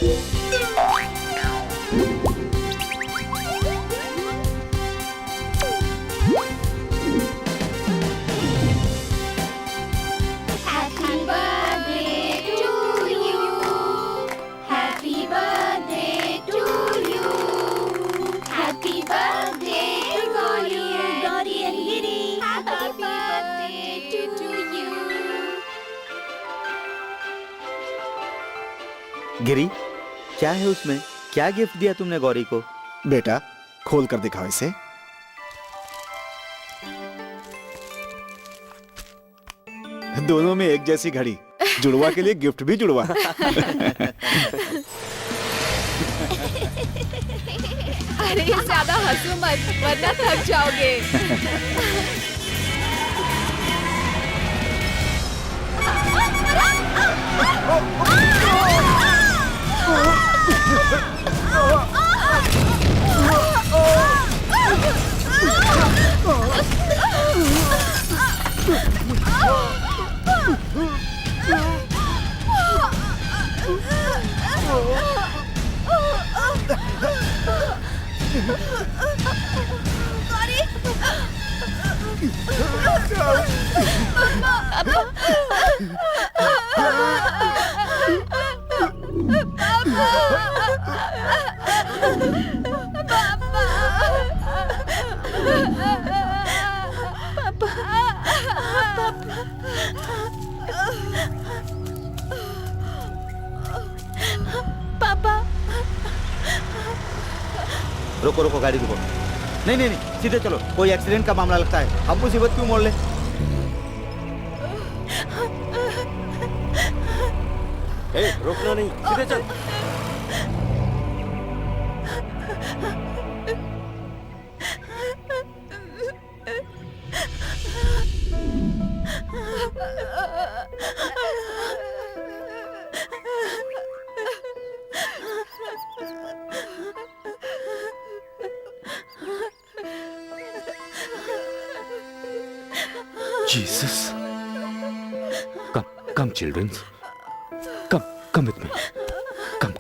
Happy birthday to you. Happy birthday to you. Happy birthday to you, Gauri and Giri. Happy birthday to you. गिरी, क्या है उसमें? क्या gift दिया तुमने गौरी को? बेटा खोल कर दिखाओ इसे। दोनों में एक जैसी घड़ी, जुड़वा के लिए गिफ्ट भी जुड़वा। अरे ज्यादा हंसो मत वरना थक जाओगे। रुको रुको, गाड़ी रुको। नहीं नहीं नहीं, सीधे चलो, कोई एक्सीडेंट का मामला लगता है। अब मुसीबत क्यों मोड़ ले? रोकना नहीं, सीधे चल। Jesus. Come, children. Come with me. Come.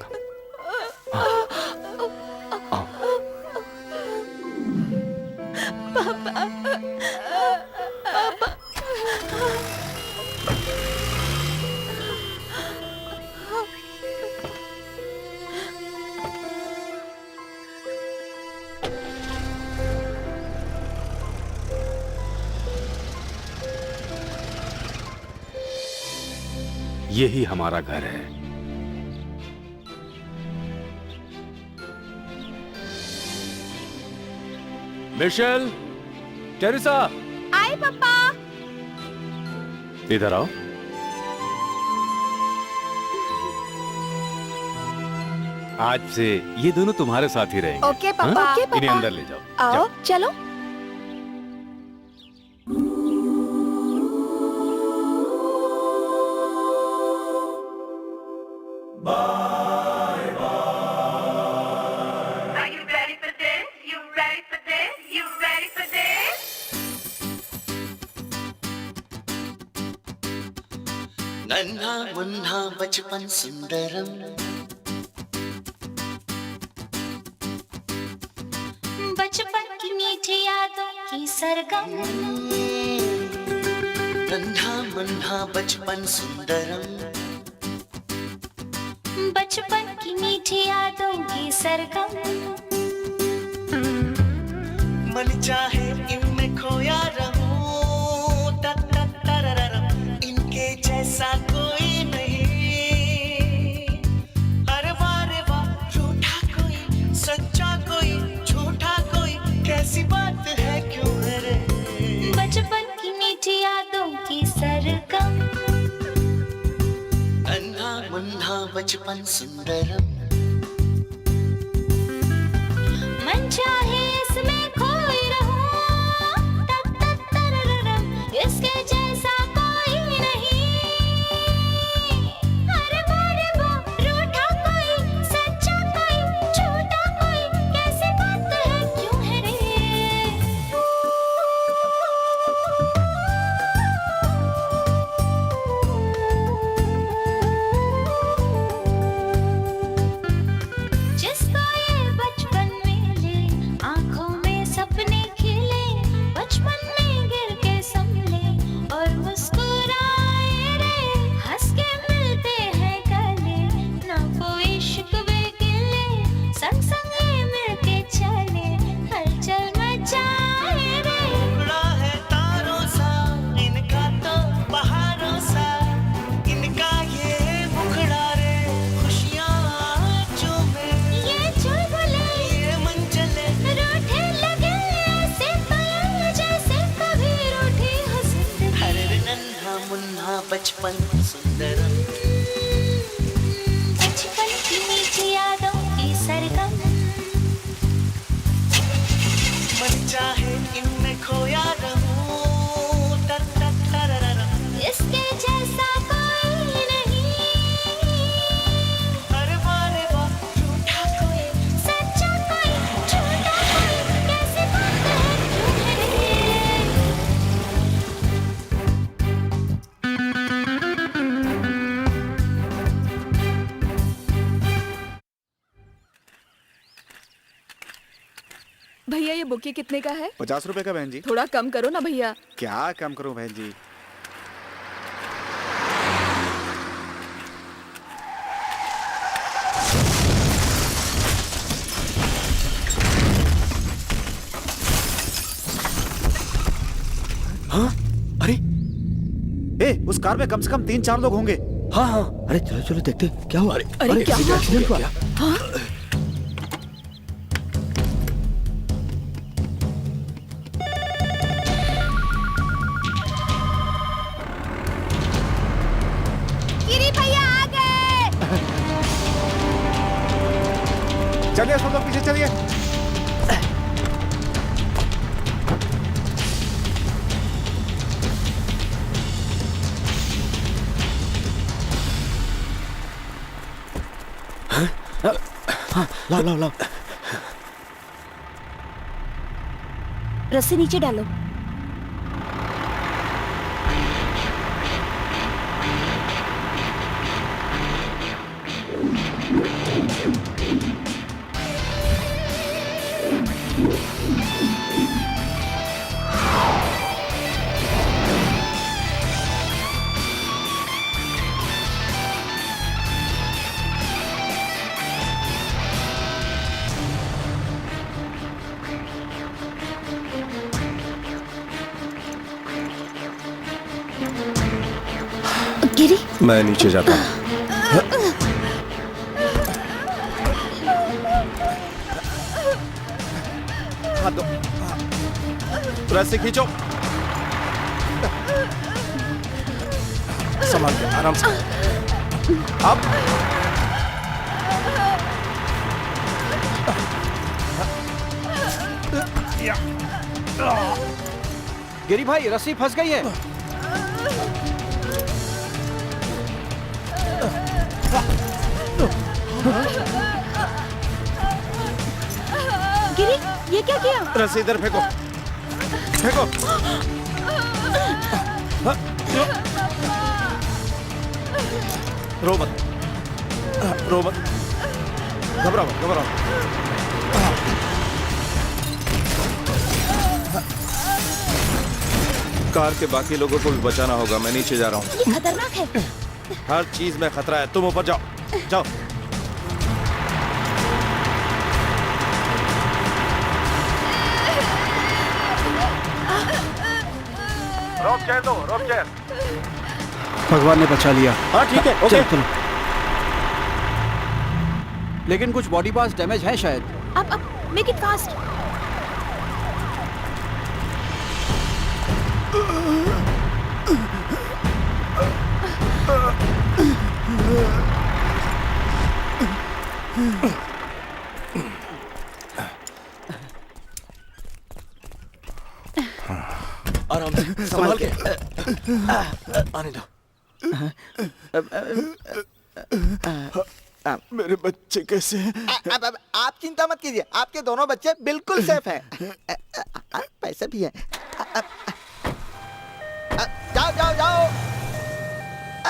यही हमारा घर है। मिशेल, टेरेसा, आए पापा। इधर आओ। आज से ये दोनों तुम्हारे साथ ही रहेंगे। ओके पापा। हाँ? ओके पापा। इन्हें अंदर ले जाओ। आओ चलो। नन्हा मुन्हा बचपन सुंदरम, बचपन की मीठी यादों की सरगम। नन्हा मुन्हा बचपन सुंदरम, बचपन की मीठी यादों की सरगम। मन चाहे इनमें खोया रहूं, इनके जैसा कोई नहीं। अरे वाह रूठा कोई, सच्चा कोई, झूठा कोई, कैसी बात है क्यों है रे। बचपन की मीठी यादों की सरगम। नन्हा मुन्हा बचपन सुंदरम, मन चाहे इसमें खोई रहूं, इसके जैसा कोई नहीं। अरे वाह रूठा कोई, सच्चा कोई, झूठा कोई, कैसी बात है क्यों है रे। बचपन सुंदरम। बचपन की मीठी यादों की सरगम, मन चाहे इनमें खोया रहूं, तर तर तरररम। इसके जैसा कोई नहीं। अरे वाह रे वाह, रूठा कोई सच्चा कोई झूठा कोई, कैसी बात है क्यों है ये? भैया ये बुके कितने का है? 50 रुपए का बहन जी। थोड़ा कम करो ना भैया। क्या कम करूं बहन जी? हाँ? अरे ए, उस कार में कम से कम 3-4 लोग होंगे। हाँ हाँ। अरे चलो चलो देखते क्या हुआ। अरे क्या हुआ? एक्सीडेंट हुआ। गिरी भैया आ गए। चलिए सब लोग पीछे चलिए। लाओ लाओ लाओ। रस्सी नीचे डालो। गिरी मैं नीचे जाता हूँ। हाथ दो। रस्सी खींचो। संभाल के आराम से। अब गिरी भाई रस्सी फंस गई है। गिरी ये क्या किया? रस्सी इधर फेंको। फेंको। रो मत। रो मत। घबराओ मत, घबराओ मत। कार के बाकी लोगों को भी बचाना होगा। मैं नीचे जा रहा हूँ। ये खतरनाक है। हर चीज में खतरा है। तुम ऊपर जाओ। जाओ। रोक चेयर दो, रोक चेयर। भगवान ने बचा लिया। हाँ ठीक है, ओके। चलो, चलो। लेकिन कुछ बॉडी पार्ट्स डैमेज हैं शायद। अब मेक इट फास्ट। आराम से संभाल के। आने दो। मेरे बच्चे कैसे हैं? अब आप चिंता मत कीजिए, आपके दोनों बच्चे बिल्कुल सेफ हैं। पैसा भी है। जाओ जाओ जाओ।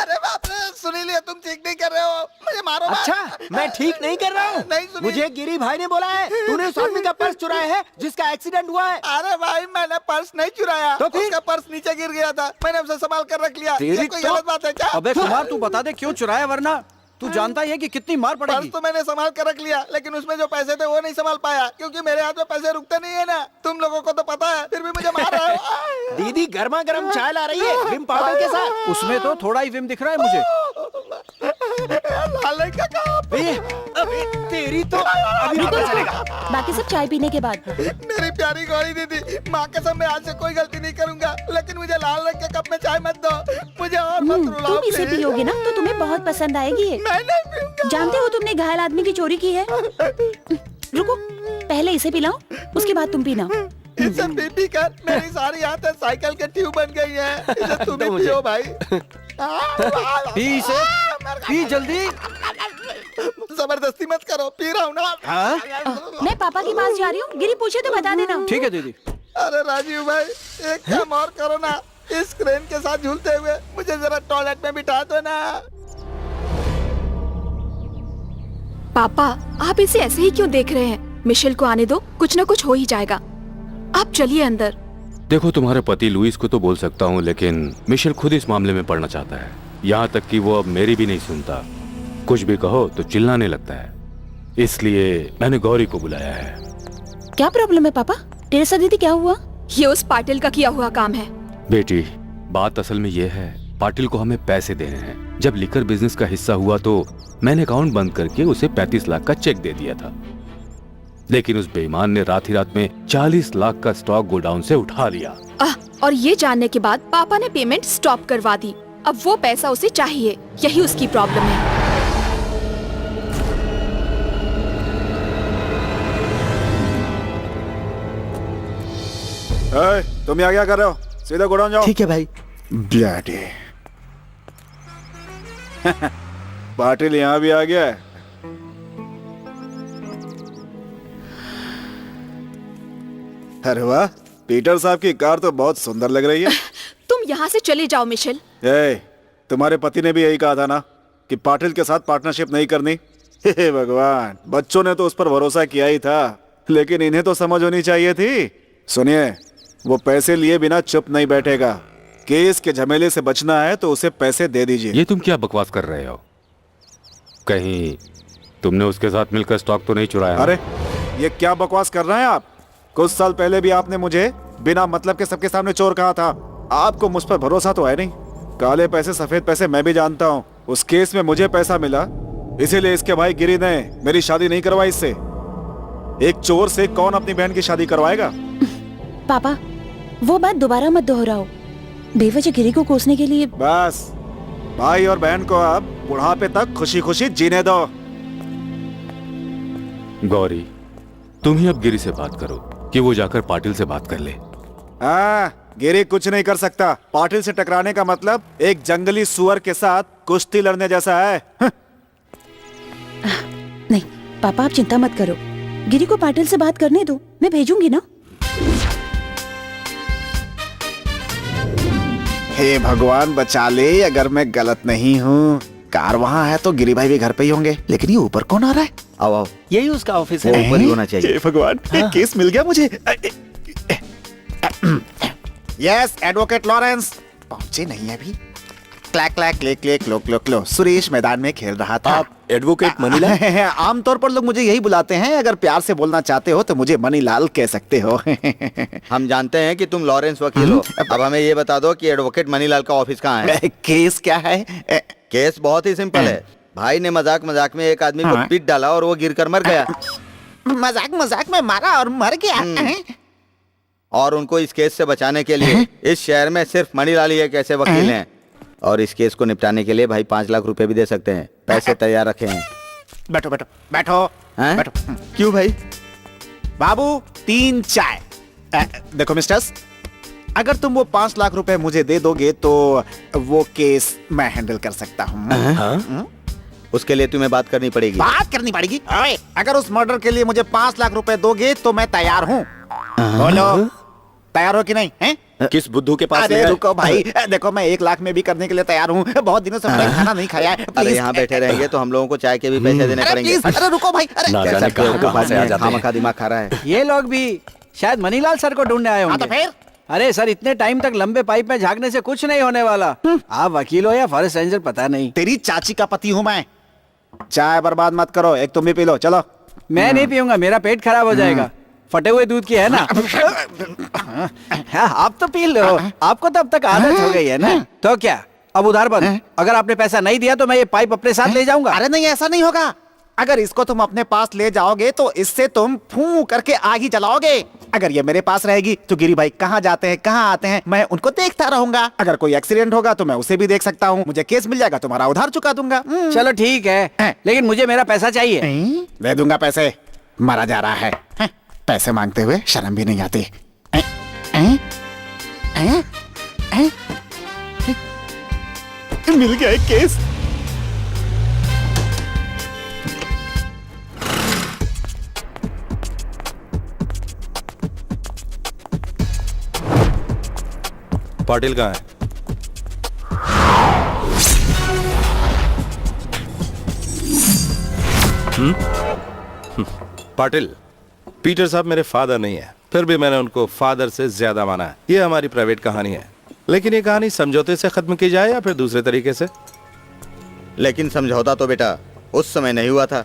अरे बाप रे, सुनील तुम ठीक नहीं कर रहे हो, मुझे मारो मत। अच्छा, मैं ठीक नहीं कर रहा हूँ। नहीं सुनील। मुझे गिरी भाई ने बोला है तूने उस आदमी का पर्स चुराया है जिसका एक्सीडेंट हुआ है। अरे भाई मैंने पर्स नहीं चुराया, तो फिर? उसका पर्स नीचे गिर गया था, मैंने उसे संभाल कर रख लिया। तेरी ये कोई तो- गलत बात है क्या? अबे कुमार तू बता दे क्यों चुराया, वरना तू जानता ही है कि कितनी मार पर्स पड़ेगी। तो मैंने संभाल कर रख लिया, लेकिन उसमें जो पैसे थे वो नहीं संभाल पाया, क्योंकि मेरे हाथ में पैसे रुकते नहीं है ना। तुम लोगों को तो पता है, फिर भी मुझे मार रहे हो। दीदी गर्मा गर्म चाय ला रही है विम पाउडर के साथ। उसमें तो थोड़ा ही विम दिख रहा है मुझे। लाल लड़का कहाँ पे? तेरी तो अभी नहीं पता चलेगा। बाकी सब चाय पीने के बाद। मेरी प्यारी गौरी दीदी, माँ कसम मैं आज से कोई गलती नहीं करूंगा, लेकिन मुझे लाल रंग के कप में चाय मत दो, मुझे और मत रुलाओ तुम इसे please। पियोगे ना तो तुम्हें बहुत पसंद आएगी ये। मैं नहीं पीऊंगा। जानते हो तुमने घायल आदमी की चोरी की है। रुको, पहले इसे पिलाओ, उसके बाद तुम पीना। इसे पी कर मेरी सारी आंतें साइकिल के ट्यूब बन गई है। इसे तुम ही पियो भाई। पी इसे, पी जल्दी। जबरदस्ती मत करो, पी रहा हूँ ना। हाँ? मैं पापा के पास जा रही हूँ, गिरी पूछे तो बता देना। ठीक है दीदी। अरे राजीव भाई, एक काम और करो ना, इस क्रेन के साथ झूलते हुए मुझे जरा टॉयलेट में बिठा दो ना। पापा आप इसे ऐसे ही क्यों देख रहे हैं? मिशेल को आने दो, कुछ न कुछ हो ही जाएगा। आप चलिए अंदर। देखो तुम्हारे पति लुइस को तो बोल सकता हूँ, लेकिन मिशेल खुद इस मामले में पड़ना चाहता है। यहाँ तक कि वो अब मेरी भी नहीं सुनता, कुछ भी कहो तो चिल्लाने लगता है। इसलिए मैंने गौरी को बुलाया है। क्या प्रॉब्लम है पापा? टेरेसा दीदी क्या हुआ? ये उस पाटिल का किया हुआ काम है। बेटी, बात असल में ये है, पाटिल को हमें पैसे देने हैं। जब लिकर बिजनेस का हिस्सा हुआ तो मैंने अकाउंट बंद करके उसे 35 लाख का चेक दे दिया था, लेकिन उस बेईमान ने रात ही रात में 40 लाख का स्टॉक गोडाउन से उठा लिया। और ये जानने के बाद पापा ने पेमेंट स्टॉप करवा दी। अब वो पैसा उसे चाहिए, यही उसकी प्रॉब्लम है। तुम यहाँ क्या कर रहे हो? सीधा गोडाउन जाओ। ठीक है भाई। ब्लडी पाटिल यहाँ भी आ गया है। अरे वाह, पीटर साहब की कार तो बहुत सुंदर लग रही है। तुम यहाँ से चले जाओ मिशेल। तुम्हारे पति ने भी यही कहा था ना कि पाटिल के साथ पार्टनरशिप नहीं करनी। हे भगवान, बच्चों ने तो उस पर भरोसा किया ही था, लेकिन इन्हें तो समझ होनी चाहिए थी। सुनिए, वो पैसे लिए बिना चुप नहीं बैठेगा। केस के झमेले से बचना है तो उसे पैसे दे दीजिए। ये तुम क्या बकवास कर रहे हो? कहीं तुमने उसके साथ मिलकर स्टॉक तो नहीं चुराया? अरे ये क्या बकवास कर रहे हैं आप? कुछ साल पहले भी आपने मुझे बिना मतलब के सबके सामने चोर कहा था। आपको मुझ पर भरोसा तो है नहीं। काले पैसे सफेद पैसे मैं भी जानता हूँ। उस केस में मुझे पैसा मिला, इसीलिए इसके भाई गिरी ने मेरी शादी नहीं करवाई इससे। एक चोर से कौन अपनी बहन की शादी करवाएगा? पापा वो बात दोबारा मत दोहराओ। बेवजह गिरी को कोसने के लिए। बस, भाई और बहन को अब बुढ़ापे तक खुशी खुशी जीने दो। गौरी, तुम ही अब गिरी से बात करो कि वो जाकर पाटिल से बात कर ले। गिरी कुछ नहीं कर सकता। पाटिल से टकराने का मतलब एक जंगली सुअर के साथ कुश्ती लड़ने जैसा है। नहीं पापा, आप चिंता मत करो, गिरी को पाटिल से बात करने दो, मैं भेजूंगी ना। हे भगवान बचा ले, अगर मैं गलत नहीं हूँ। कार वहाँ है तो गिरी भाई भी घर पे ही होंगे, लेकिन ये ऊपर कौन आ रहा है? आओ आओ, यही उसका ऑफिस है, ऊपर ही होना चाहिए। हे भगवान, एक केस मिल गया मुझे। Yes advocate Lawrence. पहुंचे नहीं अभी। क्लैक क्लैक क्लिक क्लिक लो लो लो। सुरेश मैदान में खेल रहा था। आप एडवोकेट मनीलाल? आमतौर पर लोग मुझे यही बुलाते हैं। अगर प्यार से बोलना चाहते हो तो मुझे मनीलाल कह सकते हो। हम जानते हैं कि तुम लॉरेंस वकील हो। अब हमें ये बता दो कि एडवोकेट मनीलाल का ऑफिस कहाँ है? केस क्या है? केस बहुत ही सिंपल है। भाई ने मजाक मजाक में एक आदमी को पीट डाला और वो गिरकर मर गया। मजाक मजाक में मारा और मर गया। और उनको इस केस से बचाने के लिए इस शहर में सिर्फ मनीलाल ही एक ऐसे वकील हैं, और इस केस को निपटाने के लिए भाई 5 लाख रुपए भी दे सकते हैं। पैसे तैयार रखे हैं। बैठो बैठो बैठो हैं? बैठो। क्यों भाई? बाबू 3 चाय। देखो मिस्टर्स, अगर तुम वो 5 लाख रुपए मुझे दे दोगे तो वो केस मैं हैंडल कर सकता हूँ। उसके लिए तुम्हें बात करनी पड़ेगी। बात करनी पड़ेगी? ओए, अगर उस मर्डर के लिए मुझे 5 लाख रुपए दोगे तो मैं तैयार हूँ। बोलो, तैयार हो कि नहीं? हैं? किस बुद्धू के पास? अरे रुको भाई, देखो मैं 1 लाख में भी करने के लिए तैयार हूँ। बहुत दिनों से मैंने खाना नहीं खाया है। अरे यहाँ बैठे रहेंगे तो हम लोगों को चाय के भी पैसे देने पड़ेंगे। अरे रुको भाई, ना जाने कहाँ से आ जाते हैं। खामखा दिमाग खा रहा है। ये लोग भी शायद मनीलाल सर को ढूंढने आए हाँ तो होंगे। फिर अरे सर, इतने टाइम तक लंबे पाइप में झांकने से कुछ नहीं होने वाला। आप वकील हो या फॉरेस्ट रेंजर पता नहीं। तेरी चाची का पति हूँ मैं। चाय बर्बाद मत करो, एक तुम भी पी लो। चलो। मैं नहीं पीऊंगा, मेरा पेट खराब हो जाएगा। फटे हुए दूध की है ना। हाँ, आप तो पी लो, आपको तो अब तक आदत हो गई है ना। तो क्या अब उधार बंद। अगर आपने पैसा नहीं दिया तो मैं ये पाइप अपने साथ ले जाऊंगा। अरे नहीं, ऐसा नहीं होगा। अगर इसको तुम अपने पास ले जाओगे तो इससे तुम फू करके आग ही जलाओगे। अगर ये मेरे पास रहेगी तो गिरी भाई कहाँ जाते हैं कहाँ आते हैं मैं उनको देखता रहूंगा। अगर कोई एक्सीडेंट होगा तो मैं उसे भी देख सकता हूँ। मुझे केस मिल जाएगा, तुम्हारा उधार चुका दूंगा। चलो ठीक है, लेकिन मुझे मेरा पैसा चाहिए। दे दूंगा पैसे। मारा जा रहा है। पैसे मांगते हुए शर्म भी नहीं आती। मिल गया एक केस। पाटिल कहाँ है? पाटिल, पीटर साहब मेरे फादर नहीं है, फिर भी मैंने उनको फादर से ज्यादा माना है। ये हमारी प्राइवेट कहानी है, लेकिन ये कहानी समझौते से खत्म की जाए या फिर दूसरे तरीके से? लेकिन समझौता तो बेटा उस समय नहीं हुआ था।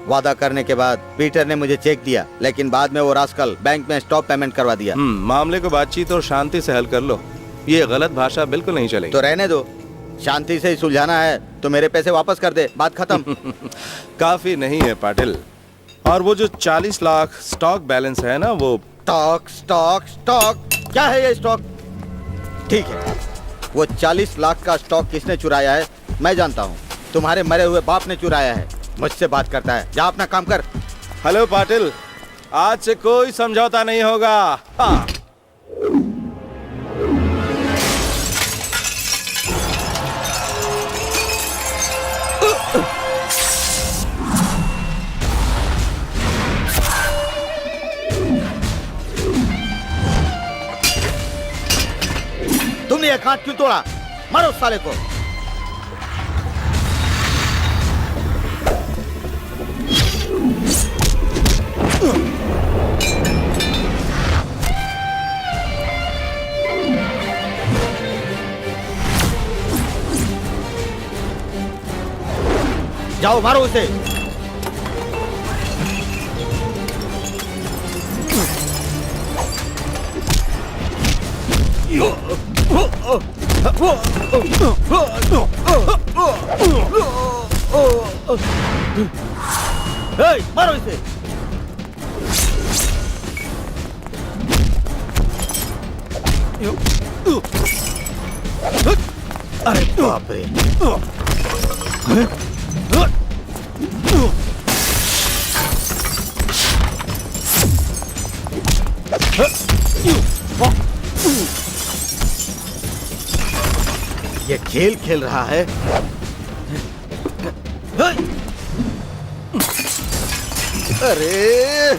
वादा करने के बाद पीटर ने मुझे चेक दिया, लेकिन बाद में वो रास्कल बैंक में स्टॉप पेमेंट करवा दिया। मामले को बातचीत और शांति से हल कर लो। ये गलत भाषा बिल्कुल नहीं चलेगी। तो रहने दो, शांति से ही सुलझाना है तो मेरे पैसे वापस कर दे, बात खत्म। काफी नहीं है पाटिल। और वो जो 40 लाख स्टॉक बैलेंस है ना, वो स्टॉक स्टॉक स्टॉक क्या है ये स्टॉक? ठीक है, वो 40 लाख का स्टॉक किसने चुराया है मैं जानता हूँ। तुम्हारे मरे हुए बाप ने चुराया है। मुझसे बात करता है, जा अपना काम कर। हेलो पाटिल, आज से कोई समझौता नहीं होगा। हाँ। तुमने ये कांच क्यों तोड़ा? मारो उस साले को। जाओ मारो उसे। मारो इसे। अरे बाप रे। ये खेल खेल रहा है। अरे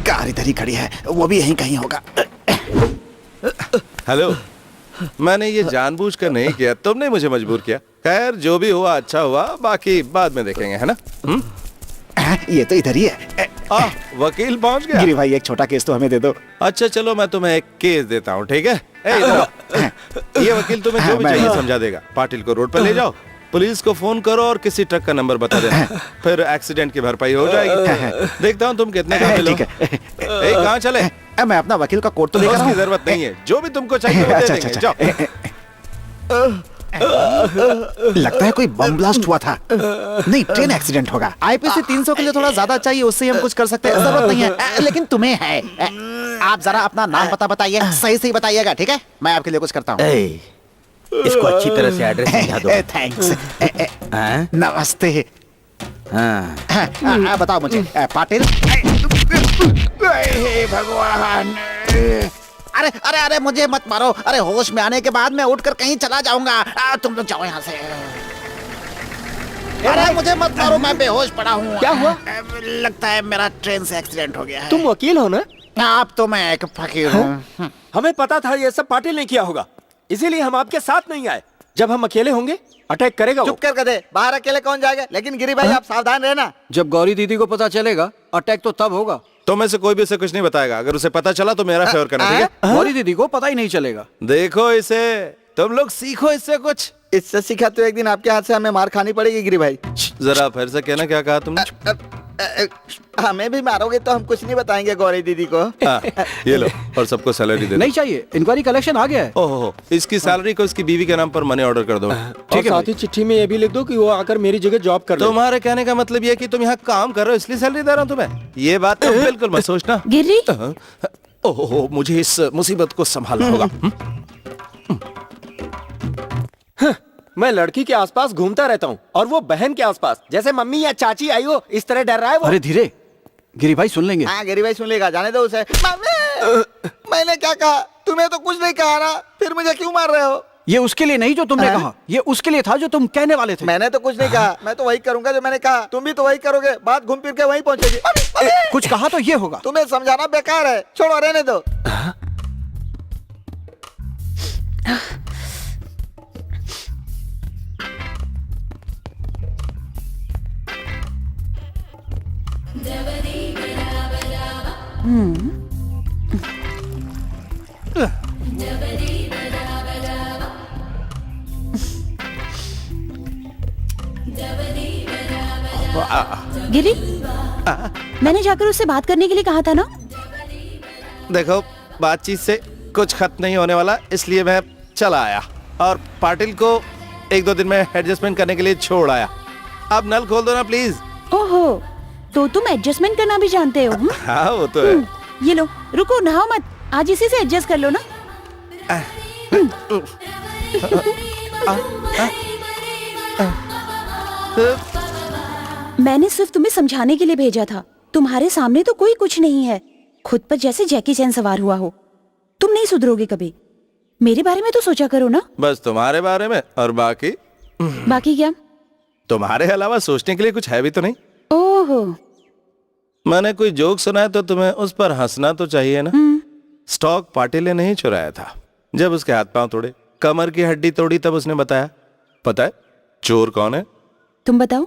कार इधर ही खड़ी है, वो भी यहीं कहीं होगा। हेलो, मैंने ये जानबूझकर नहीं किया, तुमने मुझे मजबूर किया। खैर जो भी हुआ अच्छा हुआ, बाकी बाद में देखेंगे, है ना? ये तो इधर ही है। वकील पहुंच गया। गिरी भाई एक छोटा केस तो हमें दे दो। अच्छा चलो, मैं तुम्हें एक केस देता हूँ, ठीक है? इधर आओ। ये वकील तुम्हें जो भी चाहिए समझा देगा। पाटिल को रोड पर ले जाओ, पुलिस को फोन करो और किसी ट्रक का नंबर बता देना, फिर एक्सीडेंट की भरपाई हो जाएगी। देखता हूँ तुम कितने का मिलो। कहाँ चले? मैं अपना वकील का कोट तो लेकर उसकी जरूरत नहीं है, जो भी तुमको चाहिए वो दे देंगे। जाओ। लगता है कोई बम ब्लास्ट हुआ था। नहीं, ट्रेन एक्सीडेंट होगा। आईपीसी 300 के लिए थोड़ा ज्यादा चाहिए, उससे हम कुछ कर सकते हैं। जरूरत नहीं है, लेकिन तुम्हें है। आप जरा अपना नाम पता बताइए, सही सही बताइएगा, ठीक है? मैं आपके लिए कुछ करता हूँ। इसको अच्छी तरह से एड्रेस समझा दो। थैंक्स। नमस्ते। बताओ मुझे, पाटिल। हे भगवान, अरे अरे अरे मुझे मत मारो। अरे होश में आने के बाद मैं उठकर कहीं चला जाऊंगा। तुम लोग जाओ यहाँ से। अरे मुझे मत मारो, मैं बेहोश पड़ा हूँ। क्या हुआ? लगता है मेरा ट्रेन से एक्सीडेंट हो गया है। तुम वकील हो ना? अब तो मैं एक फकीर हूँ। हमें पता था ये सब पाटिल ने किया होगा, इसीलिए हम आपके साथ नहीं आए। जब हम अकेले होंगे अटैक करेगा वो। चुप कर दे, बाहर अकेले कौन जाएगा? लेकिन गिरी भाई आप सावधान रहना। जब गौरी दीदी को पता चलेगा अटैक तो तब होगा। तो में से कोई भी उसे कुछ नहीं बताएगा। अगर उसे पता चला तो मेरा फेवर करना, ठीक है? गौरी दीदी को पता ही नहीं चलेगा। देखो इसे, तुम लोग सीखो इससे कुछ। इससे सीखा तो एक दिन आपके हाथ से हमें मार खानी पड़ेगी गिरी भाई। जरा फिर से कहना, क्या कहा तुमने? हमें भी मारोगे तो हम कुछ नहीं बताएंगे गौरी दीदी को। ये लो, और सबको सैलरी दे दो। नहीं चाहिए, इंक्वायरी कलेक्शन आ गया है। ओहो, इसकी सैलरी को इसकी बीवी के नाम पर मनी ऑर्डर कर दो। ठीक है, साथ ही चिट्ठी में ये भी लिख दो कि वो आकर मेरी जगह जॉब कर ले। तुम्हारे कहने का मतलब ये है कि तुम यहाँ काम कर रहे हो इसलिए सैलरी दे रहा हूँ तुम्हें? ये बात तो बिल्कुल मत सोचना। गिरी, ओहो, मुझे इस मुसीबत को संभालना होगा। मैं लड़की के आसपास घूमता रहता हूँ और वो बहन के आसपास, जैसे मम्मी या चाची आई हो इस तरह डर रहा है वो। अरे धीरे, गिरी भाई सुन लेंगे। हाँ गिरी भाई सुन लेगा, जाने दो उसे। मैंने क्या कहा? तुम्हें तो कुछ नहीं कहा ना, फिर मुझे क्यों मार रहे हो? ये उसके लिए नहीं जो तुमने कहा, ये उसके लिए था जो तुम कहने वाले थे। मैंने तो कुछ नहीं कहा, मैं तो वही करूंगा जो मैंने कहा। तुम भी तो वही करोगे, बात घूम फिर के वही पहुंचेगी। कुछ कहा तो ये होगा। तुम्हें समझाना बेकार है, छोड़ो रहने दो। गिरी, मैंने जाकर उससे बात करने के लिए कहा था ना। देखो, बातचीत से कुछ खत्म नहीं होने वाला, इसलिए मैं चला आया और पाटिल को 1-2 दिन में एडजस्टमेंट करने के लिए छोड़ आया। अब नल खोल दो ना प्लीज। ओहो, तो तुम एडजस्टमेंट करना भी जानते हो? हाँ वो तो है। ये लो, रुको, नहाओ मत, आज इसी से एडजस्ट कर लो ना। मैंने सिर्फ तुम्हें समझाने के लिए भेजा था। तुम्हारे सामने तो कोई कुछ नहीं है, खुद पर जैसे जैकी चैन सवार हुआ हो। तुम नहीं सुधरोगे कभी। मेरे बारे में तो सोचा करो ना। बस तुम्हारे बारे में, और बाकी बाकी क्या? तुम्हारे अलावा सोचने के लिए कुछ है भी तो नहीं। ओहो, मैंने कोई जोक सुना है तो तुम्हें उस पर हंसना तो चाहिए ना। स्टॉक पाटिल ने नहीं चुराया था। जब उसके हाथ पांव तोड़े, कमर की हड्डी तोड़ी, तब उसने बताया। पता है चोर कौन है? तुम बताओ।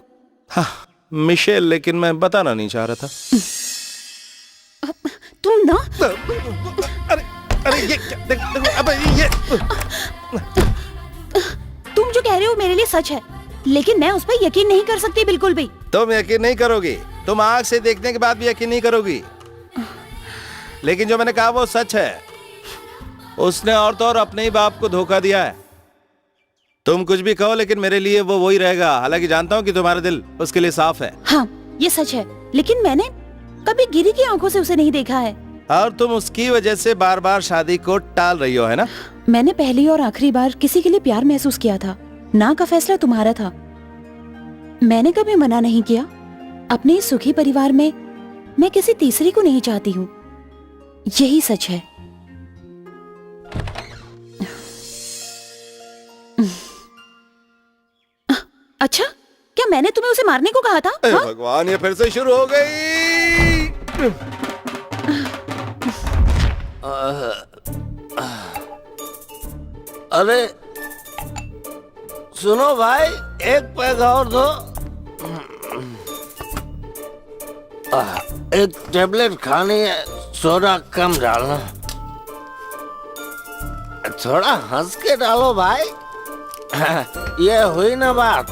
हाँ, मिशेल, लेकिन मैं बताना नहीं चाह रहा था। तुम ना, अरे अरे ये क्या? देखो, अब ये तुम जो कह रहे हो मेरे लिए सच है, लेकिन मैं उस पर यकीन नहीं कर सकती बिल्कुल भी। तुम यकीन नहीं करोगी, तुम आंख से देखने के बाद भी यकीन नहीं करोगी। लेकिन जो मैंने कहा वो सच है। उसने और तो और अपने ही बाप को धोखा दिया है। तुम कुछ भी कहो, लेकिन मेरे लिए वो वही रहेगा। हालांकि जानता हूँ कि तुम्हारा दिल उसके लिए साफ है। हाँ, ये सच है, लेकिन मैंने कभी गिरी की आंखों से उसे नहीं देखा है। और तुम उसकी वजह से बार बार शादी को टाल रही हो, है ना? मैंने पहली और आखिरी बार किसी के लिए प्यार महसूस किया था। ना का फैसला तुम्हारा था। मैंने कभी मना नहीं किया। अपने इस सुखी परिवार में मैं किसी तीसरी को नहीं चाहती हूँ। यही सच है। अच्छा, क्या मैंने तुम्हें उसे मारने को कहा था? हाँ? भगवान, ये फिर से शुरू हो गई। अरे सुनो भाई, एक पैग और दो। एक टेबलेट खानी है, सोडा कम डालना। थोड़ा हंस के डालो भाई। ये हुई ना बात।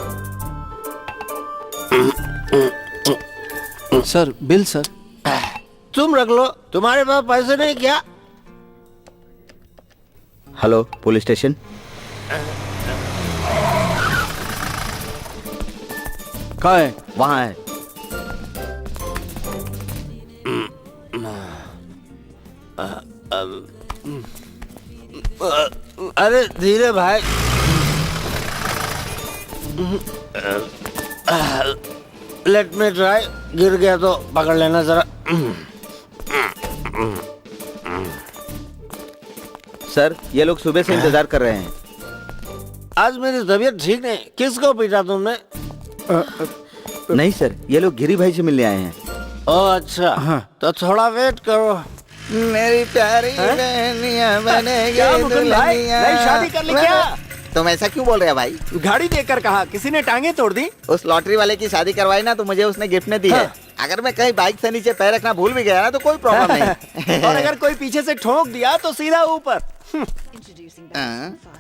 Sir, bill sir. तुम रख लो, तुम्हारे पास पैसे नहीं क्या? Hello, police station. कहाँ है? वहाँ है। अरे धीरे भाई। Let me try. गिर गया तो पकड़ लेना जरा। सर ये लोग सुबह से इंतजार कर रहे हैं। आज मेरी तबीयत ठीक नहीं। किसको पीटा तुमने? नहीं सर, ये लोग गिरी भाई से मिलने आए हैं। ओह अच्छा, तो थोड़ा वेट करो। मेरी प्यारी बहनियां बनेगी क्या मुकुंद भाई, नई शादी कर ली क्या? तुम ऐसा क्यों बोल रहे हो भाई? गाड़ी देखकर कहा, किसी ने टांगे तोड़ दी? उस लॉटरी वाले की शादी करवाई ना तो मुझे उसने गिफ्ट में दी है। अगर मैं कहीं बाइक से नीचे पैर रखना भूल भी गया ना तो कोई प्रॉब्लम नहीं। और अगर कोई पीछे से ठोक दिया तो सीधा ऊपर।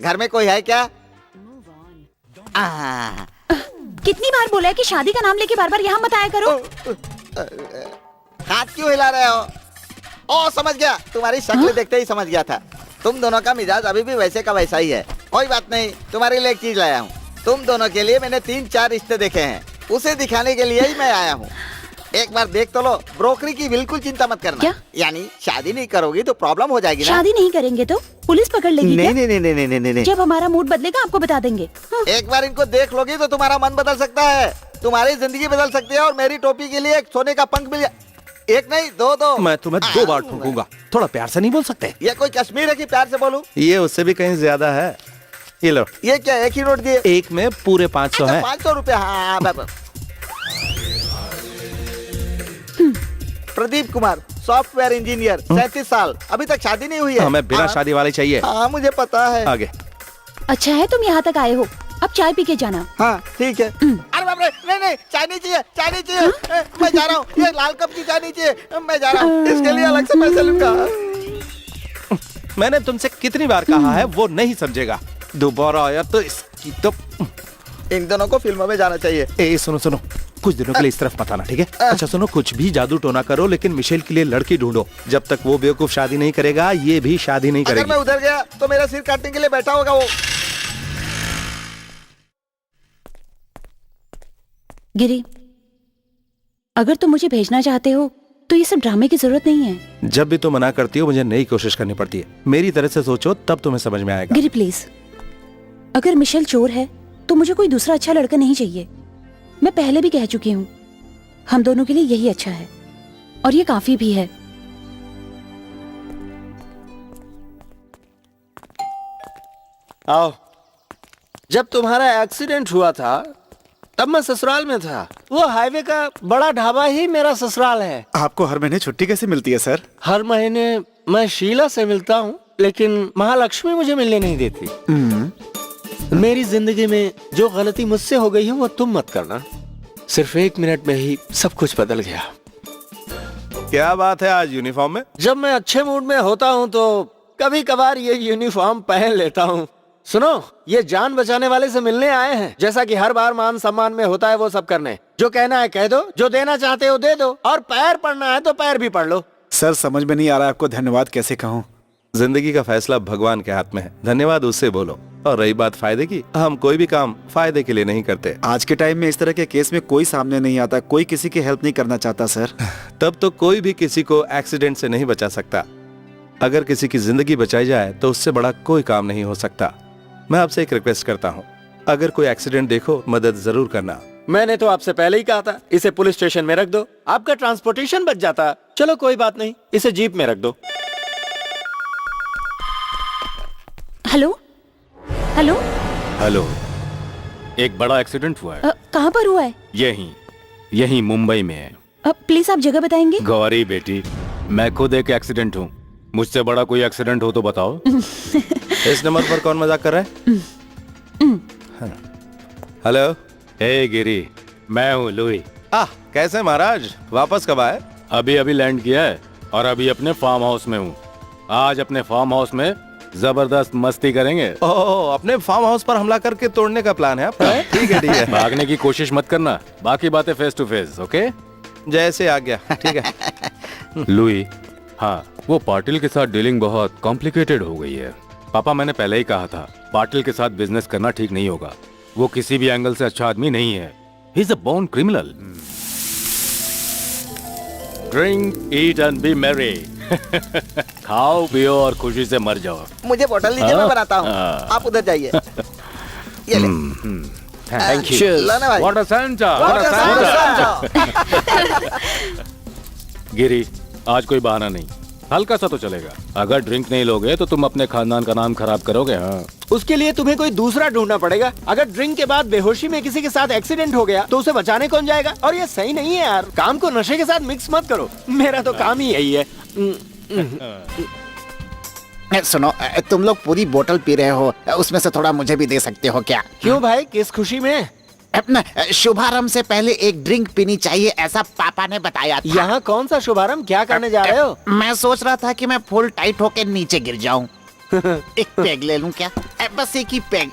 घर में कोई है क्या? कितनी बार बोला है कि शादी का नाम लेके बार बार यहाँ मत आया करो। हाथ क्यों हिला रहे हो? ओ समझ गया, तुम्हारी शक्ल देखते ही समझ गया था। तुम दोनों का मिजाज अभी भी वैसे का वैसा ही है। कोई बात नहीं, तुम्हारे लिए एक चीज लाया हूँ। तुम दोनों के लिए मैंने 3-4 रिश्ते देखे हैं, उसे दिखाने के लिए ही मैं आया हूँ। एक बार देख तो लो। ब्रोकरी की बिल्कुल चिंता मत करना। क्या? यानी शादी नहीं करोगी तो प्रॉब्लम हो जाएगी ना? शादी नहीं करेंगे तो पुलिस पकड़ लेगी नहीं क्या? नहीं नहीं नहीं नहीं नहीं। जब हमारा मूड बदलेगा आपको बता देंगे। एक बार इनको देख लोगी तो तुम्हारा मन बदल सकता है, तुम्हारी जिंदगी बदल सकती है। और मेरी टोपी के लिए एक सोने का पंख मिल जाए। एक नहीं दो। मैं तुम्हें 2 बार ठोकूंगा। थोड़ा प्यार से नहीं बोल सकते? ये कोई कश्मीर है कि प्यार से बोलूं? ये उससे भी कहीं ज्यादा है। ये लो। ये क्या एक ही नोट दिए? एक में पूरे 500 है। 500 रुपए। हाँ प्रदीप कुमार, सॉफ्टवेयर इंजीनियर, 37 साल, अभी तक शादी नहीं हुई है। हमें बिना शादी वाले चाहिए। हाँ मुझे पता है। आगे। अच्छा है तुम यहाँ तक आए हो, अब चाय पी के जाना। हाँ ठीक है। अरे बाप रे, नहीं चाय नहीं चाहिए, चाय नहीं चाहिए। मैं जा रहा हूँ, ये लाल कप की चाय नहीं चाहिए। मैं जा रहा हूँ, इसके लिए अलग से पैसे लूंगा। मैंने तुमसे कितनी बार कहा है वो नहीं समझेगा। दोबारा आया तो इसकी तो। इन दोनों को फिल्मों में जाना चाहिए। ए सुनो, कुछ दिनों के लिए इस तरफ मत आना, ठीक है? अच्छा सुनो, कुछ भी जादू टोना करो लेकिन मिशेल के लिए लड़की ढूंढो। जब तक वो बेवकूफ शादी नहीं करेगा ये भी शादी नहीं अगर करेगी। मैं उधर गया तो मेरा सिर काटने के लिए बैठा होगा वो। गिरी, अगर तुम मुझे भेजना चाहते हो तो ये सब ड्रामे की जरूरत नहीं है। जब भी तुम मना करती हो मुझे नई कोशिश करनी पड़ती है। मेरी तरह से सोचो तब तुम्हें समझ में आएगा। गिरी प्लीज, अगर मिशेल चोर है तो मुझे कोई दूसरा अच्छा लड़का नहीं चाहिए। मैं पहले भी कह चुकी हूँ, हम दोनों के लिए यही अच्छा है और ये काफी भी है। आओ। जब तुम्हारा एक्सीडेंट हुआ था तब मैं ससुराल में था। वो हाईवे का बड़ा ढाबा ही मेरा ससुराल है। आपको हर महीने छुट्टी कैसे मिलती है सर? हर महीने मैं शीला से मिलता हूँ लेकिन महालक्ष्मी मुझे मिलने नहीं देती। मेरी जिंदगी में जो गलती मुझसे हो गई है वो तुम मत करना। सिर्फ 1 मिनट में ही सब कुछ बदल गया। क्या बात है आज यूनिफॉर्म में? जब मैं अच्छे मूड में होता हूँ तो कभी कभार ये यूनिफॉर्म पहन लेता हूँ। सुनो, ये जान बचाने वाले से मिलने आए हैं। जैसा कि हर बार मान सम्मान में होता है वो सब करने। जो कहना है कह दो, जो देना चाहते हो दे दो, और पैर पड़ना है तो पैर भी पड़ लो। सर समझ में नहीं आ रहा आपको धन्यवाद कैसे कहूँ। जिंदगी का फैसला भगवान के हाथ में है, धन्यवाद उससे बोलो। और रही बात फायदे की, हम कोई भी काम फायदे के लिए नहीं करते। आज के टाइम में इस तरह के केस में कोई सामने नहीं आता, कोई किसी की हेल्प नहीं करना चाहता सर। तब तो कोई भी किसी को एक्सीडेंट से नहीं बचा सकता। अगर किसी की जिंदगी बचाई जाए तो उससे बड़ा कोई काम नहीं हो सकता। मैं आपसे एक रिक्वेस्ट करता हूँ, अगर कोई एक्सीडेंट देखो मदद जरूर करना। मैंने तो आपसे पहले ही कहा था इसे पुलिस स्टेशन में रख दो, आपका ट्रांसपोर्टेशन बच जाता। चलो कोई बात नहीं, इसे जीप में रख दो। हेलो हेलो हेलो, एक बड़ा एक्सीडेंट हुआ है। कहाँ पर हुआ है? यहीं मुंबई में है। प्लीज आप जगह बताएंगे? गौरी बेटी, मैं खुद एक एक्सीडेंट हूँ। मुझसे बड़ा कोई एक्सीडेंट हो तो बताओ। इस नंबर पर कौन मजाक कर रहा है? हेलो। हे गिरी, मैं हूँ लुई। कैसे महाराज, वापस कब आए? अभी लैंड किया है और अभी अपने फार्म हाउस में हूँ। आज अपने फार्म हाउस में जबरदस्त मस्ती करेंगे। ओह, अपने फार्म हाउस पर हमला करके तोड़ने का प्लान है आपका? ठीक है। भागने की कोशिश मत करना, बाकी बातें फेस टू फेस। ओके, जैसे आ गया। ठीक है। लुई, हाँ, वो पाटिल के साथ डीलिंग बहुत कॉम्प्लिकेटेड हो गई है। पापा, मैंने पहले ही कहा था पाटिल के साथ बिजनेस करना ठीक नहीं होगा। वो किसी भी एंगल से अच्छा आदमी नहीं है। He is a born criminal. Drink, eat and be merry. खाओ पियो और खुशी से मर जाओ। मुझे बोतल दीजिए, मैं बनाता हूँ। आप उधर जाइए। ये ले। Thank you. लो ना भाई। What a Santa. गिरी, आज कोई बहाना नहीं। हल्का सा तो चलेगा। अगर ड्रिंक नहीं लोगे तो तुम अपने खानदान का नाम खराब करोगे। हाँ, उसके लिए तुम्हें कोई दूसरा ढूंढना पड़ेगा। अगर ड्रिंक के बाद बेहोशी में किसी के साथ एक्सीडेंट हो गया तो उसे बचाने कौन जाएगा? और ये सही नहीं है यार, काम को नशे के साथ मिक्स मत करो। मेरा तो काम ही यही है। सुनो, तुम लोग पूरी बोतल पी रहे हो, उसमें से थोड़ा मुझे भी दे सकते हो क्या? क्यों भाई, किस खुशी में? अपना शुभारंभ से पहले एक ड्रिंक पीनी चाहिए, ऐसा पापा ने बताया था। यहाँ कौन सा शुभारंभ? क्या करने जा रहे हो? मैं सोच रहा था कि मैं फुल टाइट होके नीचे गिर जाऊं। एक पेग ले लूं क्या? बस एक ही पेग।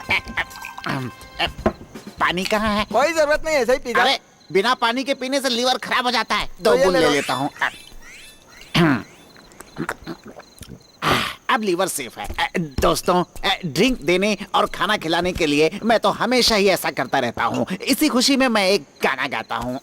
पानी कहाँ है? कोई जरूरत नहीं, ऐसे ही पी जा। अरे बिना पानी के पीने से लीवर खराब हो जाता है। 2 बूंद ले लेता हूँ। अब लीवर सेफ है। दोस्तों, ड्रिंक देने और खाना खिलाने के लिए मैं तो हमेशा ही ऐसा करता रहता हूँ। इसी खुशी में मैं एक गाना गाता हूँ।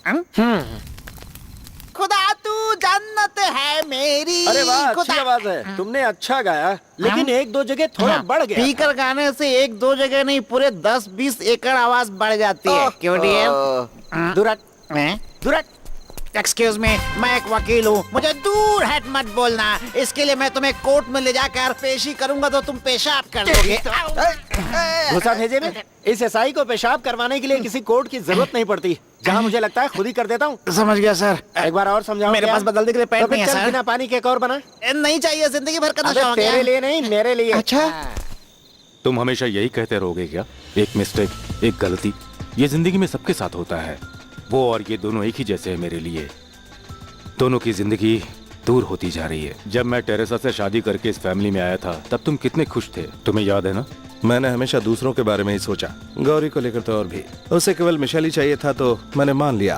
खुदा तू जन्नत है मेरी। अरे वाह, अच्छी खुदा। आवाज है, तुमने अच्छा गाया, लेकिन एक दो जगह थोड़ा बढ़ गया। स्पीकर गाने से 1-2 जगह नहीं, पूरे 10-20 एकड़ आवाज बढ़ जाती है। क्यों डियर? दुरट। एक्सक्यूज मी, मैं एक वकील हूँ, मुझे दूर हट मत बोलना। इसके लिए मैं तुम्हें कोर्ट में ले जाकर पेशी करूंगा तो तुम पेशाब कर दोगे। घुसा भेजे में? इस एसआई को पेशाब करवाने के लिए किसी कोर्ट की जरूरत नहीं पड़ती। जहाँ मुझे लगता है खुद ही कर देता हूँ। समझ गया सर। एक बार और समझाओ। मेरे पास बदलने के लिए पैंट तो फिर नहीं है चल सर। बिना पानी के एक और बना। नहीं चाहिए, जिंदगी भर का नशा हो अबे गया। तेरे लिए नहीं, मेरे लिए। अच्छा। तुम हमेशा यही कहते रहोगे क्या? एक मिस्टेक, एक गलती, ये जिंदगी में सबके साथ होता है। वो और ये दोनों एक ही जैसे हैं मेरे लिए। दोनों की जिंदगी दूर होती जा रही है। जब मैं टेरेसा से शादी करके इस फैमिली में आया था तब तुम कितने खुश थे, तुम्हें याद है ना? मैंने हमेशा दूसरों के बारे में ही सोचा, गौरी को लेकर तो और भी। उसे केवल मिशेल ही चाहिए था तो मैंने मान लिया।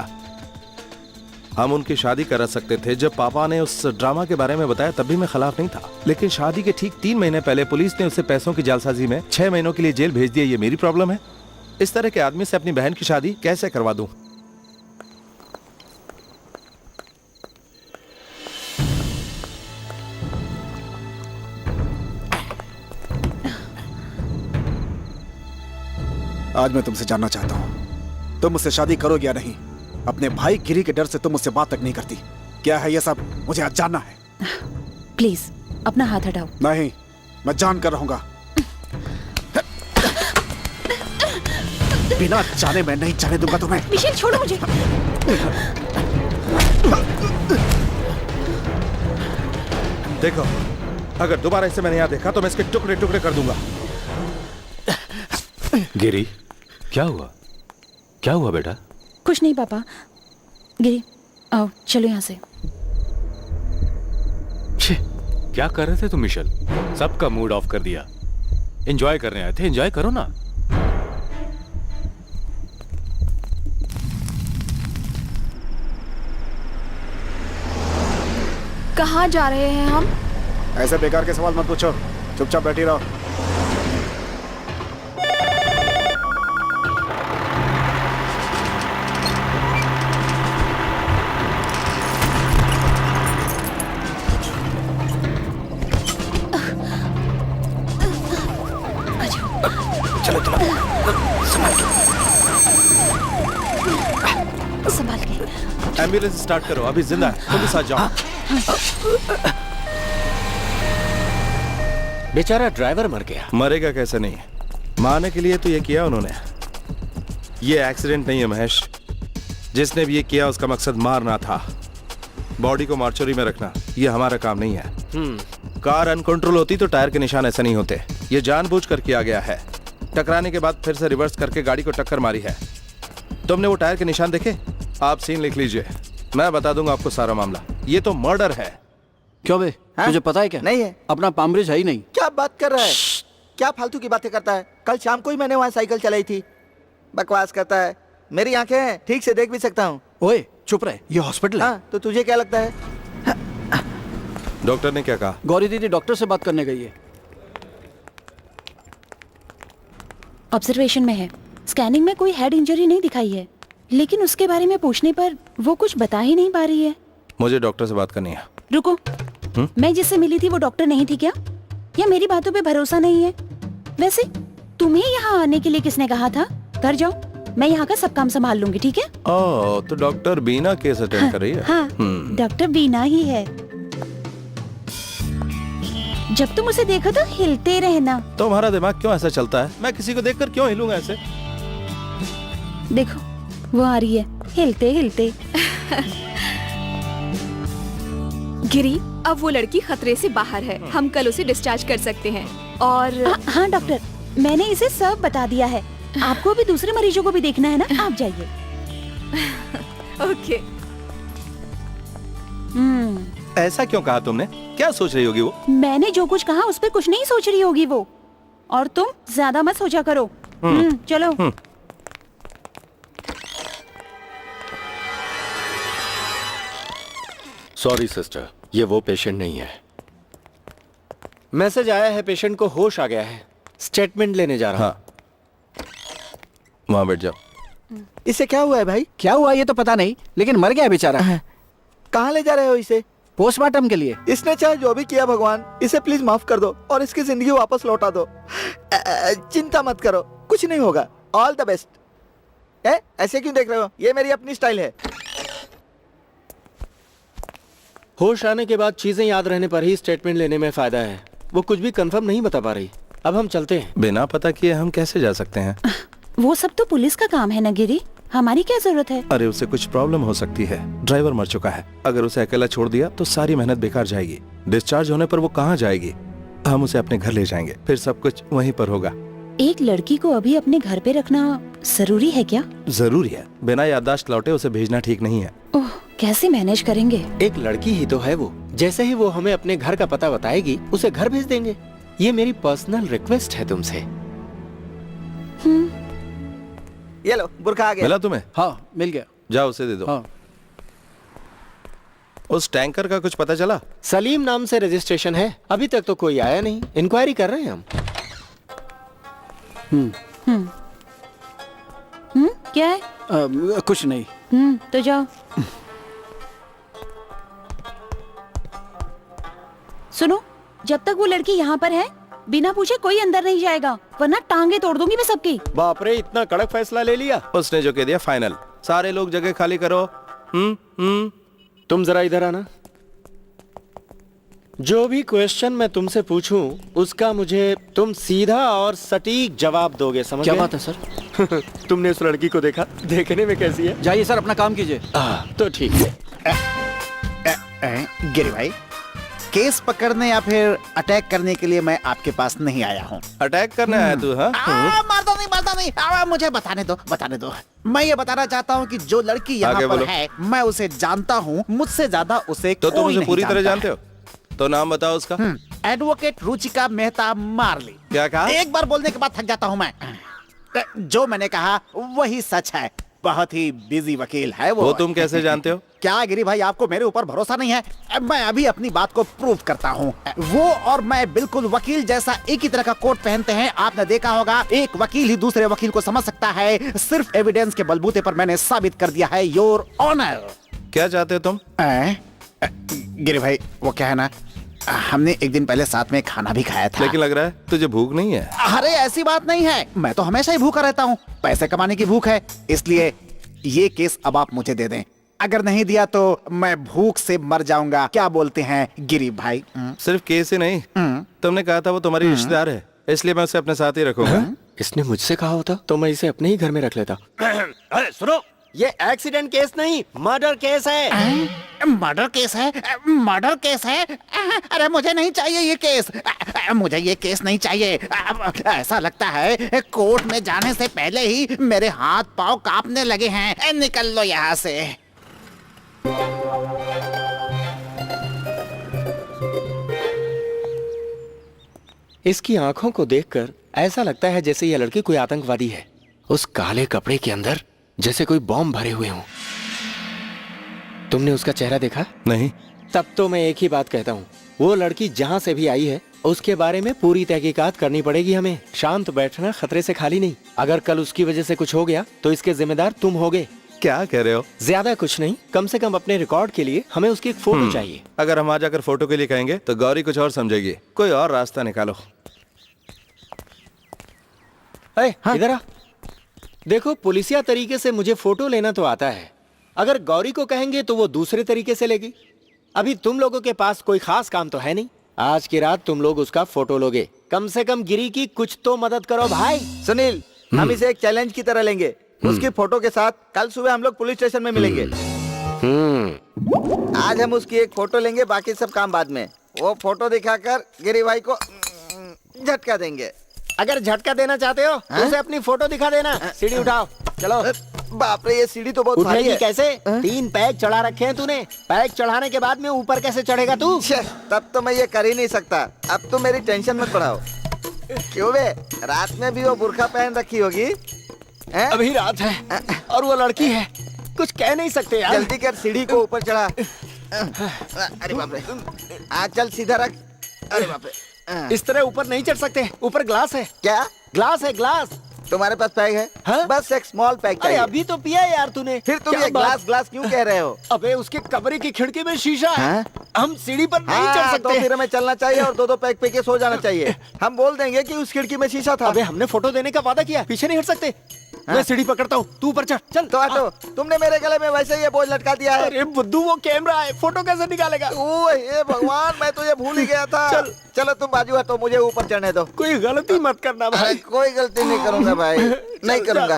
हम उनकी शादी करा सकते थे। जब पापा ने उस ड्रामा के बारे में बताया तब भी मैं खिलाफ नहीं था, लेकिन शादी के ठीक 3 महीने पहले पुलिस ने उसे पैसों की जालसाजी में 6 महीनों के लिए जेल भेज दिया। ये मेरी प्रॉब्लम है? इस तरह के आदमी से अपनी बहन की शादी कैसे करवा दूं? आज मैं तुमसे जानना चाहता हूँ, तुम मुझसे शादी करोगे या नहीं? अपने भाई गिरी के डर से तुम मुझसे बात तक नहीं करती। क्या है ये सब? मुझे आज जानना है। प्लीज अपना हाथ हटाओ। नहीं, मैं जान कर रहूंगा। बिना जाने मैं नहीं जाने दूंगा तुम्हें। मिशेल छोड़ो मुझे। देखो, अगर दोबारा इसे मैंने यहाँ देखा तो मैं इसके टुकड़े टुकड़े कर दूंगा। गिरी, क्या हुआ? क्या हुआ बेटा? कुछ नहीं पापा। गिरी आओ, चलो यहाँ से। छे, क्या कर रहे थे तुम मिशेल? सबका मूड ऑफ कर दिया। एंजॉय करने आए थे, एंजॉय करो ना। कहाँ जा रहे हैं हम? ऐसे बेकार के सवाल मत पूछो, चुपचाप बैठी रहो। संभाल के। एम्बुलेंस स्टार्ट करो, अभी जिंदा है। तुम भी साथ जाओ। बेचारा ड्राइवर मर गया। मरेगा कैसे नहीं? मारने के लिए तो ये किया उन्होंने। ये एक्सीडेंट नहीं है महेश। जिसने भी ये किया उसका मकसद मारना था। बॉडी को मार्चरी में रखना ये हमारा काम नहीं है। कार अनकंट्रोल होती तो टायर के निशान ऐसे नहीं होते। ये जानबूझकर किया गया है। टकराने के बाद फिर से रिवर्स करके गाड़ी को टक्कर मारी है। तुमने वो टायर के निशान देखे? आप सीन लिख लीजिए, मैं बता दूंगा आपको सारा मामला। ये तो मर्डर है। क्यों बे, तुझे पता है क्या? नहीं है। अपना पामब्रिज है ही नहीं। क्या बात कर रहा है? क्या फालतू की बातें करता है? कल शाम को ही मैंने वहाँ साइकिल चलाई थी। बकवास करता है। मेरी आंखें हैं, ठीक से देख भी सकता हूँ। ओए चुप रहे, ये हॉस्पिटल है। हाँ, तो तुझे क्या लगता है? डॉक्टर ने क्या कहा? गौरी दीदी डॉक्टर से बात करने गई है। ऑब्जर्वेशन में है। स्कैनिंग में कोई हेड इंजरी नहीं दिखाई है, लेकिन उसके बारे में पूछने पर वो कुछ बता ही नहीं पा रही है। मुझे डॉक्टर से बात करनी है। रुको, मैं जिससे मिली थी वो डॉक्टर नहीं थी क्या? या मेरी बातों पे भरोसा नहीं है? वैसे तुम्हें यहाँ आने के लिए किसने कहा था? घर जाओ, मैं यहाँ का सब काम संभाल लूंगी, ठीक है? ओह, तो डॉक्टर बीना केस अटेंड कर रही है। हाँ, डॉक्टर बीना ही है। जब तुम उसे देखो तो हिलते रहना। तुम्हारा दिमाग क्यों ऐसा चलता है? मैं किसी को देखकर क्यों हिलूंगा ऐसे? देखो वो आ रही है, हिलते हिलते। गिरी, अब वो लड़की खतरे से बाहर है, हम कल उसे डिस्चार्ज कर सकते हैं। और हाँ डॉक्टर, मैंने इसे सब बता दिया है। आपको भी दूसरे मरीजों को भी देखना है ना, आप जाइए। ओके। ऐसा क्यों कहा तुमने? क्या सोच रही होगी वो? मैंने जो कुछ कहा उस पर कुछ नहीं सोच रही होगी वो। और तुम ज्यादा मत सोचा करो। चलो। सॉरी सिस्टर, ये वो पेशेंट नहीं है। मैसेज आया है, पेशेंट को होश आ गया है, स्टेटमेंट लेने जा रहा हूँ। हाँ, वहाँ बैठ जाओ। इसे क्या हुआ है भाई? क्या हुआ ये तो पता नहीं, लेकिन मर गया बेचारा। कहाँ ले जा रहे हो इसे? पोस्टमार्टम के लिए। इसने चाहे जो भी किया भगवान, इसे प्लीज माफ कर दो और इसकी जिंदगी वापस लौटा दो। चिंता मत करो, कुछ नहीं होगा। All the best. ऐसे क्यों देख रहे हो? ये मेरी अपनी स्टाइल है। होश आने के बाद चीजें याद रहने पर ही स्टेटमेंट लेने में फायदा है। वो कुछ भी कंफर्म नहीं बता पा रही। अब हम चलते हैं। बिना पता किए हम कैसे जा सकते हैं? वो सब तो पुलिस का काम है ना गिरी, हमारी क्या जरूरत है? अरे उसे कुछ प्रॉब्लम हो सकती है। ड्राइवर मर चुका है, अगर उसे अकेला छोड़ दिया तो सारी मेहनत बेकार जाएगी। डिस्चार्ज होने पर वो कहाँ जाएगी? हम उसे अपने घर ले जाएंगे, फिर सब कुछ वहीं पर होगा। एक लड़की को अभी अपने घर पे रखना जरूरी है क्या? जरूरी है, बिना याददाश्त लौटे उसे भेजना ठीक नहीं है। ओह, कैसे मैनेज करेंगे? एक लड़की ही तो है वो। जैसे ही वो हमें अपने घर का पता बताएगी, उसे घर भेज देंगे। ये मेरी पर्सनल रिक्वेस्ट है तुमसे। ये लो, बुरखा आ गया। मिला तुम्हें? हाँ, मिल गया। जाओ उसे दे दो। हाँ। उस टैंकर का कुछ पता चला? सलीम नाम से रजिस्ट्रेशन है, अभी तक तो कोई आया नहीं। इंक्वायरी कर रहे हैं हम। क्या है? कुछ नहीं। तो जाओ। सुनो, जब तक वो लड़की यहाँ पर है, बिना पूछे कोई अंदर नहीं जाएगा, वरना टांगे तोड़ दूंगी मैं सबकी। बाप रे, इतना कड़क फैसला ले लिया। उसने जो कह दिया फाइनल। सारे लोग जगह खाली करो। तुम जरा इधर आना। जो भी क्वेश्चन मैं तुमसे पूछूं, उसका मुझे तुम सीधा और सटीक जवाब दोगे, समझ क्या गए? बात है सर? तुमने उस लड़की को देखा? देखने में कैसी है? जाइए सर, अपना काम कीजिए। तो ठीक है। गिरी भाई, केस पकड़ने या फिर अटैक करने के लिए मैं आपके पास नहीं आया हूँ। अटैक करने आया तू? हाँ, मारता नहीं। मुझे बताने दो। मैं ये बताना चाहता हूँ कि जो लड़की यहाँ आगे पर बोलो। है, मैं उसे जानता हूँ, मुझसे ज्यादा उसे तो तुम कोई उसे नहीं पूरी तरह जानता जानते हो? तो नाम बताओ उसका। Advocate Ruchika Mehta Marley. क्या कहा? एक बार बोलने के बाद थक जाता हूँ मैं। जो मैंने कहा वही सच है। बहुत ही बिजी वकील है वो। तुम कैसे जानते हो? क्या गिरी भाई, आपको मेरे ऊपर भरोसा नहीं है? मैं अभी अपनी बात को प्रूव करता हूँ। वो और मैं बिल्कुल वकील जैसा एक ही तरह का कोट पहनते हैं। आपने देखा होगा, एक वकील ही दूसरे वकील को समझ सकता है। सिर्फ एविडेंस के बलबूते पर मैंने साबित कर दिया है, योर ऑनर। क्या चाहते हो तुम? गिरी भाई, वो क्या है ना, हमने एक दिन पहले साथ में खाना भी खाया था। लेकिन लग रहा है तुझे भूख नहीं है। अरे ऐसी बात नहीं है, मैं तो हमेशा ही भूखा रहता हूँ। पैसे कमाने की भूख है, इसलिए ये केस अब आप मुझे दे दें। अगर नहीं दिया तो मैं भूख से मर जाऊंगा। क्या बोलते हैं गिरी भाई? सिर्फ केस ही नहीं, तुमने कहा था वो तुम्हारी रिश्तेदार है, इसलिए मैं उसे अपने साथ ही रखूंगा। इसने मुझसे कहा होता तो मैं इसे अपने ही घर में रख लेता। अरे सुनो, ये एक्सीडेंट केस नहीं, मर्डर केस है। मर्डर केस है? मर्डर केस है? अरे मुझे नहीं चाहिए ये केस। मुझे ये केस नहीं चाहिए। ऐसा लगता है कोर्ट में जाने से पहले ही मेरे हाथ पांव कांपने लगे हैं। निकल लो यहाँ से। इसकी आंखों को देखकर ऐसा लगता है जैसे यह लड़की कोई आतंकवादी है। उस काले कपड़े के अंदर जैसे कोई बॉम्ब भरे हुए हों। तुमने उसका चेहरा देखा? नहीं। तब तो मैं एक ही बात कहता हूँ, वो लड़की जहाँ से भी आई है उसके बारे में पूरी तहकीकात करनी पड़ेगी हमें। शांत बैठना खतरे से खाली नहीं। अगर कल उसकी वजह से कुछ हो गया तो इसके जिम्मेदार तुम होगे। क्या कह रहे हो? ज्यादा कुछ नहीं, कम से कम अपने रिकॉर्ड के लिए हमें उसकी एक फोटो चाहिए। अगर हम आ जाकर फोटो के लिए कहेंगे तो गौरी कुछ और समझेगी। कोई और रास्ता निकालो। इधर आ। देखो, पुलिसिया तरीके से मुझे फोटो लेना तो आता है। अगर गौरी को कहेंगे तो वो दूसरे तरीके से लेगी। अभी तुम लोगों के पास कोई खास काम तो है नहीं, आज की रात तुम लोग उसका फोटो लोगे। कम से कम गिरी की कुछ तो मदद करो भाई। सुनील, हम इसे एक चैलेंज की तरह लेंगे। उसकी फोटो के साथ कल सुबह हम लोग पुलिस स्टेशन में मिलेंगे। आज हम उसकी एक फोटो लेंगे, बाकी सब काम बाद में। वो फोटो दिखाकर गिरी भाई को झटका देंगे। अगर झटका देना चाहते हो तो उसे अपनी फोटो दिखा देना। सीढ़ी उठाओ, चलो। बाप रे, ये सीढ़ी तो बहुत भारी उठेगी है। कैसे? 3 पैक चढ़ा रखे हैं तूने। पैक चढ़ाने के बाद में ऊपर कैसे चढ़ेगा तू? तब तो मैं ये कर ही नहीं सकता। अब तो मेरी टेंशन मत बढ़ाओ। क्यों बे, रात में भी वो बुर्का पहन रखी होगी? अभी रात है और वो लड़की है, कुछ कह नहीं सकते यार। जल्दी कर, सीढ़ी को ऊपर चढ़ा। अरे बाप रे, चल सीधा रख। अरे बाप रे, इस तरह ऊपर नहीं चढ़ सकते। ऊपर ग्लास है। क्या ग्लास है? ग्लास तुम्हारे पास पैक है? हाँ? बस एक स्मॉल पैक अरे चाहिए। अभी तो पिया यार तूने। फिर तुम क्या ये बात? ग्लास ग्लास क्यों कह रहे हो? अबे उसके कमरे की खिड़की में शीशा है। हाँ? हम सीढ़ी पर नहीं चढ़ हाँ, सकते। तो फिर हमें चलना चाहिए और 2-2 पैक पी के सो जाना चाहिए। हम बोल देंगे कि उस खिड़की में शीशा था। अबे हमने फोटो देने का वादा किया, पीछे नहीं हट सकते। मैं सीढ़ी पकड़ता हूँ, तू ऊपर चढ़। चल तो हटो, तुमने मेरे गले में वैसे ही ये बोझ लटका दिया है। अरे बुद्धू, वो कैमरा है, फोटो कैसे निकालेगा? हे भगवान, मैं तो ये भूल ही गया था। चल। चलो तुम बाजू हटो, मुझे ऊपर चढ़ने दो। कोई गलती मत करना अरे भाई। कोई गलती नहीं करूंगा भाई, नहीं करूंगा।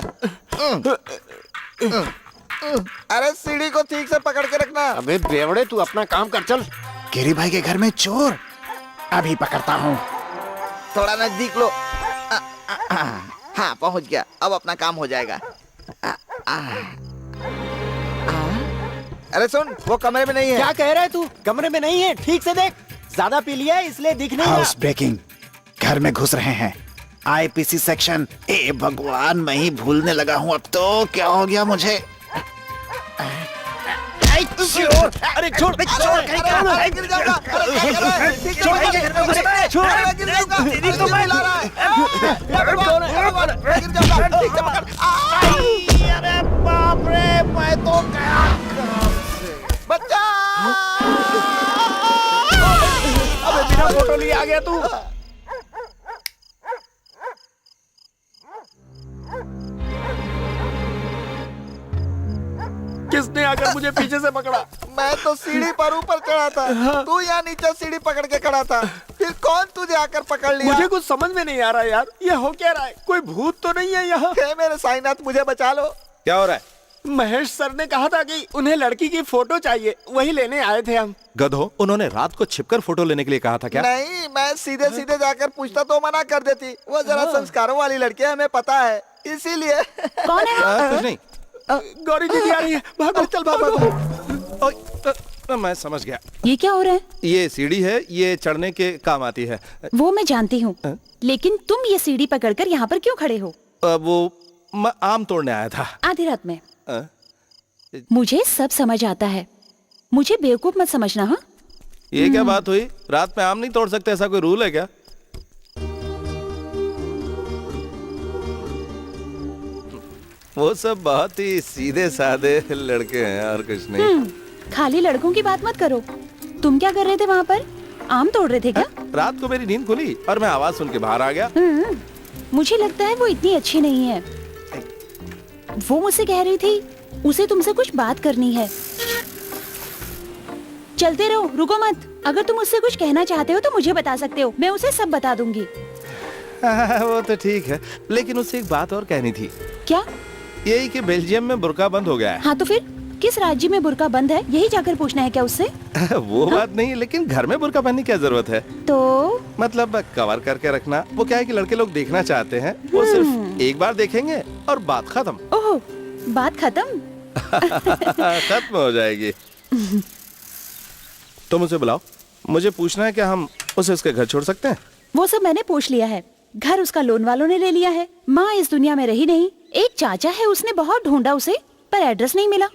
अरे सीढ़ी को ठीक से पकड़ के रखना। अबे बेवड़े, तू अपना काम कर। चल। गिरी भाई के घर में चोर, अभी पकड़ता हूँ। थोड़ा नजदीक लो। हाँ, पहुंच गया। अब अपना काम हो जाएगा। अरे सुन, वो कमरे में नहीं है। क्या कह रहा है तू? कमरे में नहीं है, ठीक से देख। ज्यादा पी लिया है इसलिए दिख नहीं रहा। हाउस ब्रेकिंग, घर में घुस रहे हैं। IPC section. ए भगवान, मैं ही भूलने लगा हूँ। अब तो क्या हो गया मुझे? अरे छोड़, गिर जाऊंगा। अरे क्या कर रहा है? ठीक से पकड़। अरे गिर जाऊंगा। दीदी तो मैं ला रहा है। गिर जाऊंगा। ठीक से पकड़। अरे बाप रे, मैं तो गया बच्चा। अबे बिना फोटो लिए आ गया तू। किसने आकर मुझे पीछे से पकड़ा? मैं तो सीढ़ी पर ऊपर चढ़ा था, तू यहाँ नीचे सीढ़ी पकड़ के खड़ा था। फिर कौन तुझे आकर पकड़ लिया? मुझे कुछ समझ में नहीं आ रहा यार, ये हो क्या रहा है? कोई भूत तो नहीं है यहाँ? हे मेरे साईनाथ, मुझे बचा लो। क्या हो रहा है? महेश सर ने कहा था कि उन्हें लड़की की फोटो चाहिए, वही लेने आए थे हम। गधो, उन्होंने रात को छिपकर फोटो लेने के लिए कहा था क्या? नहीं, मैं सीधे सीधे जाकर पूछता तो मना कर देती। वो जरा संस्कारों वाली लड़की है, हमें पता है, इसीलिए। कौन है? कुछ नहीं। गौरी दीदी आ रही है, भागो। चल भागो। मैं समझ गया। ये क्या हो रहा है? ये सीढ़ी है, ये चढ़ने के काम आती है। वो मैं जानती हूँ, लेकिन तुम ये सीढ़ी पकड़कर यहाँ पर क्यों खड़े हो? वो मैं आम तोड़ने आया था। आधी रात में? मुझे सब समझ आता है, मुझे बेवकूफ मत समझना। हाँ, ये क्या बात हुई? रात में आम नहीं तोड़ सकते, ऐसा कोई रूल है क्या? वो सब बहुत ही सीधे साधे लड़के हैं और कुछ नहीं। खाली लड़कों की बात मत करो। तुम क्या कर रहे थे वहाँ पर? आम तोड़ रहे थे क्या? रात को मेरी नींद खुली और मैं आवाज सुन के बाहर आ गया। मुझे लगता है वो इतनी अच्छी नहीं है। वो मुझसे कह रही थी उसे तुमसे कुछ बात करनी है। चलते रहो, रुको मत। अगर तुम उससे कुछ कहना चाहते हो तो मुझे बता सकते हो, मैं उसे सब बता दूंगी। वो तो ठीक है, लेकिन उससे एक बात और कहनी थी। क्या? यही कि बेल्जियम में बुर्का बंद हो गया है। हाँ तो फिर किस राज्य में बुर्का बंद है, यही जाकर पूछना है क्या उससे? वो बात नहीं, लेकिन घर में बुर्का पहनने की क्या जरूरत है? तो मतलब कवर करके रखना। वो क्या है कि लड़के लोग देखना चाहते हैं, वो सिर्फ एक बार देखेंगे और बात खत्म। ओह, बात खत्म? खत्म हो जाएगी। तुम उसे बुलाओ, मुझे पूछना है कि हम उसे उसके घर छोड़ सकते हैं। वो सब मैंने पूछ लिया है। घर उसका लोन वालों ने ले लिया है। माँ इस दुनिया में रही नहीं। एक चाचा है, उसने बहुत ढूंढा उसे, पर एड्रेस नहीं मिला।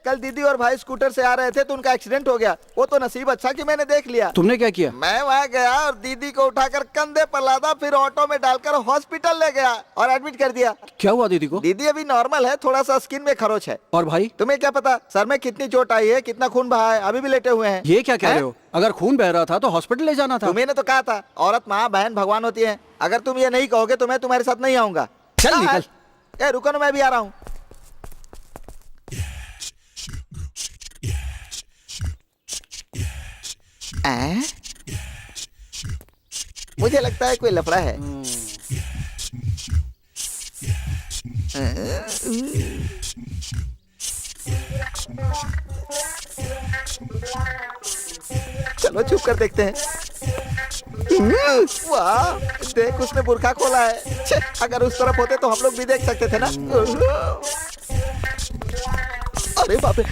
कल दीदी और भाई स्कूटर से आ रहे थे तो उनका एक्सीडेंट हो गया। वो तो नसीब अच्छा कि मैंने देख लिया। तुमने क्या किया? मैं वहाँ गया और दीदी को उठाकर कंधे पर लादा, फिर ऑटो में डालकर हॉस्पिटल ले गया और एडमिट कर दिया। क्या हुआ दीदी को? दीदी अभी नॉर्मल है, थोड़ा सा स्किन में खरोच है। और भाई? तुम्हें क्या पता सर में कितनी चोट आई है, कितना खून बहा है, अभी भी लेटे हुए हैं। ये क्या कह रहे हो? अगर खून बह रहा था तो हॉस्पिटल ले जाना था। तुम्हें तो कहा था औरत माँ बहन भगवान होती है। अगर तुम ये नहीं कहोगे तो मैं तुम्हारे साथ नहीं आऊंगा। चल निकल। रुको ना, मैं भी आ रहा हूँ। मुझे लगता है कोई लफड़ा है। चलो छुप कर देखते हैं। वाह, देख उसने बुर्का खोला है। छे, अगर उस तरफ होते तो हम लोग भी देख सकते थे ना। अरे बाप रे।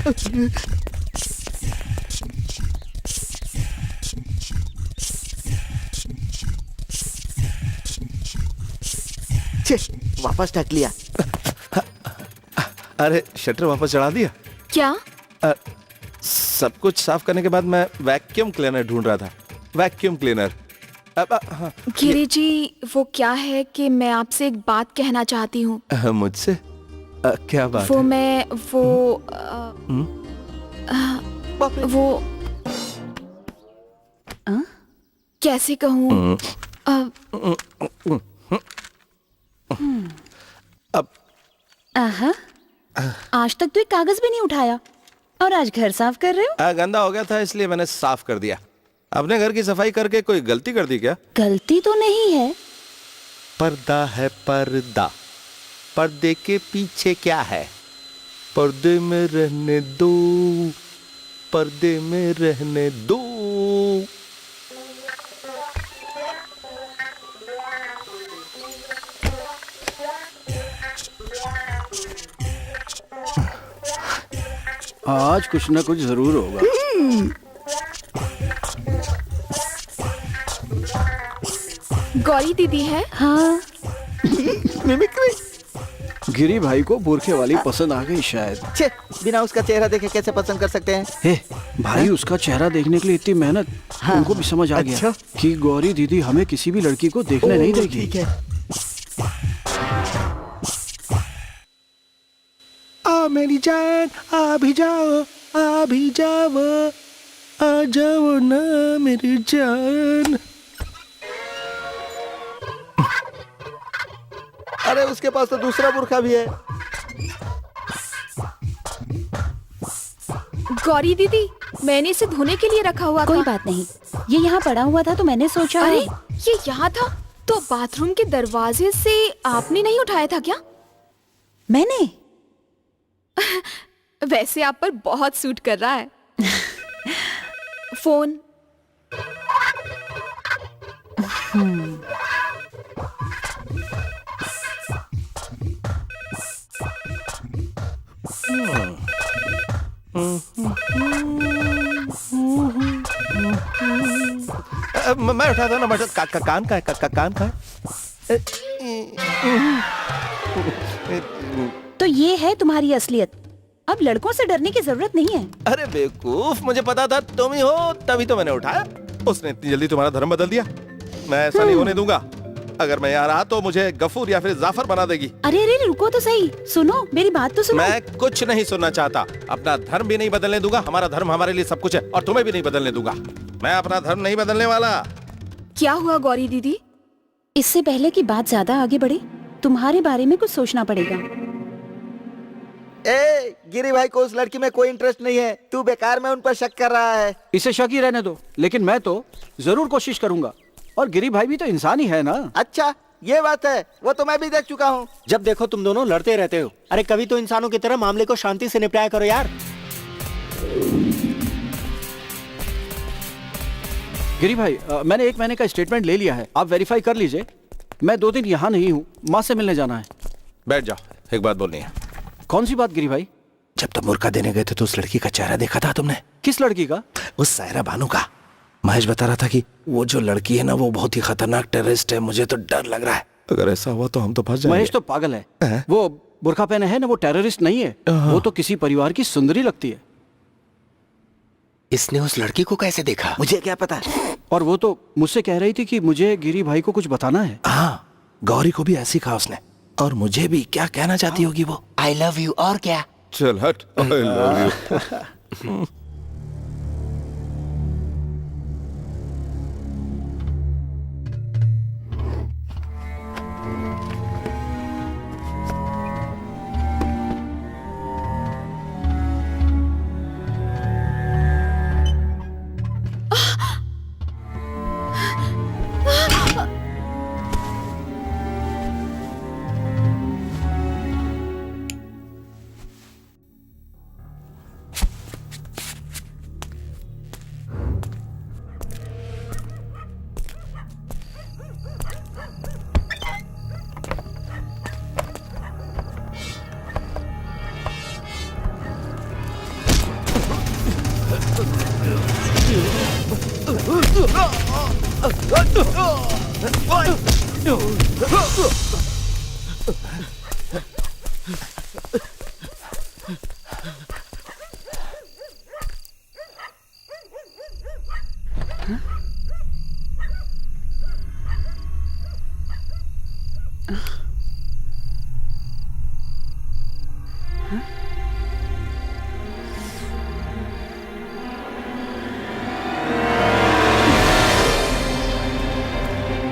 छे, वापस ढक लिया। अरे शटर वापस चढ़ा दिया। क्या? सब कुछ साफ करने के बाद मैं वैक्यूम क्लीनर ढूंढ रहा था। Vacuum cleaner. हाँ। गिरी जी, वो क्या है कि मैं आपसे एक बात कहना चाहती हूँ। मुझसे क्या बात वो है? मैं वो कैसे कहूँ? आहा, आज तक तो एक कागज भी नहीं उठाया और आज घर साफ कर रहे हो? गंदा हो गया था इसलिए मैंने साफ कर दिया। अपने घर की सफाई करके कोई गलती कर दी क्या? गलती तो नहीं है। पर्दा है पर्दा, पर्दे के पीछे क्या है? पर्दे में रहने दो, पर्दे में रहने दो। आज कुछ ना कुछ जरूर होगा। गौरी दीदी है? हाँ, मिमिक्री। गिरी भाई को बुरखे वाली पसंद आ गई शायद। छे, बिना उसका चेहरा देखे कैसे पसंद कर सकते हैं? हे, भाई उसका चेहरा देखने के लिए इतनी मेहनत। हाँ। उनको भी समझ आ गया अच्छा। कि गौरी दीदी हमें किसी भी लड़की को देखने नहीं देगी। ठीक है। आ मेरी जान, आ भी जाओ, आ भी जाओ, आ जाओ ना मेरी जान। अरे उसके पास तो दूसरा बुर्का भी है। गौरी दीदी, मैंने इसे धोने के लिए रखा हुआ कोई था। बात नहीं, ये यहाँ पड़ा हुआ था तो मैंने सोचा। अरे, ये यहाँ था तो बाथरूम के दरवाजे से आपने नहीं उठाया था क्या? मैंने वैसे आप पर बहुत सूट कर रहा है। फोन। मैं उठाता ना मटन कान का है, कान का है। तो ये है तुम्हारी असलियत। अब लड़कों से डरने की जरूरत नहीं है। अरे बेवकूफ, मुझे पता था तुम ही हो, तभी तो मैंने उठाया। उसने इतनी जल्दी तुम्हारा धर्म बदल दिया। मैं ऐसा नहीं होने दूंगा। अगर मैं यहाँ रहा तो मुझे गफूर या फिर जाफर बना देगी। अरे अरे रुको तो सही, सुनो मेरी बात तो सुनो। मैं कुछ नहीं सुनना चाहता। अपना धर्म भी नहीं बदलने दूंगा। हमारा धर्म हमारे लिए सब कुछ है और तुम्हें भी नहीं बदलने दूंगा। मैं अपना धर्म नहीं बदलने वाला। क्या हुआ गौरी दीदी? इससे पहले कि बात ज्यादा आगे बढ़े, तुम्हारे बारे में कुछ सोचना पड़ेगा। ए, गिरी भाई को उस लड़की में कोई इंटरेस्ट नहीं है। तू बेकार में उन पर शक कर रहा है। इसे शक ही रहने दो, लेकिन मैं तो जरूर कोशिश करूंगा। और गिरी भाई भी तो इंसान ही है ना। अच्छा, ये बात है। वो तो मैं भी देख चुका हूँ। जब देखो तुम दोनों लड़ते रहते हो। अरे कभी तो इंसानों की तरह मामले को शांति से निपटाया करो यार। गिरी भाई, मैंने 1 महीने का स्टेटमेंट ले लिया है, आप वेरीफाई कर लीजिए। मैं 2 दिन यहाँ नहीं हूँ, माँ से मिलने जाना है। बैठ जाओ, एक बात बोलनी है। कौन सी बात गिरी भाई? जब तुम मुर्गा देने गए थे तो उस लड़की का चेहरा देखा था तुमने? किस लड़की का? उस सायरा बानू का। महेश बता रहा था कि वो जो लड़की है ना, वो बहुत ही खतरनाक टेररिस्ट है। मुझे तो डर लग रहा है। अगर ऐसा हुआ तो हम तो फंस जाएंगे। महेश तो पागल है। वो बुर्का पहने है ना, वो टेररिस्ट नहीं है। वो तो किसी परिवार की सुंदरी लगती है। इसने उस लड़की को कैसे देखा? मुझे क्या पता। और वो तो मुझसे कह रही थी कि मुझे गिरी भाई को कुछ बताना है। हाँ, गौरी को भी ऐसी कहा उसने। और मुझे भी। क्या कहना चाहती होगी वो? I love you. और क्या? चल हट। I love you.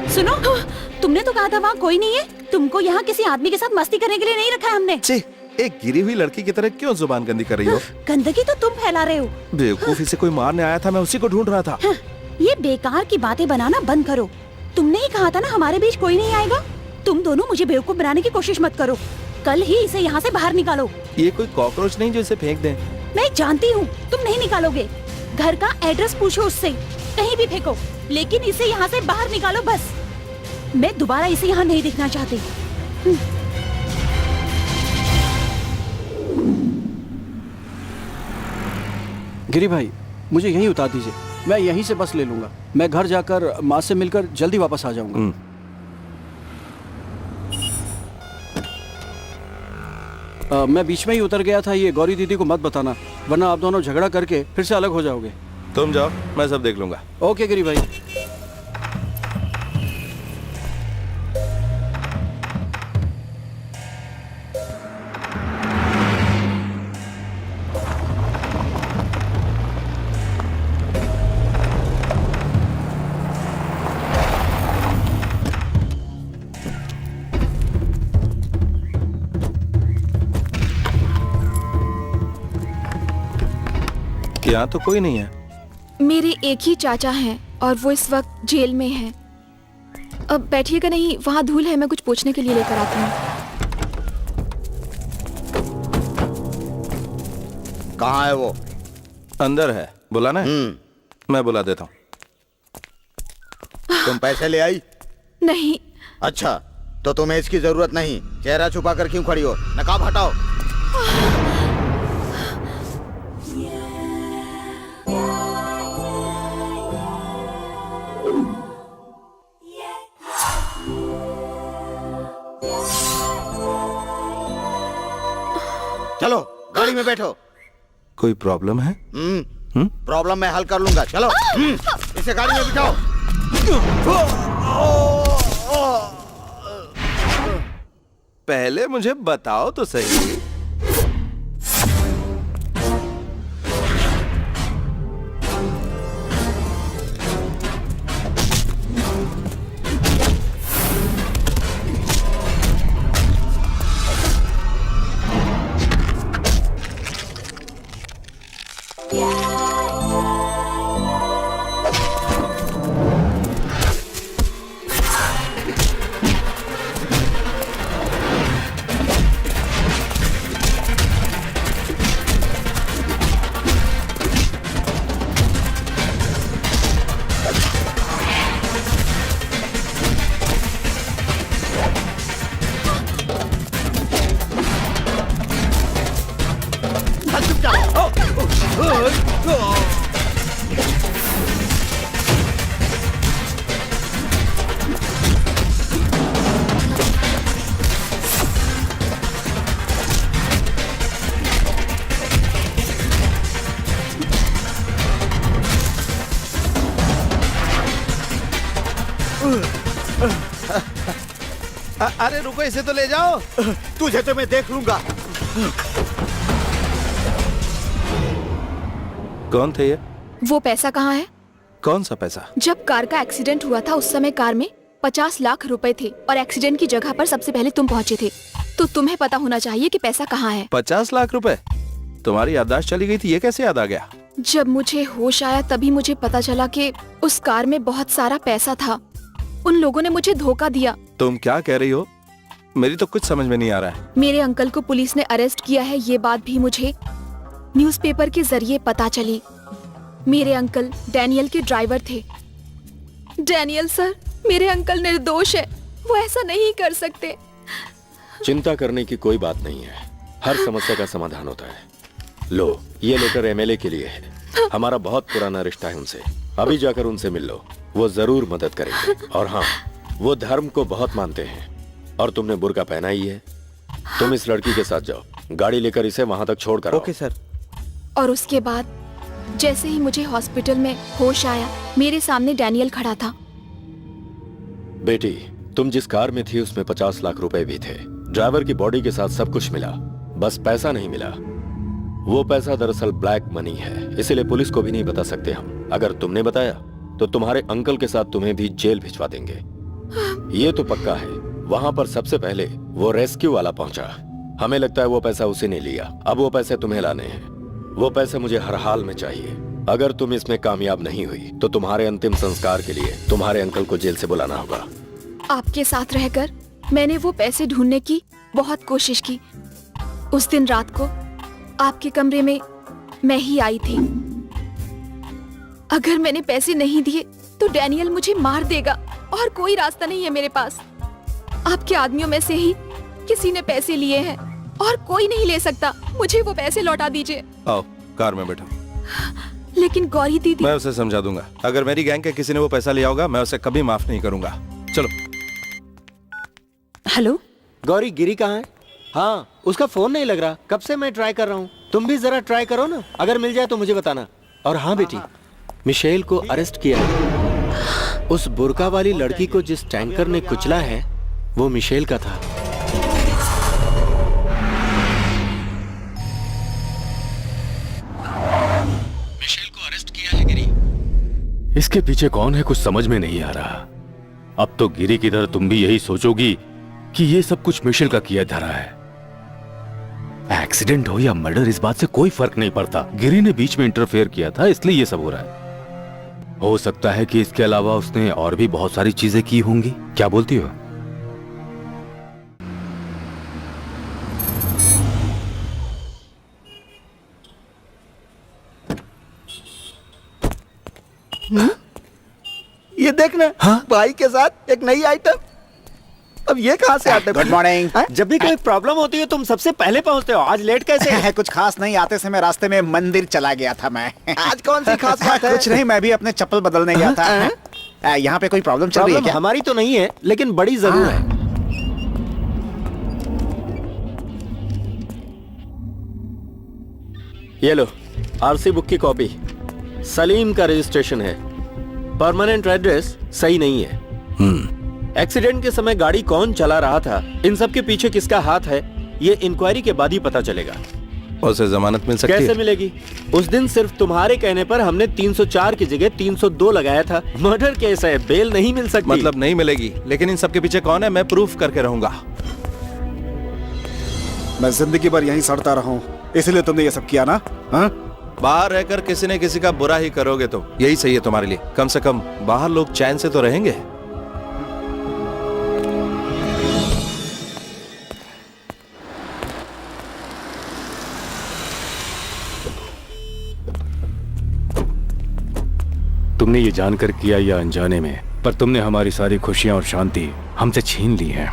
सुनो, तुमने तो कहा था वहाँ कोई नहीं है। तुमको यहाँ किसी आदमी के साथ मस्ती करने के लिए नहीं रखा है हमने। ची, एक गिरी हुई लड़की की तरह क्यों जुबान गंदी कर रही हो? गंदगी तो तुम फैला रहे हो। बेवकूफी से कोई मारने आया था, मैं उसी को ढूंढ रहा था। ये बेकार की बातें बनाना बंद करो। तुमने ही कहा था ना हमारे बीच कोई नहीं आएगा। तुम दोनों मुझे बेवकूफ बनाने की कोशिश मत करो। कल ही इसे यहाँ से बाहर निकालो। ये कोई कॉकरोच नहीं जो इसे फेंक दे। मैं जानती हूँ तुम नहीं निकालोगे। घर का एड्रेस पूछो उससे, कहीं भी फेंको, लेकिन इसे यहाँ से बाहर निकालो बस। मैं दोबारा इसे यहाँ नहीं दिखना चाहती। गिरी भाई, मुझे यहीं उतार दीजिए। मैं यहीं से बस ले लूंगा। मैं घर जाकर माँ से मिलकर जल्दी वापस आ जाऊंगा। मैं बीच में ही उतर गया था। ये गौरी दीदी को मत बताना, वरना आप दोनों झगड़ा करके फिर से अलग हो जाओगे। तुम जाओ, मैं सब देख लूंगा। ओके गिरी भाई। यहाँ तो कोई नहीं है। मेरे एक ही चाचा हैं और वो इस वक्त जेल में हैं। अब बैठिएगा नहीं, वहाँ धूल है, मैं कुछ पूछने के लिए लेकर आती हूँ। कहाँ है वो? अंदर है, बुलाना है? मैं बुला देता हूँ। तुम पैसे ले आई? नहीं। अच्छा, तो तुम्हें इसकी जरूरत नहीं। चेहरा छुपा कर क्यों खड़ी हो? नकाब हटाओ। चलो गाड़ी में बैठो। कोई प्रॉब्लम है? प्रॉब्लम मैं हल कर लूंगा। चलो इसे गाड़ी में बिठाओ। पहले मुझे बताओ तो सही। अरे रुको, इसे तो ले जाओ। तुझे तो मैं देख लूंगा। कौन थे ये? वो पैसा कहाँ है? कौन सा पैसा? जब कार का एक्सीडेंट हुआ था उस समय कार में 50 लाख रुपए थे और एक्सीडेंट की जगह पर सबसे पहले तुम पहुंचे थे, तो तुम्हें पता होना चाहिए कि पैसा कहाँ है। 50 लाख रुपए? तुम्हारी याददाश्त चली गई थी, ये कैसे याद आ गया? जब मुझे होश आया तभी मुझे पता चला कि उस कार में बहुत सारा पैसा था। उन लोगों ने मुझे धोखा दिया। तुम क्या कह रही हो? मेरी तो कुछ समझ में नहीं आ रहा है। मेरे अंकल को पुलिस ने अरेस्ट किया है, ये बात भी मुझे न्यूज़पेपर के जरिए पता चली। मेरे अंकल डैनियल के ड्राइवर थे। डैनियल सर, मेरे अंकल निर्दोष है, वो ऐसा नहीं कर सकते। चिंता करने की कोई बात नहीं है, हर समस्या का समाधान होता है। लो ये लेटर एमएलए के लिए है। हमारा बहुत पुराना रिश्ता है उनसे। अभी जाकर उनसे मिल लो, वो जरूर मदद करेंगे। और हाँ, वो धर्म को बहुत मानते हैं और तुमने बुर्का पहना ही है। तुम इस लड़की के साथ जाओ, गाड़ी लेकर इसे वहां तक छोड़ कर आओ। Okay sir. और उसके बाद जैसे ही मुझे हॉस्पिटल में होश आया, मेरे सामने डैनियल खड़ा था। बेटी, तुम जिस कार में थी उसमें 50 लाख रुपए भी थे। ड्राइवर की बॉडी के साथ सब कुछ मिला, बस पैसा नहीं मिला। वो पैसा दरअसल ब्लैक मनी है, इसीलिए पुलिस को भी नहीं बता सकते हम। अगर तुमने बताया तो तुम्हारे अंकल के साथ तुम्हें भी जेल भिजवा देंगे। ये तो पक्का है। वहां पर सबसे पहले वो रेस्क्यू वाला पहुंचा। हमें लगता है वो पैसा उसे ने लिया। अब वो पैसे तुम्हें लाने हैं। वो पैसे मुझे हर हाल में चाहिए। अगर तुम इसमें कामयाब नहीं हुई तो तुम्हारे अंतिम संस्कार के लिए तुम्हारे अंकल को जेल से बुलाना होगा। आपके साथ रहकर मैंने वो पैसे ढूंढने की बहुत कोशिश की। उस दिन रात को आपके कमरे में मैं ही आई थी। अगर मैंने पैसे नहीं दिए तो डैनियल मुझे मार देगा और कोई रास्ता नहीं है मेरे पास। आपके आदमियों में से ही किसी ने पैसे लिए हैं और कोई नहीं ले सकता। मुझे वो पैसे लौटा दीजिए। आओ, कार में बैठो। लेकिन गौरी दीदी, मैं उसे समझा दूंगा। अगर मेरी गैंग के किसी ने वो पैसा लिया होगा, मैं उसे कभी माफ नहीं करूंगा। चलो। हेलो, गौरी, गिरी कहाँ है? हाँ, उसका फोन नहीं लग रहा। कब से मैं ट्राई कर रहा हूँ। तुम भी जरा ट्राई करो ना, अगर मिल जाए तो मुझे बताना। और हाँ बेटी, मिशेल को अरेस्ट किया है। उस बुर्का वाली लड़की को जिस टैंकर ने कुचला है वो मिशेल का था। मिशेल को अरेस्ट किया है गिरी। इसके पीछे कौन है, कुछ समझ में नहीं आ रहा। अब तो गिरी की तरह तुम भी यही सोचोगी कि ये सब कुछ मिशेल का किया धरा है। एक्सीडेंट हो या मर्डर, इस बात से कोई फर्क नहीं पड़ता। गिरी ने बीच में इंटरफेयर किया था, इसलिए ये सब हो रहा है। हो सकता है कि इसके अलावा उसने और भी बहुत सारी चीजें की होंगी। क्या बोलती हो? ये देखना, हाँ? भाई के साथ एक नई आइटम। अब ये कहाँ से आता है? Good morning. जब भी कोई प्रॉब्लम होती है तुम सबसे पहले पहुँचते हो। आज लेट कैसे? है कुछ खास नहीं, आते समय रास्ते में मंदिर चला गया था मैं। आज कौन सी खास बात है? कुछ नहीं, मैं भी अपने चप्पल बदलने गया था। यहाँ पे कोई प्रॉब्लम चल रही है प्रॉब्लम क्या? हमारी तो नहीं है, लेकिन बड़ी जरूर है। ये लो, आरसी बुक की कॉपी। सलीम का रजिस्ट्रेशन है। परमानेंट एड्रेस सही नहीं है। एक्सीडेंट के समय गाड़ी कौन चला रहा था, इन सब के पीछे किसका हाथ है, ये इंक्वायरी के बाद ही पता चलेगा। उसे जमानत मिल सकती है? कैसे मिलेगी? उस दिन सिर्फ तुम्हारे कहने पर हमने 304 की जगह 302 लगाया था। मर्डर केस है, बेल नहीं मिल सकती। मतलब नहीं मिलेगी, लेकिन इन सब के पीछे कौन है मैं प्रूफ करके रहूंगा। मैं जिंदगी भर यहीं सड़ता रहा हूँ, इसलिए तुमने ये सब किया ना? हाँ? बाहर रहकर किसी न किसी का बुरा ही करोगे तो यही सही है तुम्हारे लिए। कम से कम बाहर लोग चैन से तो रहेंगे। तुमने ये जानकर किया या अनजाने में, पर तुमने हमारी सारी खुशियां और शांति हमसे छीन ली है।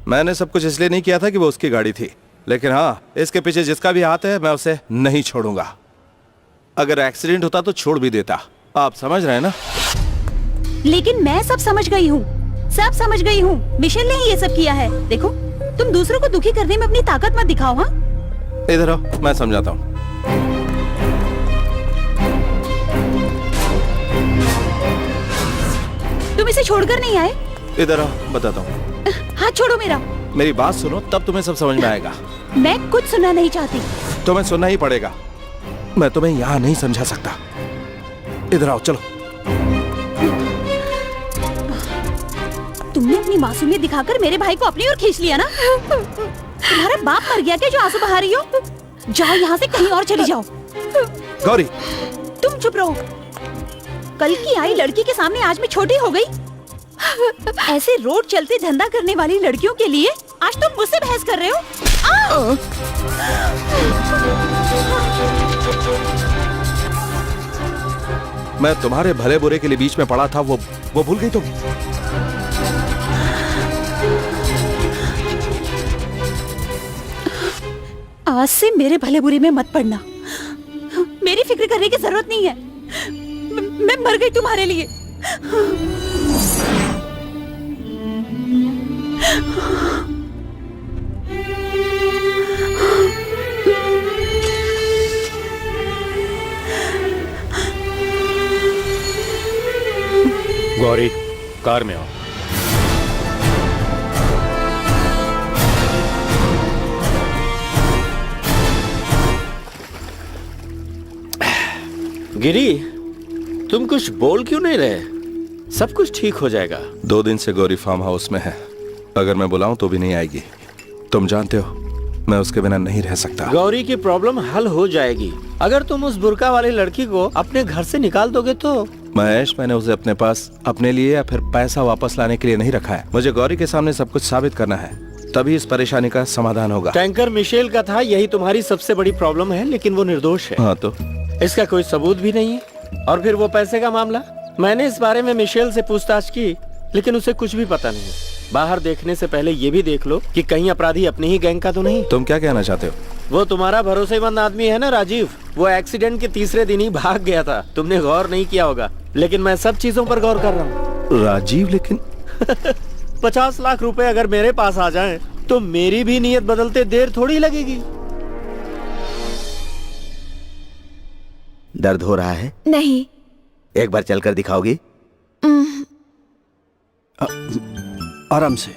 मैंने सब कुछ इसलिए नहीं किया था कि वो उसकी गाड़ी थी, लेकिन हाँ, इसके पीछे जिसका भी हाथ है मैं उसे नहीं छोड़ूंगा। अगर एक्सीडेंट होता तो छोड़ भी देता। आप समझ रहे हैं ना? लेकिन मैं सब समझ गई हूँ, सब समझ गई हूँ। मिशेल ने ही ये सब किया है। देखो, तुम दूसरों को दुखी करने में अपनी ताकत मत दिखाओ। हाँ, इधर आओ, मैं समझाता हूँ। तुम इसे छोड़कर नहीं आए? इधर आओ, बताता हूँ। हाथ छोड़ो मेरा। मेरी बात सुनो, तब तुम्हें सब समझ में आएगा। मैं कुछ सुनना नहीं चाहती। तुम्हें सुनना ही पड़ेगा। मैं तुम्हें यहाँ नहीं समझा सकता। इधर आओ, चलो। तुमने अपनी मासूमियत दिखाकर मेरे भाई को अपनी ओर खींच लिया ना? तुम्हारा बाप मर गया क्या जो आंसू बहा रही हो? जाओ यहाँ से, कहीं और चली जाओ। गौरी, तुम चुप रहो। कल की आई लड़की के सामने आज मैं छोटी हो गई। ऐसे रोड चलते धंधा करने वाली लड़कियों के लिए आज तुम मुझसे बहस कर रहे हो? मैं तुम्हारे भले बुरे के लिए बीच में पड़ा था, वो भूल गई तुम? आज से मेरे भले बुरे में मत पड़ना। मेरी फिक्र करने की जरूरत नहीं है। मैं मर गई तुम्हारे लिए। गौरी, कार में आओ। गिरी, तुम कुछ बोल क्यों नहीं रहे? सब कुछ ठीक हो जाएगा। 2 दिन से गौरी फार्म हाउस में है। अगर मैं बुलाऊं तो भी नहीं आएगी। तुम जानते हो मैं उसके बिना नहीं रह सकता। गौरी की प्रॉब्लम हल हो जाएगी अगर तुम उस बुर्का वाली लड़की को अपने घर से निकाल दोगे तो। महेश, मैंने उसे अपने पास अपने लिए या फिर पैसा वापस लाने के लिए नहीं रखा है। मुझे गौरी के सामने सब कुछ साबित करना है, तभी इस परेशानी का समाधान होगा। टैंकर मिशेल का था, यही तुम्हारी सबसे बड़ी प्रॉब्लम है, लेकिन वो निर्दोष है। हाँ तो इसका कोई सबूत भी नहीं है। और फिर वो पैसे का मामला, मैंने इस बारे में मिशेल से पूछताछ की, लेकिन उसे कुछ भी पता नहीं। बाहर देखने से पहले ये भी देख लो कि कहीं अपराधी अपने ही गैंग का तो नहीं। तुम क्या कहना चाहते हो? वो तुम्हारा भरोसेमंद आदमी है ना राजीव, वो एक्सीडेंट के तीसरे दिन ही भाग गया था। तुमने गौर नहीं किया होगा, लेकिन मैं सब चीजों पर गौर कर रहा हूँ। राजीव, लेकिन 50 लाख रुपए अगर मेरे पास आ जाएं, तो मेरी भी नीयत बदलते देर थोड़ी लगेगी। दर्द हो रहा है? नहीं। एक बार चलकर दिखाओगी? आराम से।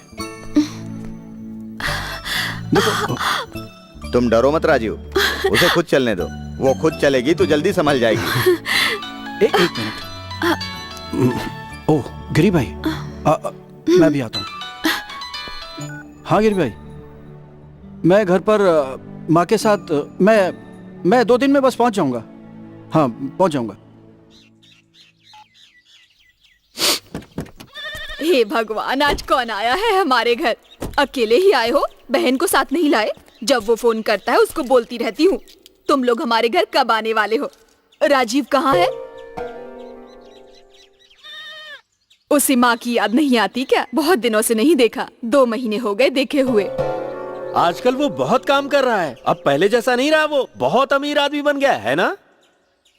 तुम डरो मत राजीव, उसे खुद चलने दो। वो खुद चलेगी तो जल्दी संभल जाएगी। एक मिनट। ओह गिरी भाई, मैं भी आता हूँ। हाँ गिरी भाई, मैं घर पर माँ के साथ मैं 2 दिन में बस पहुंच जाऊंगा। हाँ पहुंच जाऊंगा। हे भगवान, आज कौन आया है हमारे घर? अकेले ही आए हो? बहन को साथ नहीं लाए? जब वो फोन करता है उसको बोलती रहती हूँ, तुम लोग हमारे घर कब आने वाले हो? राजीव कहाँ है? उसे माँ की याद नहीं आती क्या? बहुत दिनों से नहीं देखा, 2 महीने हो गए देखे हुए। आजकल वो बहुत काम कर रहा है, अब पहले जैसा नहीं रहा। वो बहुत अमीर आदमी बन गया है ना?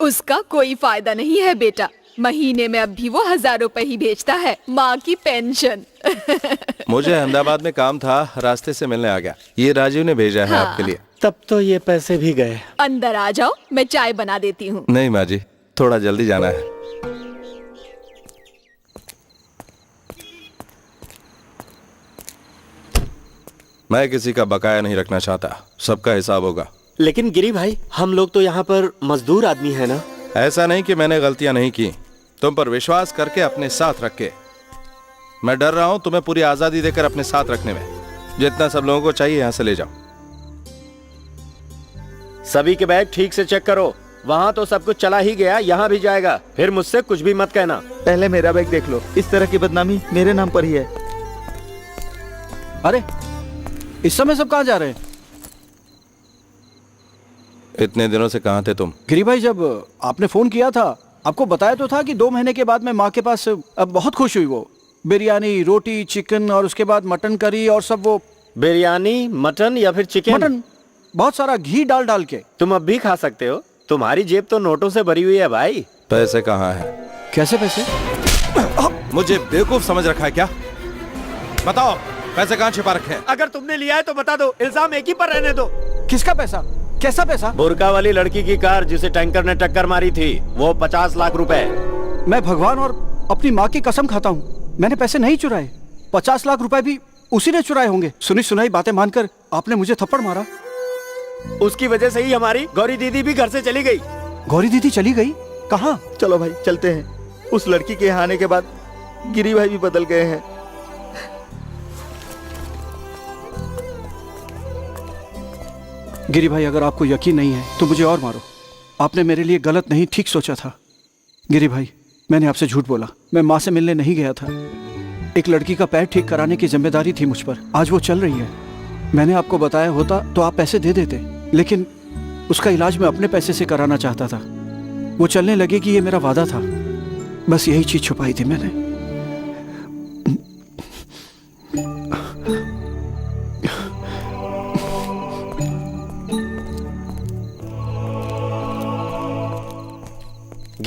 उसका कोई फायदा नहीं है बेटा, महीने में अब भी वो 1000 रुपए ही भेजता है, माँ की पेंशन। मुझे अहमदाबाद में काम था, रास्ते से मिलने आ गया। ये राजीव ने भेजा है आपके लिए। तब तो ये पैसे भी गए। अंदर आ जाओ, मैं चाय बना देती हूँ। नहीं माँ जी, थोड़ा जल्दी जाना है। मैं किसी का बकाया नहीं रखना चाहता, सबका हिसाब होगा। लेकिन गिरी भाई, हम लोग तो यहाँ पर मजदूर आदमी है ना। ऐसा नहीं कि मैंने गलतियां नहीं की, तुम पर विश्वास करके अपने साथ रख के। मैं डर रहा हूं तुम्हें पूरी आजादी देकर अपने साथ रखने में। जितना सब लोगों को चाहिए यहां से ले जाओ। सभी के बैग ठीक से चेक करो, वहाँ तो सब कुछ चला ही गया, यहाँ भी जाएगा। फिर मुझसे कुछ भी मत कहना। पहले मेरा बैग देख लो, इस तरह की बदनामी मेरे नाम पर ही है। अरे इस समय सब कहाँ जा रहे हैं? इतने दिनों से कहां थे तुम? गिरी भाई, जब आपने फोन किया था आपको बताया तो था कि 2 महीने के बाद मैं माँ के पास। अब बहुत खुश हुई वो। बिरयानी, रोटी, चिकन और उसके बाद मटन करी और सब वो। बिरयानी, मटन या फिर चिकन? मटन, बहुत सारा घी डाल डाल के। तुम अब भी खा सकते हो, तुम्हारी जेब तो नोटों से भरी हुई है भाई। पैसे कहाँ हैं? कैसे पैसे? मुझे बेवकूफ समझ रखा है क्या? बताओ पैसे कहाँ छिपा रखे हैं? अगर तुमने लिया है तो बता दो, इल्जाम एक ही पर रहने दो। किसका पैसा? कैसा पैसा? बुर्का वाली लड़की की कार जिसे टैंकर ने टक्कर मारी थी, वो 50 लाख रुपए। मैं भगवान और अपनी माँ की कसम खाता हूँ, मैंने पैसे नहीं चुराए। 50 लाख रुपए भी उसी ने चुराए होंगे। सुनी सुनाई बातें मानकर आपने मुझे थप्पड़ मारा। उसकी वजह से ही हमारी गौरी दीदी भी घर से चली गई। गौरी दीदी चली गई? कहाँ? चलो भाई चलते हैं। उस लड़की के यहाँ आने के बाद गिरी भाई भी बदल गए हैं। गिरी भाई, अगर आपको यकीन नहीं है तो मुझे और मारो। आपने मेरे लिए गलत नहीं ठीक सोचा था। गिरी भाई, मैंने आपसे झूठ बोला। मैं माँ से मिलने नहीं गया था। एक लड़की का पैर ठीक कराने की जिम्मेदारी थी मुझ पर। आज वो चल रही है। मैंने आपको बताया होता तो आप पैसे दे देते, लेकिन उसका इलाज मैं अपने पैसे से कराना चाहता था। वो चलने लगे कि ये मेरा वादा था। बस यही चीज छुपाई थी मैंने।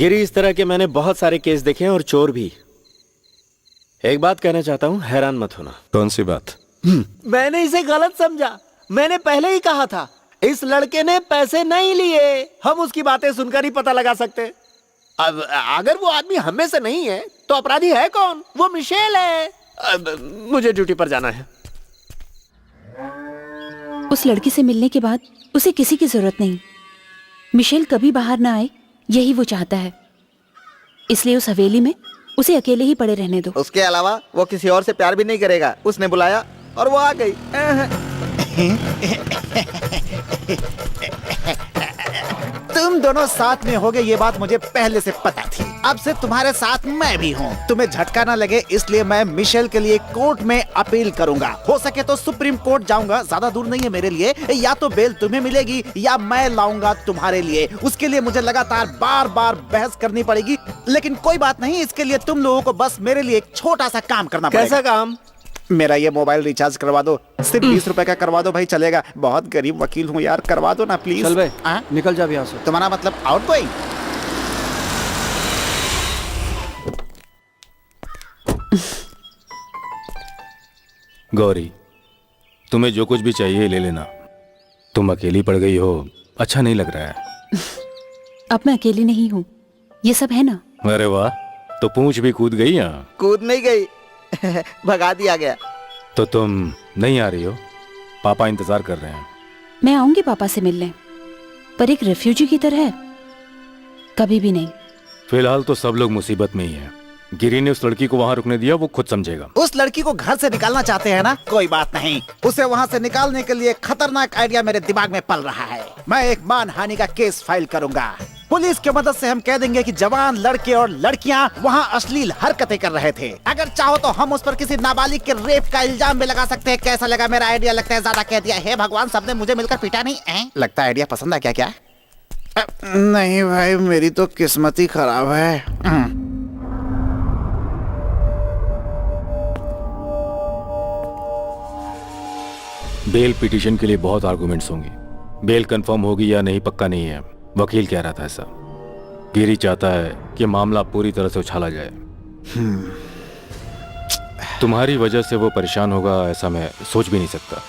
गिरी, इस तरह के मैंने बहुत सारे केस देखे हैं और चोर भी। एक बात कहना चाहता हूँ, हैरान मत होना। कौन सी बात? मैंने इसे गलत समझा। मैंने पहले ही कहा था इस लड़के ने पैसे नहीं लिए। हम उसकी बातें सुनकर ही पता लगा सकते। अब अगर वो आदमी हम में से नहीं है तो अपराधी है कौन? वो मिशेल है। अब मुझे ड्यूटी पर जाना है। उस लड़की से मिलने के बाद उसे किसी की जरूरत नहीं। मिशेल कभी बाहर ना आए, यही वो चाहता है। इसलिए उस हवेली में उसे अकेले ही पड़े रहने दो। उसके अलावा वो किसी और से प्यार भी नहीं करेगा। उसने बुलाया और वो आ गई। तुम दोनों साथ में होगे ये बात मुझे पहले से पता थी। अब से तुम्हारे साथ मैं भी हूँ। तुम्हें झटका ना लगे इसलिए मैं मिशेल के लिए कोर्ट में अपील करूंगा। हो सके तो सुप्रीम कोर्ट जाऊंगा, ज्यादा दूर नहीं है मेरे लिए। या तो बेल तुम्हें मिलेगी या मैं लाऊंगा तुम्हारे लिए। उसके लिए मुझे लगातार बार बार बहस करनी पड़ेगी, लेकिन कोई बात नहीं। इसके लिए तुम लोगों को बस मेरे लिए एक छोटा सा काम करना पड़ेगा। कैसा काम? मेरा ये मोबाइल रिचार्ज करवा दो। सिर्फ 20 रुपए का करवा दो भाई, चलेगा। बहुत गरीब वकील हूँ यार, करवा दो ना प्लीज। चल भाई, निकल जा यहाँ से। तुम्हारा मतलब आउट गोइंग? गौरी, तुम्हें जो कुछ भी चाहिए ले लेना। तुम अकेली पड़ गई हो, अच्छा नहीं लग रहा है। अब मैं अकेली नहीं हूँ, ये सब है ना। अरे वाह, तो पूंछ भी कूद गई यहाँ। कूद नहीं गई, भगा दिया गया। तो तुम नहीं आ रही हो? पापा इंतजार कर रहे हैं। मैं आऊंगी पापा से मिलने, पर एक रेफ्यूजी की तरह कभी भी नहीं। फिलहाल तो सब लोग मुसीबत में ही हैं। गिरी ने उस लड़की को वहाँ रुकने दिया, वो खुद समझेगा। उस लड़की को घर से निकालना चाहते हैं ना? कोई बात नहीं, उसे वहाँ से निकालने के लिए खतरनाक आइडिया मेरे दिमाग में पल रहा है। मैं एक मानहानि का केस फाइल करूंगा। पुलिस की मदद से हम कह देंगे कि जवान लड़के और लड़कियां वहाँ अश्लील हरकतें कर रहे थे। अगर चाहो तो हम उस पर किसी नाबालिग के रेप का इल्जाम भी लगा सकते हैं। कैसा लगा मेरा आइडिया? लगता है ज्यादा कह दिया। हे भगवान, सबने मुझे मिलकर पीटा नहीं है। लगता है आइडिया पसंद है क्या? नहीं भाई, मेरी तो किस्मत ही खराब है। बेल पिटीशन के लिए बहुत आर्गुमेंट्स होंगे। बेल कंफर्म होगी या नहीं पक्का नहीं है। वकील कह रहा था ऐसा। गिरी चाहता है कि मामला पूरी तरह से उछाला जाए। तुम्हारी वजह से वो परेशान होगा ऐसा मैं सोच भी नहीं सकता।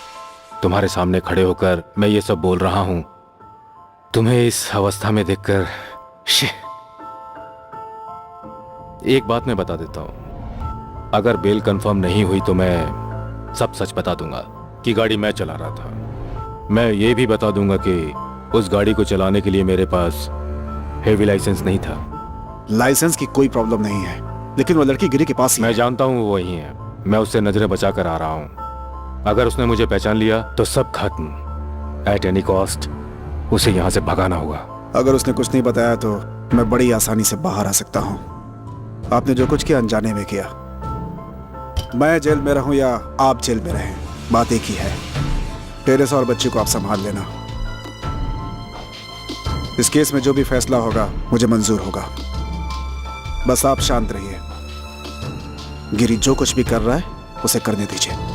तुम्हारे सामने खड़े होकर मैं ये सब बोल रहा हूं, तुम्हें इस अवस्था में देखकर एक बात मैं बता देता हूं, अगर बेल कंफर्म नहीं हुई तो मैं सब सच बता दूंगा कि गाड़ी मैं चला रहा था। मैं ये भी बता दूंगा कि उस गाड़ी को चलाने के लिए मेरे पास हेवी लाइसेंस नहीं था। लाइसेंस की कोई प्रॉब्लम नहीं है, लेकिन वो लड़की गिरी के पास ही मैं है। जानता हूँ वो वही है। मैं उससे नजरें बचा कर आ रहा हूँ। अगर उसने मुझे पहचान लिया तो सब खत्म। एट एनी कॉस्ट उसे यहाँ से भगाना होगा। अगर उसने कुछ नहीं बताया तो मैं बड़ी आसानी से बाहर आ सकता हूँ। आपने जो कुछ किया अनजाने में किया। मैं जेल में रहूं या आप जेल में रहें, बात एक ही है। टेरेसा और बच्ची को आप संभाल लेना। इस केस में जो भी फैसला होगा मुझे मंजूर होगा। बस आप शांत रहिए। गिरी जो कुछ भी कर रहा है उसे करने दीजिए।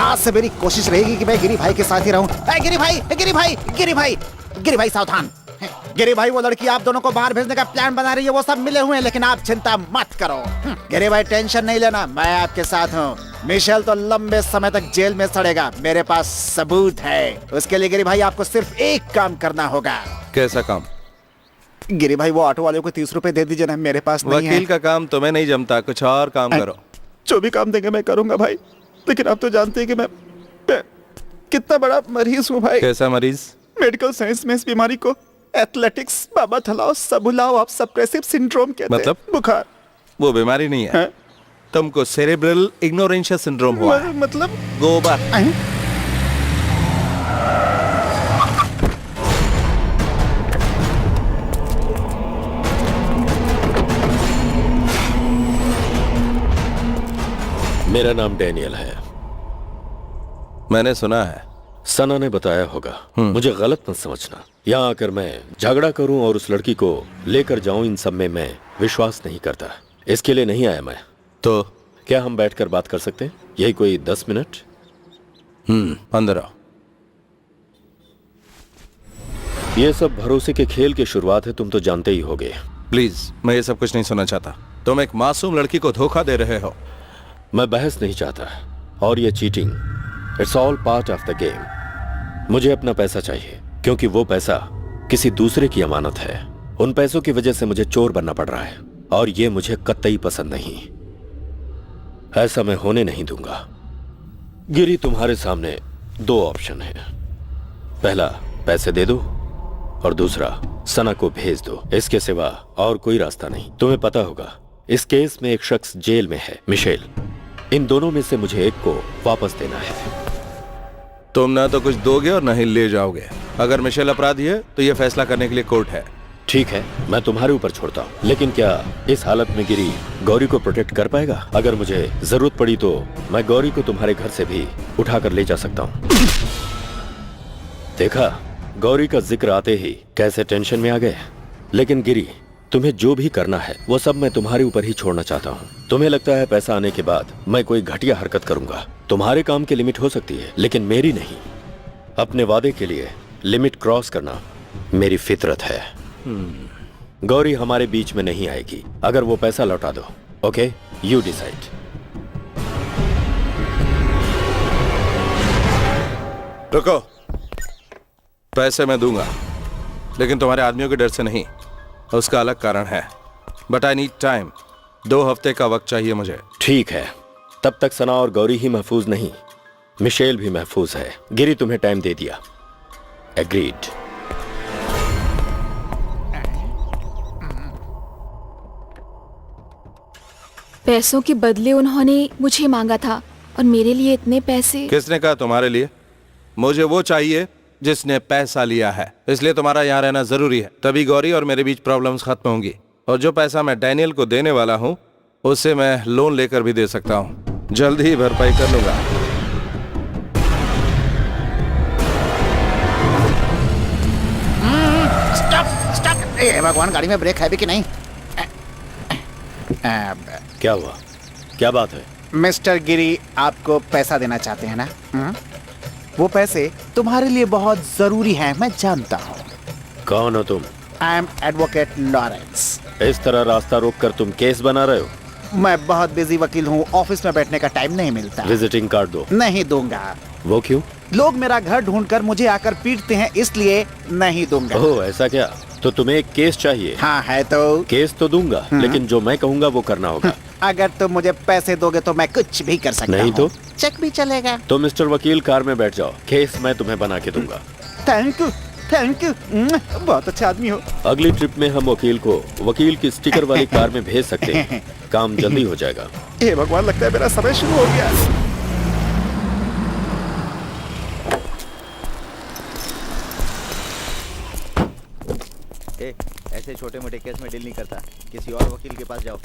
आज से मेरी कोशिश रहेगी कि मैं गिरी भाई के साथ ही रहूं। गिरी भाई, गिरी भाई, गिरी भाई, गिरी भाई सावधान। गिरी भाई, वो लड़की आप दोनों को बाहर भेजने का प्लान बना रही है। वो सब मिले हुए हैं, लेकिन आप चिंता मत करो। गिरी भाई टेंशन नहीं लेना, मैं आपके साथ हूँ। मिशेल तो लंबे समय तक जेल में सड़ेगा, मेरे पास सबूत है। उसके लिए गिरी भाई आपको सिर्फ एक काम करना होगा। कैसा काम? गिरी भाई, वो ऑटो वाले को 30 रुपए दे दीजिए ना, मेरे पास नहीं है। वकील का काम तुम्हें नहीं जमता, कुछ और काम करो। जो भी काम देंगे मैं करूंगा भाई, लेकिन आप तो जानते हैं कि मैं कितना बड़ा मरीज हूँ भाई। कैसा मरीज? मेडिकल साइंस में इस बीमारी को एथलेटिक्स, बाबा थलाओ, सबुलाओ, आप सप्रेसिव सिंड्रोम कहते हैं। मतलब? बुखार। वो बीमारी नहीं है, तुमको सेरेब्रल इग्नोरेंशिया सिंड्रोम हुआ है। मतलब गोबर। मेरा नाम डैनियल है। मैंने सुना है। सना ने बताया होगा। मुझे गलत मत समझना। यहाँ आकर मैं झगड़ा करूं और उस लड़की को लेकर जाऊं, इन सब में मैं विश्वास नहीं करता। इसके लिए नहीं आया मैं। तो क्या हम बैठकर बात कर सकते हैं? यही कोई 10 मिनट? अंदर आओ। ये सब भरोसे के खेल की शुरुआत है, तुम तो जानते ही होगे। प्लीज, मैं ये सब कुछ नहीं सुनना चाहता। तुम एक मासूम लड़की को धोखा दे रहे हो। मैं बहस नहीं चाहता, और ये cheating, it's all part of the game. मुझे अपना पैसा चाहिए, क्योंकि वो पैसा किसी दूसरे की अमानत है। उन पैसों की वजह से मुझे चोर बनना पड़ रहा है, और ये मुझे कतई पसंद नहीं। ऐसा मैं होने नहीं दूंगा। गिरी, तुम्हारे सामने 2 ऑप्शन है। पहला, पैसे दे दो, और दूसरा, सना को भेज दो। इसके सिवा और कोई रास्ता नहीं। तुम्हें पता होगा, इस केस में एक शख्स जेल में है, मिशेल। इन दोनों में से मुझे एक को वापस देना है। तुम ना तो कुछ दोगे और ना ही ले जाओगे। अगर मिशेल अपराधी है तो यह फैसला करने के लिए कोर्ट है। ठीक है, मैं तुम्हारे ऊपर छोड़ता हूँ। लेकिन क्या इस हालत में गिरी गौरी को प्रोटेक्ट कर पाएगा? अगर मुझे जरूरत पड़ी तो मैं गौरी को तुम्हारे घर से भी उठाकर ले जा सकता हूँ। देखा, गौरी का जिक्र आते ही कैसे टेंशन में आ गए। लेकिन गिरी, तुम्हें जो भी करना है वो सब मैं तुम्हारे ऊपर ही छोड़ना चाहता हूँ। तुम्हें लगता है पैसा आने के बाद मैं कोई घटिया हरकत करूंगा। तुम्हारे काम की लिमिट हो सकती है, लेकिन मेरी नहीं। अपने वादे के लिए लिमिट क्रॉस करना मेरी फितरत है। गौरी हमारे बीच में नहीं आएगी अगर वो पैसा लौटा दो। Okay, you decide. रुको, पैसे मैं दूंगा, लेकिन तुम्हारे आदमियों के डर से नहीं। उसका अलग कारण है। But I need time. 2 हफ्ते का वक्त चाहिए मुझे। ठीक है, तब तक सना और गौरी ही महफूज नहीं, मिशेल भी महफूज है। गिरी तुम्हें टाइम दे दिया। एग्रीड। पैसों के बदले उन्होंने मुझे मांगा था, और मेरे लिए इतने पैसे। किसने कहा तुम्हारे लिए? मुझे वो चाहिए जिसने पैसा लिया है। इसलिए तुम्हारा यहाँ रहना जरूरी है, तभी गौरी और मेरे बीच प्रॉब्लम्स खत्म होंगी। और जो पैसा मैं डैनियल को देने वाला हूँ उससे मैं लोन लेकर भी दे सकता हूँ। जल्द ही भरपाई कर लूंगा। Stop stop. ए भगवान, गाड़ी में ब्रेक है भी कि नहीं? क्या हुआ? क्या बात है? मिस्टर गिरी आपको पैसा देना चाहते हैं ना? वो पैसे तुम्हारे लिए बहुत जरूरी हैं, मैं जानता हूँ। कौन हो तुम? I am advocate Lawrence. इस तरह रास्ता रोककर तुम केस बना रहे हो? मैं बहुत बिजी वकील हूँ, ऑफिस में बैठने का टाइम नहीं मिलता। विजिटिंग कार्ड दो। नहीं दूंगा। वो क्यों? लोग मेरा घर ढूंढकर मुझे आकर पीटते हैं, इसलिए नहीं दूंगा। ओह, ऐसा क्या? तो तुम्हें एक केस चाहिए? हाँ है तो। केस तो दूंगा, लेकिन जो मैं कहूँगा वो करना होगा। अगर तुम मुझे पैसे दोगे तो मैं कुछ भी कर सकता हूँ। नहीं तो? चेक भी चलेगा। तो मिस्टर वकील, कार में बैठ जाओ, केस मैं तुम्हें बना के दूंगा। Thank you, thank you. बहुत अच्छा आदमी हो। अगली ट्रिप में हम वकील की स्टिकर वाली कार में भेज सकते हैं। काम जल्दी हो जाएगा। हे भगवान, लगता है मेरा समय शुरू हो गया। ऐसे छोटे मोटे केस में डील नहीं करता, किसी और वकील के पास जाओ।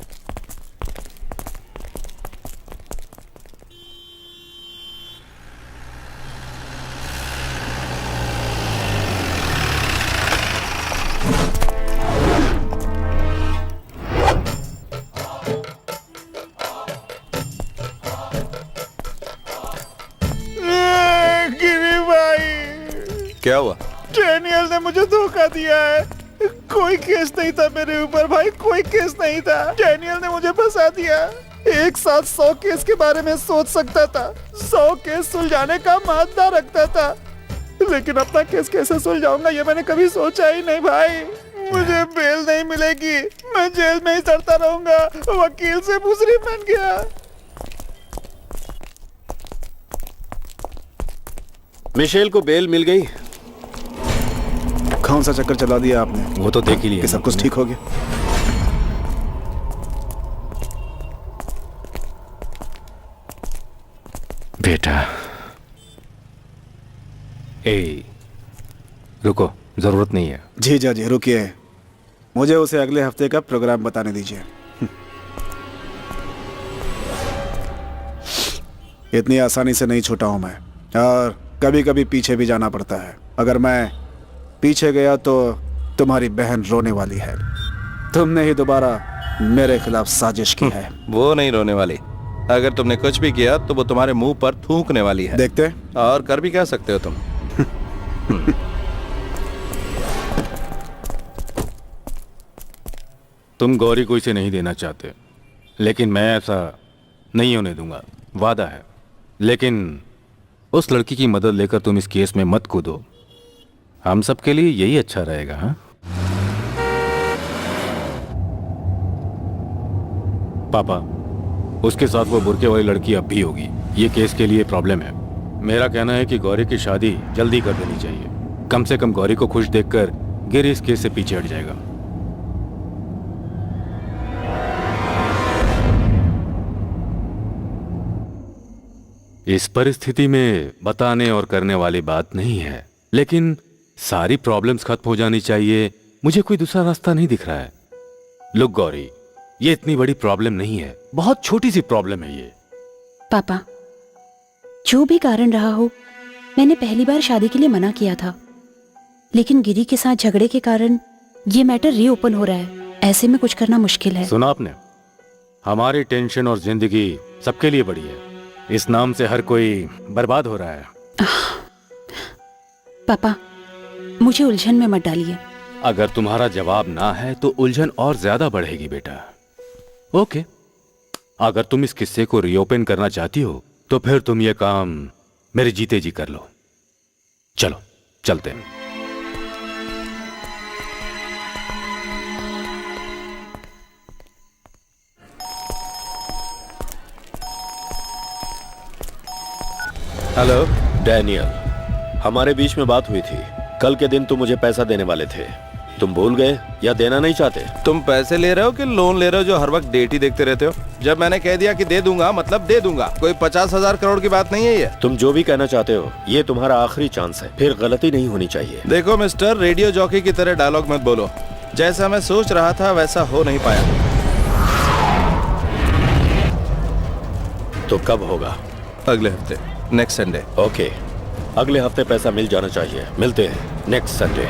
गिरी भाई, क्या हुआ? डैनियल ने मुझे धोखा दिया है। कोई केस नहीं था मेरे ऊपर भाई, कोई केस नहीं था। डैनियल ने मुझे फंसा दिया। एक साथ 100 केस के बारे में सोच सकता था, 100 केस सुलझाने का मादा रखता था, लेकिन अपना केस कैसे सुलझाऊंगा ये मैंने कभी सोचा ही नहीं भाई। मुझे बेल नहीं मिलेगी, मैं जेल में ही सड़ता रहूंगा। वकील से मुजरिम बन गया। मिशेल को बेल मिल गई। कौन सा चक्कर चला दिया आपने? वो तो देख ही लिया कि सब कुछ ठीक हो गया। बेटा, ए, रुको, जरूरत नहीं है। जी जी रुकिए, मुझे उसे अगले हफ्ते का प्रोग्राम बताने दीजिए। इतनी आसानी से नहीं छूटा हूं मैं, और कभी कभी पीछे भी जाना पड़ता है। अगर मैं पीछे गया तो तुम्हारी बहन रोने वाली है। तुमने ही दोबारा मेरे खिलाफ साजिश की है। वो नहीं रोने वाली। अगर तुमने कुछ भी किया तो वो तुम्हारे मुंह पर थूकने वाली है। देखते और कर भी क्या सकते हो तुम। तुम गौरी को इसे नहीं देना चाहते, लेकिन मैं ऐसा नहीं होने दूंगा, वादा है। लेकिन उस लड़की की मदद लेकर तुम इस केस में मत कूदो, हम सबके लिए यही अच्छा रहेगा। हाँ पापा, उसके साथ वो बुरके वाली लड़की अब भी होगी, ये केस के लिए प्रॉब्लम है। मेरा कहना है कि गौरी की शादी जल्दी कर देनी चाहिए। कम से कम गौरी को खुश देखकर गिरी इस केस से पीछे हट जाएगा। इस परिस्थिति में बताने और करने वाली बात नहीं है, लेकिन सारी प्रॉब्लम्स खत्म हो जानी चाहिए। मुझे कोई दूसरा रास्ता नहीं दिख रहा है। लुक गौरी, ये इतनी बड़ी प्रॉब्लम नहीं है, बहुत छोटी सी प्रॉब्लम है ये। पापा, जो भी कारण रहा हो, मैंने पहली बार शादी के लिए मना किया था, लेकिन गिरी के साथ झगड़े के कारण ये मैटर रीओपन हो रहा है। ऐसे में कुछ करना मुश्किल है। सुना आपने, हमारी टेंशन और जिंदगी सबके लिए बड़ी है, इस नाम से हर कोई बर्बाद हो रहा है। पापा, मुझे उलझन में मत डालिए। अगर तुम्हारा जवाब ना है तो उलझन और ज्यादा बढ़ेगी बेटा। ओके, अगर तुम इस किस्से को रीओपन करना चाहती हो तो फिर तुम ये काम मेरे जीते जी कर लो। चलो चलते हैं। हेलो डैनियल, हमारे बीच में बात हुई थी। कल के दिन तुम मुझे पैसा देने वाले थे, तुम भूल गए या देना नहीं चाहते? तुम पैसे ले रहे हो कि लोन ले रहे हो जो हर वक्त डेट ही देखते रहते हो? जब मैंने कह दिया कि दे दूंगा मतलब दे दूंगा, कोई 50,000 करोड़ की बात नहीं है ये। तुम जो भी कहना चाहते हो, ये तुम्हारा आखिरी चांस है, फिर गलती नहीं होनी चाहिए। देखो मिस्टर, रेडियो जॉकी की तरह डायलॉग मत बोलो। जैसा मैं सोच रहा था वैसा हो नहीं पाया। तो कब होगा? अगले हफ्ते, नेक्स्ट संडे। ओके, अगले हफ्ते पैसा मिल जाना चाहिए। मिलते हैं नेक्स्ट संडे।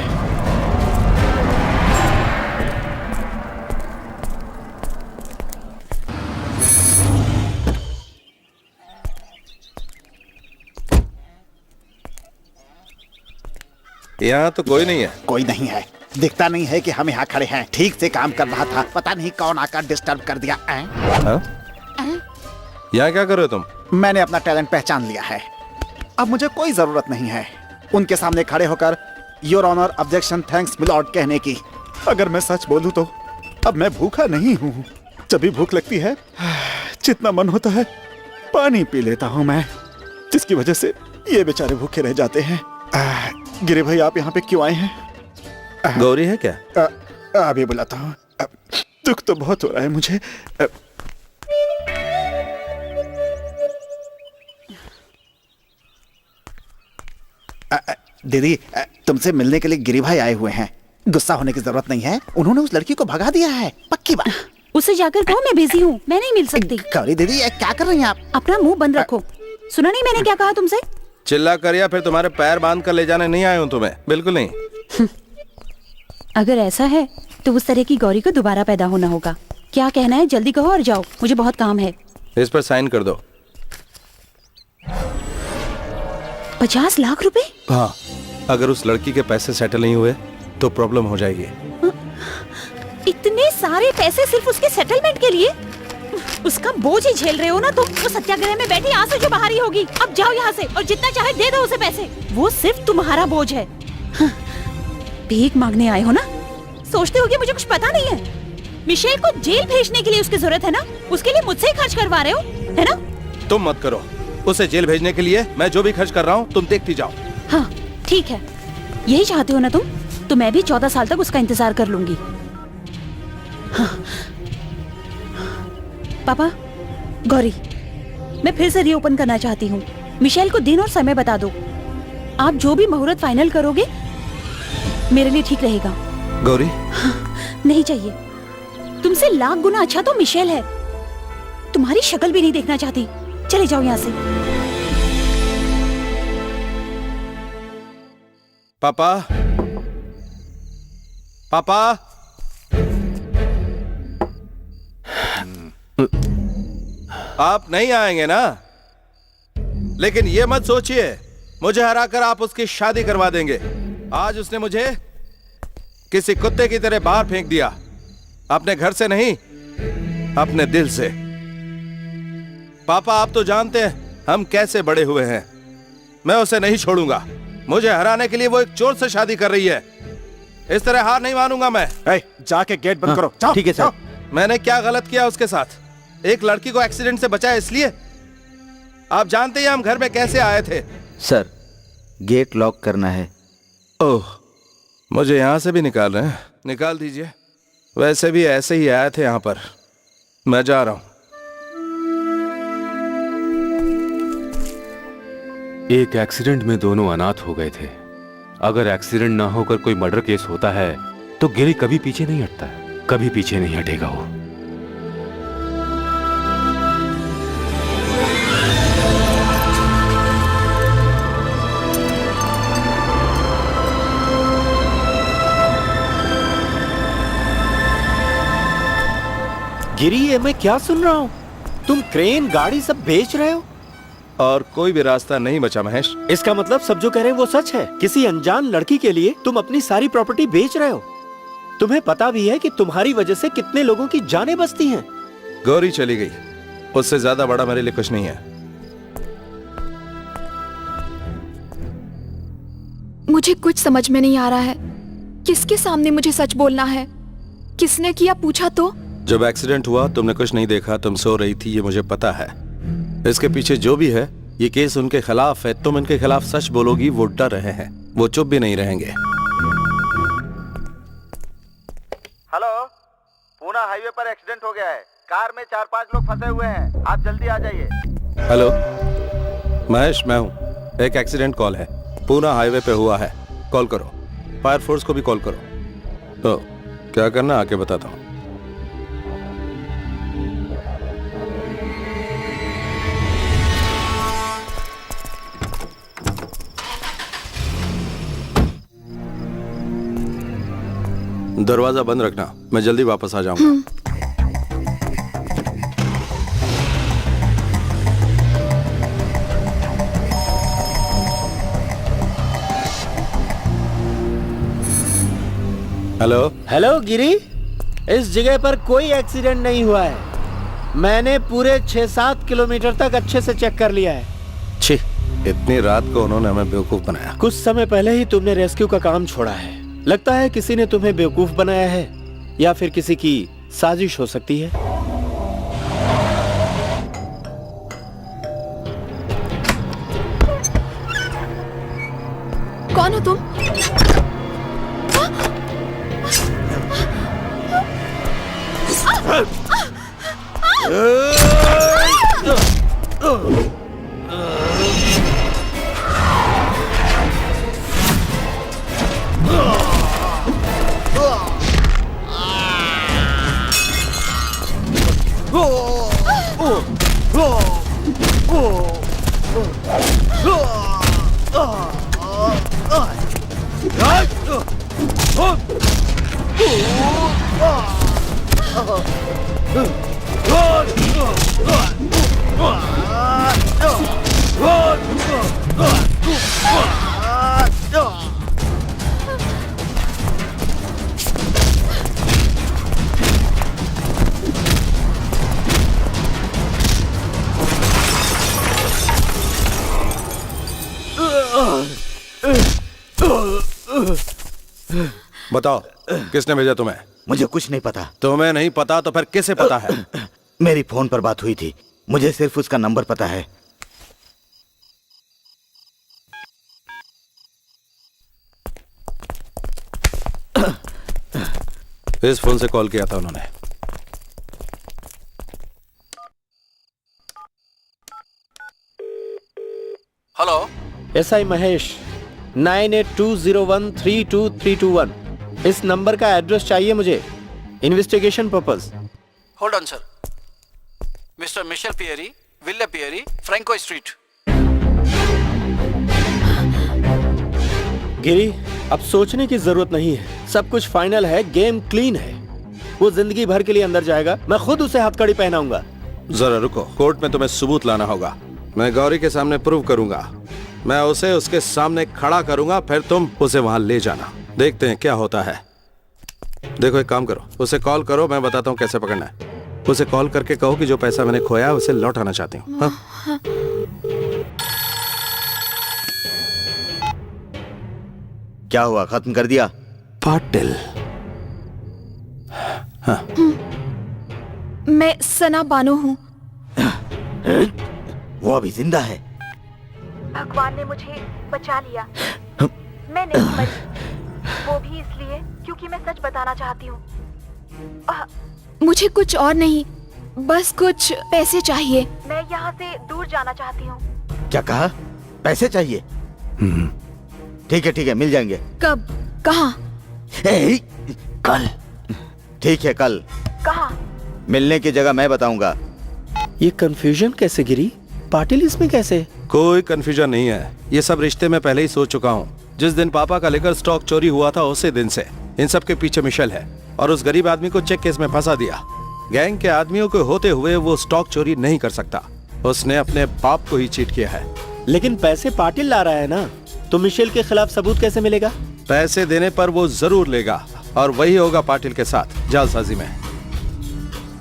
यहाँ तो कोई नहीं है। कोई नहीं है, दिखता नहीं है कि हम यहाँ खड़े हैं। ठीक से काम कर रहा था, पता नहीं कौन आकर डिस्टर्ब कर दिया। यहाँ क्या कर रहे हो तुम? मैंने अपना टैलेंट पहचान लिया है, अब मुझे कोई जरूरत नहीं है उनके सामने खड़े होकर your honour objection thanks milord कहने की। अगर मैं सच बोलूं तो अब मैं भूखा नहीं हूँ। जब भी भूख लगती है, जितना मन होता है पानी पी लेता हूँ मैं, जिसकी वजह से ये बेचारे भूखे रह जाते हैं। गिरे भाई, आप यहाँ पे क्यों आए हैं? गौरी है क्या? अभी बुलाता हूँ। दुख तो बहुत हो रहा है मुझे। दीदी, तुमसे मिलने के लिए गिरी भाई आए हुए हैं। गुस्सा होने की जरूरत नहीं है, उन्होंने उस लड़की को भगा दिया है, पक्की बात। उसे जाकर कहो मैं बिजी हूँ, मैं नहीं मिल सकती। गौरी दीदी, ये क्या कर रही हैं आप? अपना मुंह बंद रखो। सुना नहीं मैंने क्या कहा तुमसे? चिल्ला कर या फिर तुम्हारे पैर बांध कर ले जाने नहीं आया हूँ तुम्हें, बिल्कुल नहीं। अगर ऐसा है तो उस तरह की गौरी को दोबारा पैदा होना होगा। क्या कहना है, जल्दी कहो और जाओ, मुझे बहुत काम है। इस पर साइन कर दो। 50 लाख रुपए? हाँ, अगर उस लड़की के पैसे सेटल नहीं हुए तो प्रॉब्लम हो जाएगी। इतने सारे पैसे सिर्फ उसके सेटलमेंट के लिए? उसका बोझ ही झेल रहे हो ना तुम। वो सत्याग्रह में बैठी आंसू जो बाहर ही होगी। अब जाओ यहाँ से और जितना चाहे दे दो उसे पैसे। वो सिर्फ तुम्हारा बोझ है। भीख मांगने आए हो ना? सोचते हो कि मुझे कुछ पता नहीं है? मिशेल को जेल भेजने के लिए उसकी जरूरत है ना, उसके लिए मुझसे ही खर्च करवा रहे हो, है ना? तुम मत करो। उसे जेल भेजने के लिए मैं जो भी खर्च कर रहा हूँ तुम देखती जाओ। हाँ ठीक है, यही चाहते हो ना तुम, तो मैं भी 14 साल तक उसका इंतजार कर लूंगी। हाँ। पापा, गौरी, मैं फिर से रीओपन करना चाहती हूँ। मिशेल को दिन और समय बता दो। आप जो भी मुहूर्त फाइनल करोगे मेरे लिए ठीक रहेगा। गौरी? हाँ, नहीं चाहिए। तुमसे लाख गुना अच्छा तो मिशेल है। तुम्हारी शक्ल भी नहीं देखना चाहती। चले जाओ यहाँ से। पापा, पापा, आप नहीं आएंगे ना? लेकिन ये मत सोचिए मुझे हराकर आप उसकी शादी करवा देंगे। आज उसने मुझे किसी कुत्ते की तरह बाहर फेंक दिया, अपने घर से नहीं, अपने दिल से। पापा, आप तो जानते हैं हम कैसे बड़े हुए हैं। मैं उसे नहीं छोड़ूंगा। मुझे हराने के लिए वो एक चोर से शादी कर रही है। इस तरह हार नहीं मानूंगा मैं। जाके गेट बंद करो। जाओ। ठीक है सर। मैंने क्या गलत किया उसके साथ? एक लड़की को एक्सीडेंट से बचाया इसलिए? आप जानते हैं हम घर में कैसे आए थे। सर, गेट लॉक करना है। ओह, मुझे यहां से भी निकाल रहे हैं? निकाल दीजिए। वैसे भी ऐसे ही आए थे यहां पर। मैं जा रहा हूं। एक एक्सीडेंट में दोनों अनाथ हो गए थे। अगर एक्सीडेंट ना होकर कोई मर्डर केस होता है तो गिरी कभी पीछे नहीं हटता, कभी पीछे नहीं हटेगा वो। गिरी, ये मैं क्या सुन रहा हूँ? तुम क्रेन, गाड़ी सब बेच रहे हो? और कोई भी रास्ता नहीं बचा महेश। इसका मतलब सब जो कह रहे हैं वो सच है। किसी अनजान लड़की के लिए तुम अपनी सारी प्रॉपर्टी बेच रहे हो। तुम्हें पता भी है कि तुम्हारी वजह से कितने लोगों की जानें बचती हैं। गौरी चली गई, उससे ज्यादा बड़ा मेरे लिए कुछ नहीं है। मुझे कुछ समझ में नहीं आ रहा है। किसके सामने मुझे सच बोलना है? किसने किया पूछा तो? जब एक्सीडेंट हुआ तुमने कुछ नहीं देखा, तुम सो रही थी, ये मुझे पता है। इसके पीछे जो भी है, ये केस उनके खिलाफ है। तुम इनके खिलाफ सच बोलोगी, वो डर रहे हैं, वो चुप भी नहीं रहेंगे। हेलो, पूना हाईवे पर एक्सीडेंट हो गया है। कार में 4-5 लोग फंसे हुए हैं। आप जल्दी आ जाइए। हेलो महेश, मैं हूं। एक एक्सीडेंट कॉल है, पूना हाईवे पे हुआ है। कॉल करो, फायर फोर्स को भी कॉल करो। तो क्या करना आके बताता हूं। दरवाजा बंद रखना, मैं जल्दी वापस आ जाऊंगा। हेलो। हेलो गिरी, इस जगह पर कोई एक्सीडेंट नहीं हुआ है। मैंने पूरे 6-7 किलोमीटर तक अच्छे से चेक कर लिया है। छी, इतनी रात को उन्होंने हमें बेवकूफ बनाया। कुछ समय पहले ही तुमने रेस्क्यू का काम छोड़ा है। लगता है किसी ने तुम्हें बेवकूफ बनाया है, या फिर किसी की साजिश हो सकती है। कौन हो तुम? बताओ, किसने भेजा तुम्हें? मुझे कुछ नहीं पता। तुम्हें नहीं पता तो फिर किसे पता है? मेरी फोन पर बात हुई थी, मुझे सिर्फ उसका नंबर पता है। इस फोन से कॉल किया था उन्होंने। Hello, SI Mahesh, 9820132321। इस नंबर का एड्रेस चाहिए मुझे, investigation purpose. Hold on sir. Mister Michel Pierre, villa Pierre, Franco street. Giri, अब सोचने की जरूरत नहीं है, सब कुछ फाइनल है, गेम क्लीन है। वो जिंदगी भर के लिए अंदर जाएगा, मैं खुद उसे हथकड़ी पहनाऊंगा। जरा रुको, कोर्ट में तुम्हें सबूत लाना होगा। मैं गौरी के सामने प्रूव करूंगा, मैं उसे उसके सामने खड़ा करूंगा, फिर तुम उसे वहां ले जाना। देखते हैं क्या होता है। देखो एक काम करो, उसे कॉल करो, मैं बताता हूँ कैसे पकड़ना है। उसे कॉल करके कहो कि जो पैसा मैंने खोया उसे लौटाना चाहती हूँ। हाँ? क्या हुआ, खत्म कर दिया? पाटिल। हाँ। मैं सना बानो हूँ। वो अभी जिंदा है। भगवान ने मुझे बचा लिया। मैं नहीं मरी, वो भी इसलिए क्योंकि मैं सच बताना चाहती हूँ। मुझे कुछ और नहीं, बस कुछ पैसे चाहिए। मैं यहाँ से दूर जाना चाहती हूँ। क्या कहा? पैसे चाहिए? ठीक है, मिल जाएंगे। कब? कहाँ? कल। ठीक है, कल। कहाँ? मिलने की जगह मैं बताऊंगा। ये कंफ्यूजन कैसे गिरी? पाटिल इसमें कैसे? कोई कंफ्यूजन नहीं है, ये सब रिश्ते में पहले ही सोच चुका हूँ। जिस दिन पापा का लेकर स्टॉक चोरी हुआ था उसी दिन से इन सब के पीछे मिशेल है, और उस गरीब आदमी को चेक केस में फंसा दिया। गैंग के आदमियों को होते हुए वो स्टॉक चोरी नहीं कर सकता, उसने अपने बाप को ही चीट किया है। लेकिन पैसे पाटिल ला रहा है ना, तो मिशेल के खिलाफ सबूत कैसे मिलेगा? पैसे देने पर वो जरूर लेगा, और वही होगा पाटिल के साथ जालसाजी में।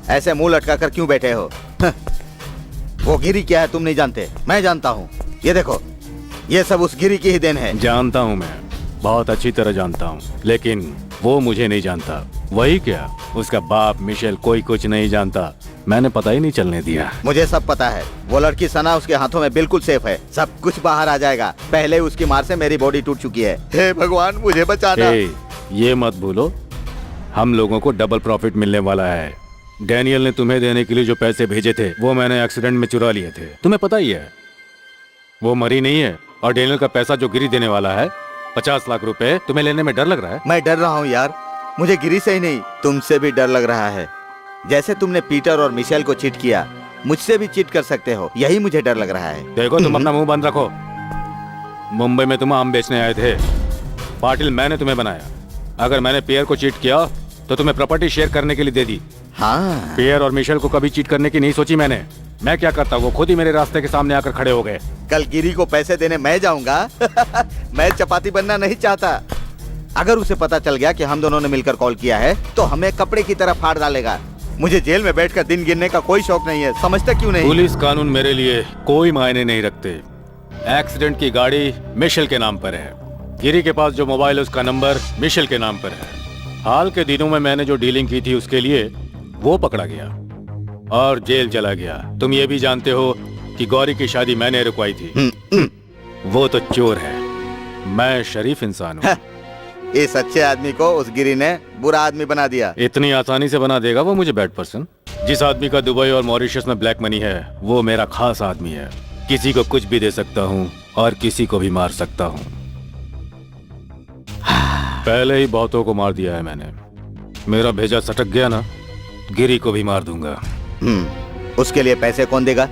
ऐसे मुंह लटका कर क्यों बैठे हो? वो गिरी क्या है तुम नहीं जानते, मैं जानता हूँ। ये देखो, ये सब उस गिरी की ही देन है। जानता हूँ, मैं बहुत अच्छी तरह जानता हूँ, लेकिन वो मुझे नहीं जानता। वही क्या, उसका बाप मिशेल कोई कुछ नहीं जानता। मैंने पता ही नहीं चलने दिया। मुझे सब पता है। वो लड़की सना उसके हाथों में बिल्कुल सेफ है, सब कुछ बाहर आ जाएगा। पहले उसकी मार से मेरी बॉडी टूट चुकी है। हे भगवान, मुझे बचाना। ये मत भूलो, हम लोगों को डबल प्रॉफिट मिलने वाला है। डैनियल ने तुम्हें देने के लिए जो पैसे भेजे थे वो मैंने एक्सीडेंट में चुरा लिए थे, तुम्हें पता ही है। वो मरी नहीं है, और डैनियल का पैसा जो गिरी देने वाला है 50 लाख रुपए, तुम्हें लेने में डर लग रहा है? मैं डर रहा हूँ यार, मुझे गिरी से ही नहीं तुमसे भी डर लग रहा है। जैसे तुमने पीटर और मिशेल को चीट किया, मुझसे भी चीट कर सकते हो, यही मुझे डर लग रहा है। देखो, तुम अपना मुंह बंद रखो। मुंबई में तुम आम बेचने आए थे, पाटिल मैंने तुम्हें बनाया। अगर मैंने पियर को चीट किया तो तुम्हें प्रॉपर्टी शेयर करने के लिए दे दी। हाँ। पियर और मिशेल को कभी चीट करने की नहीं सोची मैंने। मैं क्या करता, वो खुद ही मेरे रास्ते के सामने आकर खड़े हो गए। कल गिरी को पैसे देने मैं जाऊंगा। मैं चपाती बनना नहीं चाहता। अगर उसे पता चल गया कि हम दोनों ने मिलकर कॉल किया है तो हमें कपड़े की तरह फाड़ डालेगा। मुझे जेल में बैठकर दिन गिनने का कोई शौक नहीं है, समझते क्यों नहीं? पुलिस कानून मेरे लिए कोई मायने नहीं रखते। एक्सीडेंट की गाड़ी मिशेल के नाम पर है, गिरी के पास जो मोबाइल है उसका नंबर मिशेल के नाम पर है। हाल के दिनों में मैंने जो डीलिंग की थी उसके लिए वो पकड़ा गया और जेल चला गया। तुम ये भी जानते हो कि गौरी की शादी मैंने रुकवाई थी। वो तो चोर है, मैं शरीफ इंसान हूँ। इस अच्छे आदमी को उस गिरी ने बुरा आदमी बना दिया। इतनी आसानी से बना देगा वो मुझे बैड पर्सन? जिस आदमी का दुबई और मॉरिशस में ब्लैक मनी है वो मेरा खास आदमी है। किसी को कुछ भी दे सकता हूँ और किसी को भी मार सकता हूँ। पहले ही बहुतों को मार दिया है मैंने। मेरा भेजा सटक गया ना, गिरी को भी मार दूंगा। उसके लिए पैसे कौन देगा?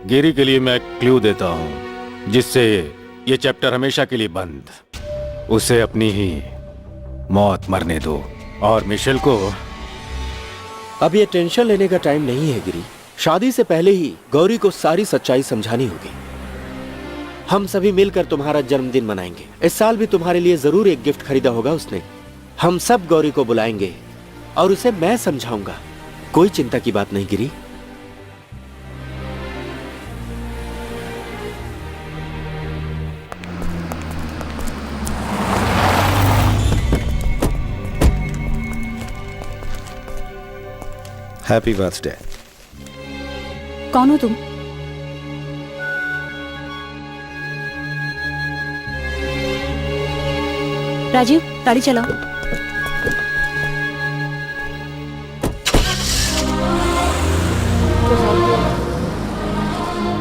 गिरी के लिए मैं क्लू देता हूँ जिससे ये चैप्टर हमेशा के लिए बंद। उसे अपनी ही मौत मरने दो, और मिशेल को। अब ये टेंशन लेने का टाइम नहीं है गिरी। शादी से पहले ही गौरी को सारी सच्चाई समझानी होगी। हम सभी मिलकर तुम्हारा जन्मदिन मनाएंगे। इस साल भी तुम्हारे लिए जरूर एक गिफ्ट खरीदा होगा उसने। हम सब गौरी को बुलाएंगे और उसे मैं समझाऊंगा। कोई चिंता की बात नहीं गिरी। Happy birthday. कौन हो तुम? राजीव, गाड़ी चलाओ।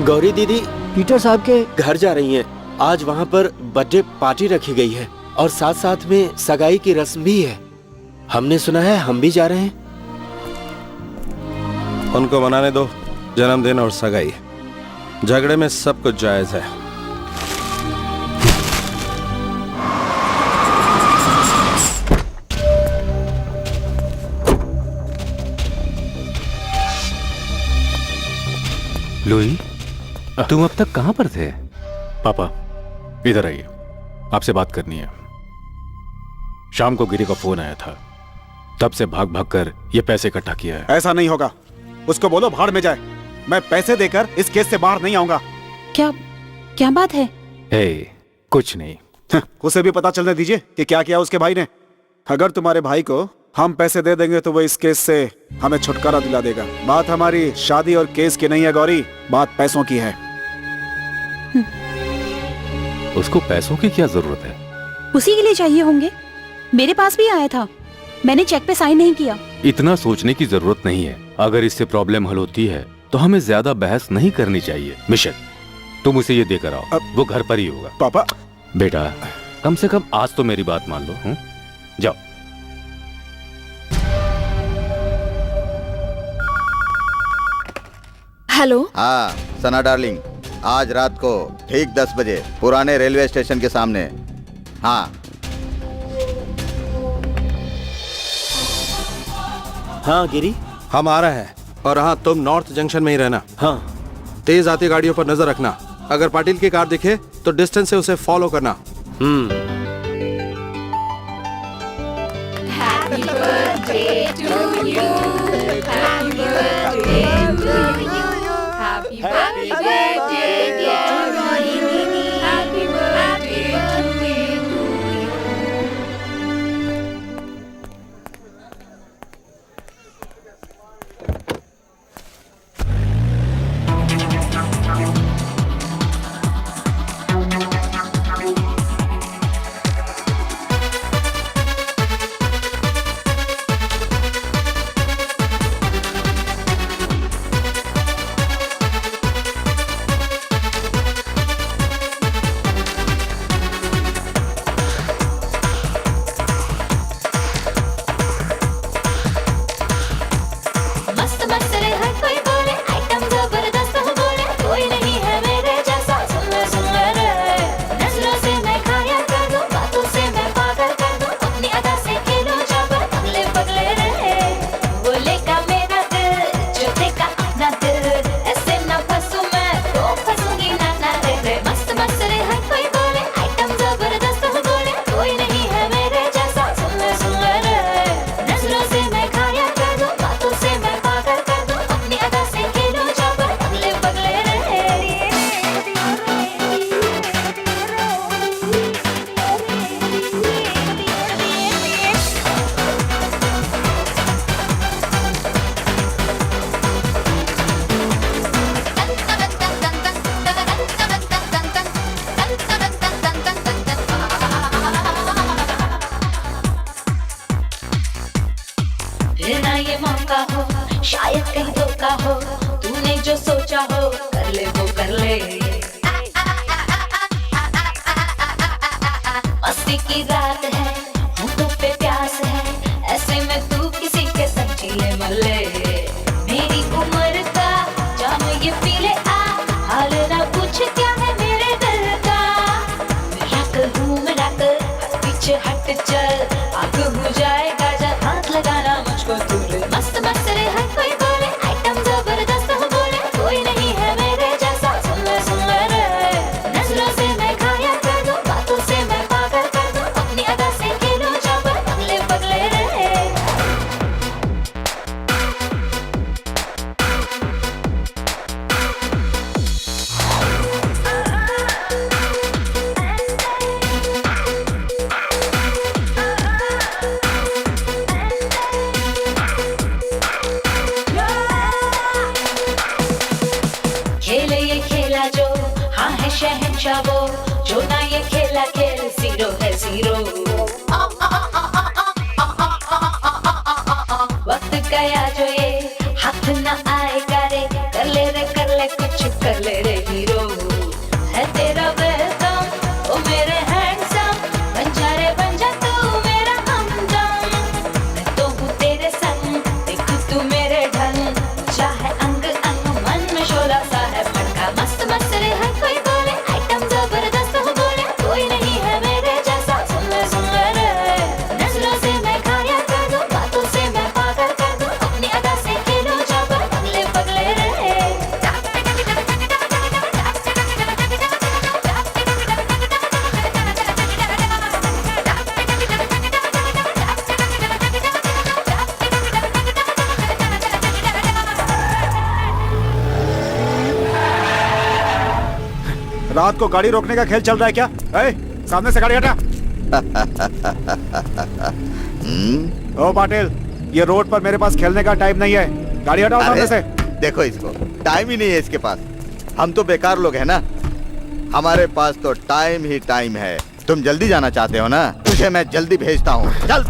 गौरी दीदी पीटर साहब के घर जा रही हैं। आज वहाँ पर बर्थडे पार्टी रखी गई है और साथ साथ में सगाई की रस्म भी है। हमने सुना है, हम भी जा रहे हैं। उनको मनाने दो, जन्मदिन और सगाई, झगड़े में सब कुछ जायज है। लुई, तुम अब तक कहां पर थे? पापा इधर आइए, आपसे बात करनी है। शाम को गिरी का फोन आया था, तब से भाग भाग कर ये पैसे इकट्ठा किया है। ऐसा नहीं होगा, उसको बोलो भाड़ में जाए। मैं पैसे देकर इस केस से बाहर नहीं आऊंगा। क्या क्या बात है? कुछ नहीं। उसे भी पता चलने दीजिए कि क्या किया उसके भाई ने। अगर तुम्हारे भाई को हम पैसे दे देंगे तो वो इस केस से हमें छुटकारा दिला देगा। बात हमारी शादी और केस की नहीं है गौरी, बात पैसों की है। उसको पैसों की क्या जरूरत है? उसी के लिए चाहिए होंगे। मेरे पास भी आया था, मैंने चेक पे साइन नहीं किया। इतना सोचने की जरूरत नहीं है। अगर इससे प्रॉब्लम हल होती है तो हमें ज्यादा बहस नहीं करनी चाहिए। मिशन, तुम उसे ये देकर आओ, वो घर पर ही होगा। पापा। बेटा, कम से कम आज तो मेरी बात मान लो। जाओ। हेलो। हाँ सना डार्लिंग, आज रात को ठीक 10 बजे पुराने रेलवे स्टेशन के सामने। हाँ हाँ गिरी, हम आ रहे हैं। और हाँ, तुम नॉर्थ जंक्शन में ही रहना। हाँ तेज आती गाड़ियों पर नजर रखना। अगर पाटिल की कार दिखे तो डिस्टेंस से उसे फॉलो करना। मस्त मस्त रे हर कोई बोले, आइटम जबरदस्त हो बोले, कोई नहीं है मेरे जैसा। सुन ले रे, नजरों से मैं खाया कर दूं, बातों से मैं पागल कर दूं, अपनी अदा से खेलो जाबर, पगले पगले रे। बोले का मेरा दिल, जो देखा अपना दिल, ऐसे न फंसूं मैं तो फंसूंगी ना ना रे। मस्त मस्त रे हर कोई बोले, आइटम जबरदस्त हो बोले, कोई नहीं है मेरे जैसा। सुन ले रे, नजरों से मैं खाया कर दूं, बातों से मैं पागल कर दूं, अपनी अदा से खेलो जाबर, पगले पगले रे। फिर ना ये मौका हो, शायद कहीं धोखा हो, तूने जो सोचा हो कर ले वो कर ले। मस्ती की रात है, होठों पे प्यास है, ऐसे में तू किसी के संग चीले मल्ले। मेरी उम्र का जानो ये पी ले आ, हाल ना पूछ क्या है मेरे दिल का। मिराकल हूँ मिराकल, हट पीछे हट चल, आग हो जाएगा जब हाथ लगाना मुझको तू रे। मस्त मस्त रे हर कोई बोले, आइटम जबरदस्त हो बोले, कोई नहीं है मेरे जैसा। सुन ले रे, नजरों से मैं खाया कर दूं, बातों से मैं पागल कर दूं, अपनी अदा से खेलो जाबर, पगले पगले रे। खेले ये खेला जो, हाँ है शहंशाह वो, जो ना ये खेला खेल जीरो है जीरो। वक्त गया जो ये हाथ न आएगा रे, कर ले कुछ कर ले रे हीरो। है तेरा वेलकम ओ मेरे हैंडसम, बन जा तू मेरा हमदम। मैं तो हूँ तेरे संग, देख तू मेरे ढंग, चाहे अंग अंग मन में शोला सा है भड़का। मस्त मस्त रे हर कोई बोले, आइटम जबरदस्त हो बोले, कोई नहीं है मेरे जैसा। सुन ले रे, नजरों से मैं खाया कर दूं, बातों से मैं पागल कर दूं, अपनी अदा से खेलो जाबर, रात को गाड़ी रोकने का खेल चल रहा है क्या? सामने से गाड़ी हटा। ओ पाटिल, ये रोड पर मेरे पास खेलने का टाइम नहीं है। गाड़ी हटाओ सामने से। देखो इसको, टाइम ही नहीं है इसके पास। हम तो बेकार लोग हैं ना, हमारे पास तो टाइम ही टाइम है। तुम जल्दी जाना चाहते हो ना, तुझे मैं जल्दी भेजता हूँ। चल।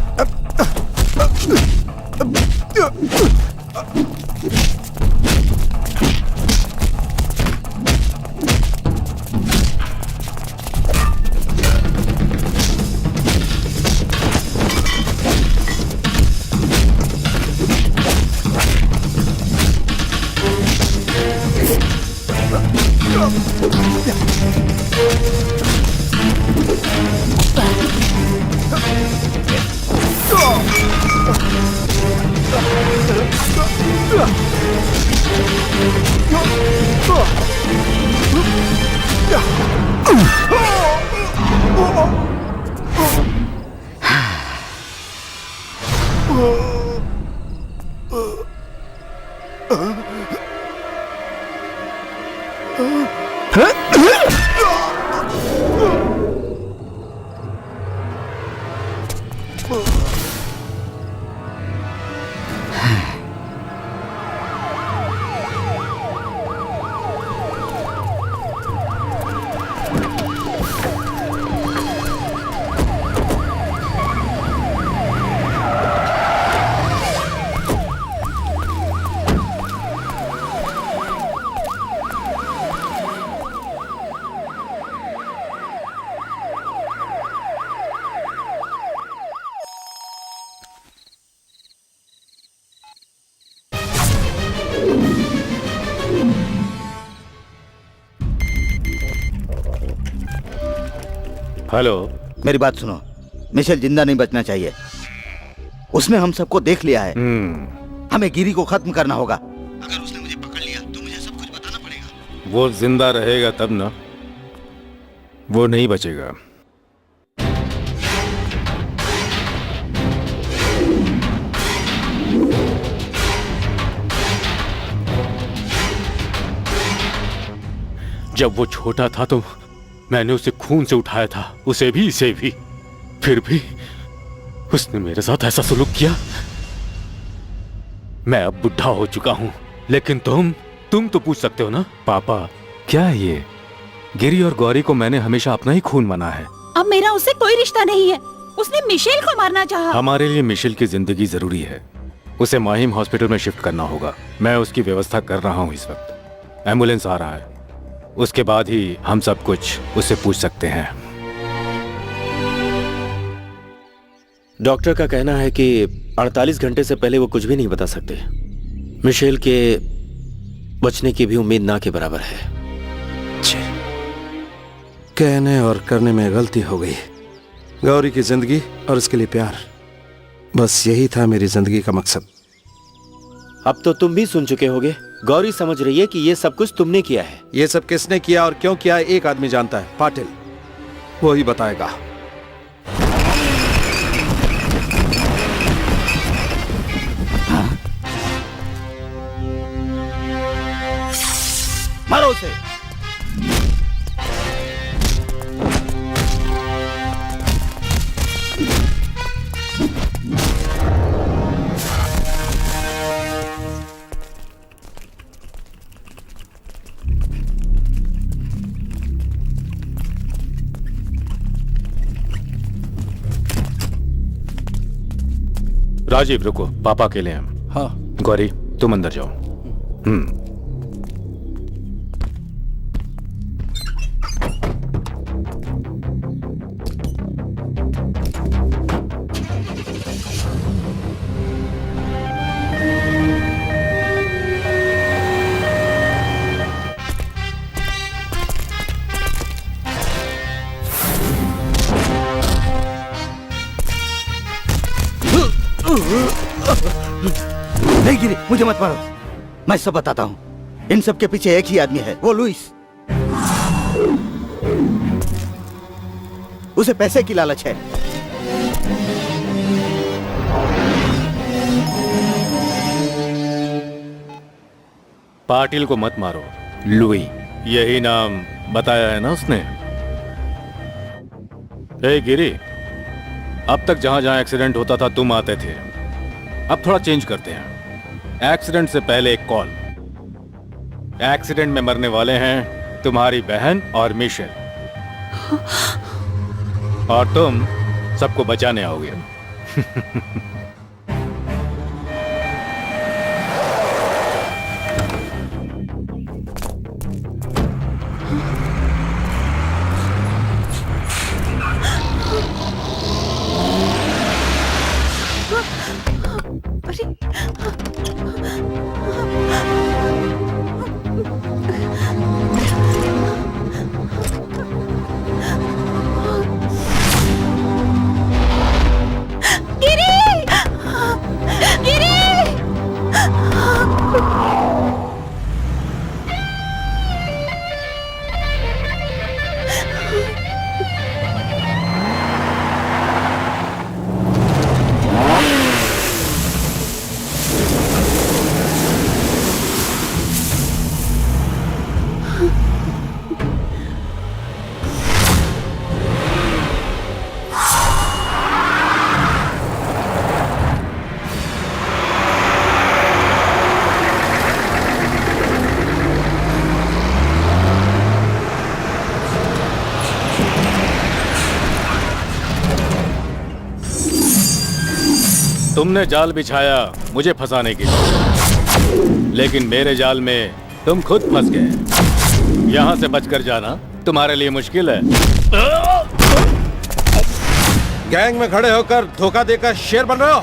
हेलो, मेरी बात सुनो, मिशेल जिंदा नहीं बचना चाहिए। उसने हम सबको देख लिया है। हमें गिरी को खत्म करना होगा। अगर उसने मुझे पकड़ लिया तो मुझे सब कुछ बताना पड़ेगा। वो जिंदा रहेगा तब ना, वो नहीं बचेगा। जब वो छोटा था तो मैंने उसे खून से उठाया था, उसे भी इसे भी। फिर भी उसने मेरे साथ ऐसा सलूक किया। मैं अब बुढ़ा हो चुका हूं, लेकिन तुम तो पूछ सकते हो ना। पापा, क्या है ये? गिरी और गौरी को मैंने हमेशा अपना ही खून माना है। अब मेरा उससे कोई रिश्ता नहीं है। उसने मिशेल को मारना चाहा। हमारे लिए मिशेल की जिंदगी जरूरी है। उसे माहिम हॉस्पिटल में शिफ्ट करना होगा। मैं उसकी व्यवस्था कर रहा हूँ इस वक्त। एम्बुलेंस आ रहा है, उसके बाद ही हम सब कुछ उससे पूछ सकते हैं। डॉक्टर का कहना है कि 48 घंटे से पहले वो कुछ भी नहीं बता सकते। मिशेल के बचने की भी उम्मीद ना के बराबर है। कहने और करने में गलती हो गई। गौरी की जिंदगी और उसके लिए प्यार, बस यही था मेरी जिंदगी का मकसद। अब तो तुम भी सुन चुके होगे। गौरी समझ रही है कि ये सब कुछ तुमने किया है। ये सब किसने किया और क्यों किया एक आदमी जानता है, पाटिल। वो ही बताएगा। मारो उसे। राजीव रुको, पापा अकेले हैं। हाँ। गौरी तुम अंदर जाओ। नहीं गिरी, मुझे मत मारो। मैं सब बताता हूँ। इन सब के पीछे एक ही आदमी है, वो लुइस। उसे पैसे की लालच है। पाटिल को मत मारो, लुई। यही नाम बताया है ना उसने। ए गिरी, अब तक जहां जहां एक्सीडेंट होता था तुम आते थे, अब थोड़ा चेंज करते हैं। एक्सीडेंट से पहले एक कॉल। एक्सीडेंट में मरने वाले हैं तुम्हारी बहन और मिशेल, और तुम सबको बचाने आओगे। तुमने जाल बिछाया मुझे फंसाने के लिए, लेकिन मेरे जाल में तुम खुद फंस गए। यहां से बचकर जाना तुम्हारे लिए मुश्किल है। गैंग में खड़े होकर धोखा देकर शेर बन रहे हो।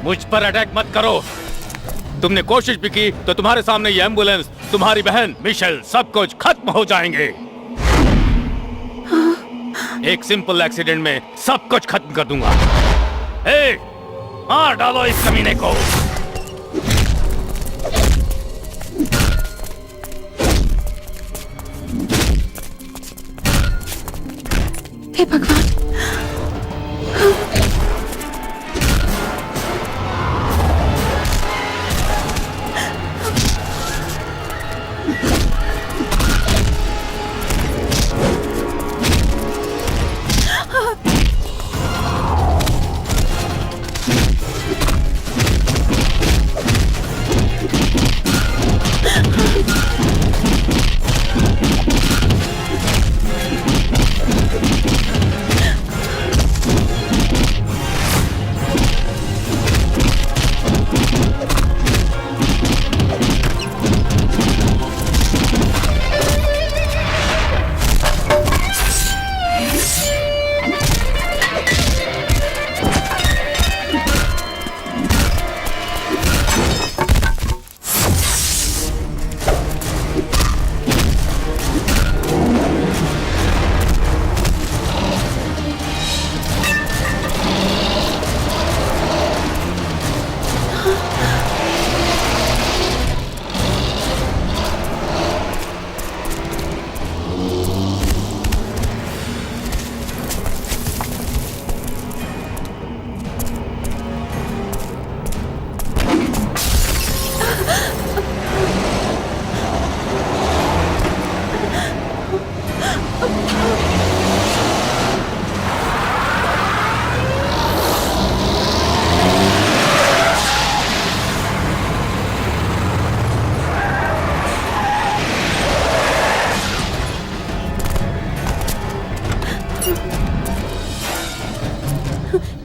मुझ पर अटैक मत करो। तुमने कोशिश भी की तो तुम्हारे सामने ये एम्बुलेंस, तुम्हारी बहन मिशेल, सब कुछ खत्म हो जाएंगे। एक सिंपल एक्सीडेंट में सब कुछ खत्म कर दूंगा। मार डालो इस कमीने को। हे भगवान,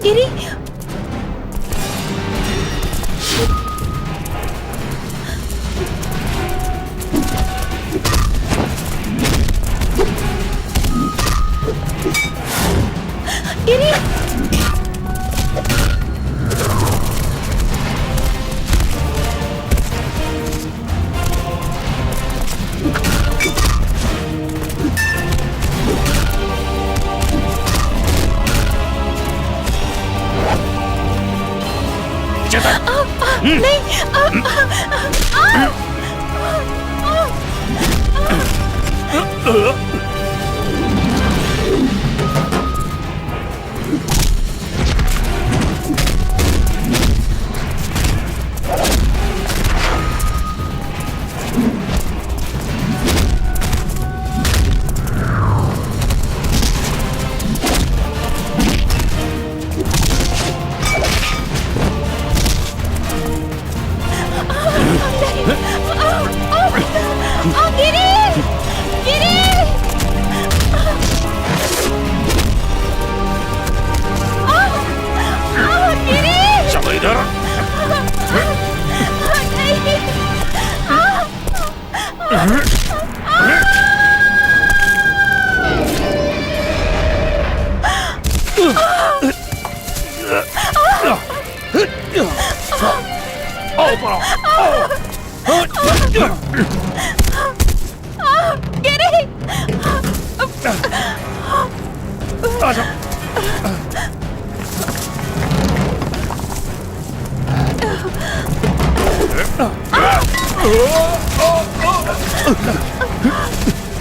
गिरी, गिरी, नहीं, गिरी! गिरी! गिरी! चलो इधर। गिरी!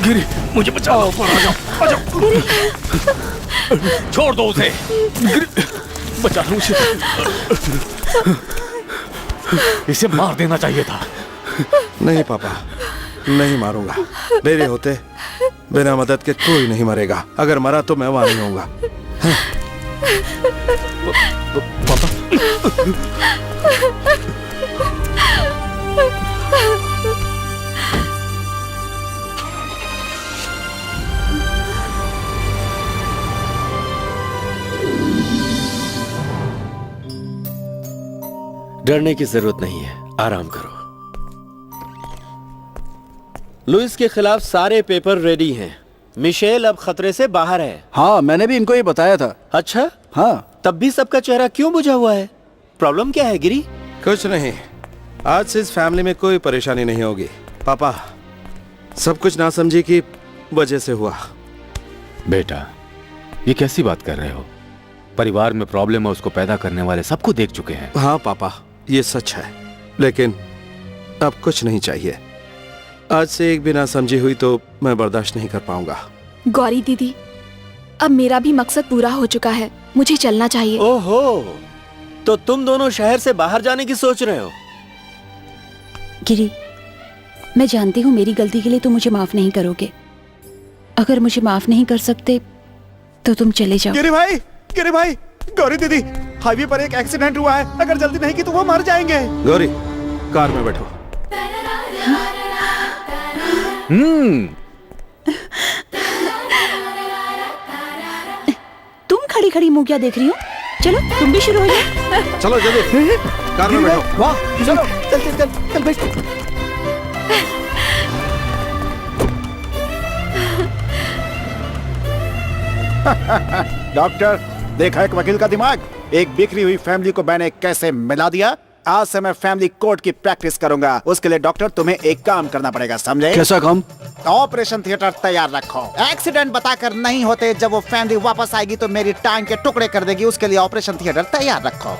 गिरी, मुझे बचाओ। आ जाओ, आ जाओ। छोड़ दो उसे। गिरी, बचा लो उसे। इसे मार देना चाहिए था। नहीं पापा, नहीं मारूंगा। मेरे होते बिना मदद के कोई नहीं मरेगा। अगर मरा तो मैं वहां नहीं होऊंगा। पापा, डरने की जरूरत नहीं है, आराम करो। लुइस के खिलाफ सारे पेपर रेडी हैं। मिशेल अब खतरे से बाहर है। हाँ, मैंने भी इनको ये बताया था। अच्छा, हाँ। तब भी सबका चेहरा क्यों बुझा हुआ है? प्रॉब्लम क्या है गिरी? कुछ नहीं, आज से इस फैमिली में कोई परेशानी नहीं होगी। पापा, सब कुछ नासमझी की वजह से हुआ। बेटा, ये कैसी बात कर रहे हो? परिवार में प्रॉब्लम है उसको पैदा करने वाले सबको देख चुके हैं। हाँ पापा, ये सच है, लेकिन अब कुछ नहीं चाहिए। आज से एक भी नासमझी हुई तो मैं बर्दाश्त नहीं कर पाऊंगा। गौरी दीदी, अब मेरा भी मकसद पूरा हो चुका है, मुझे चलना चाहिए। ओहो, तो तुम दोनों शहर से बाहर जाने की सोच रहे हो? गिरी, मैं जानती हूँ मेरी गलती के लिए तुम मुझे माफ नहीं करोगे। अगर मुझे माफ नहीं कर सकते तो तुम चले जाओ। गिरी भाई, गौरी दीदी, हाईवे पर एक एक्सीडेंट हुआ है। अगर जल्दी नहीं की तो वो मर जाएंगे। गौरी, कार में बैठो। तुम खड़ी खड़ी मुंह क्या देख रही हो? चलो तुम भी शुरू हो जाओ। चलो जल्दी, कार में बैठो। वाह, चलो चल बैठ। डॉक्टर, देखा एक वकील का दिमाग? एक बिखरी हुई फैमिली को मैंने कैसे मिला दिया। आज से मैं फैमिली कोर्ट की प्रैक्टिस करूंगा। उसके लिए डॉक्टर तुम्हें एक काम करना पड़ेगा, समझे? कैसा काम? ऑपरेशन थिएटर तैयार रखो। एक्सीडेंट बताकर नहीं होते, जब वो फैमिली वापस आएगी तो मेरी टांग के टुकड़े कर देगी। उसके लिए ऑपरेशन थिएटर तैयार रखो।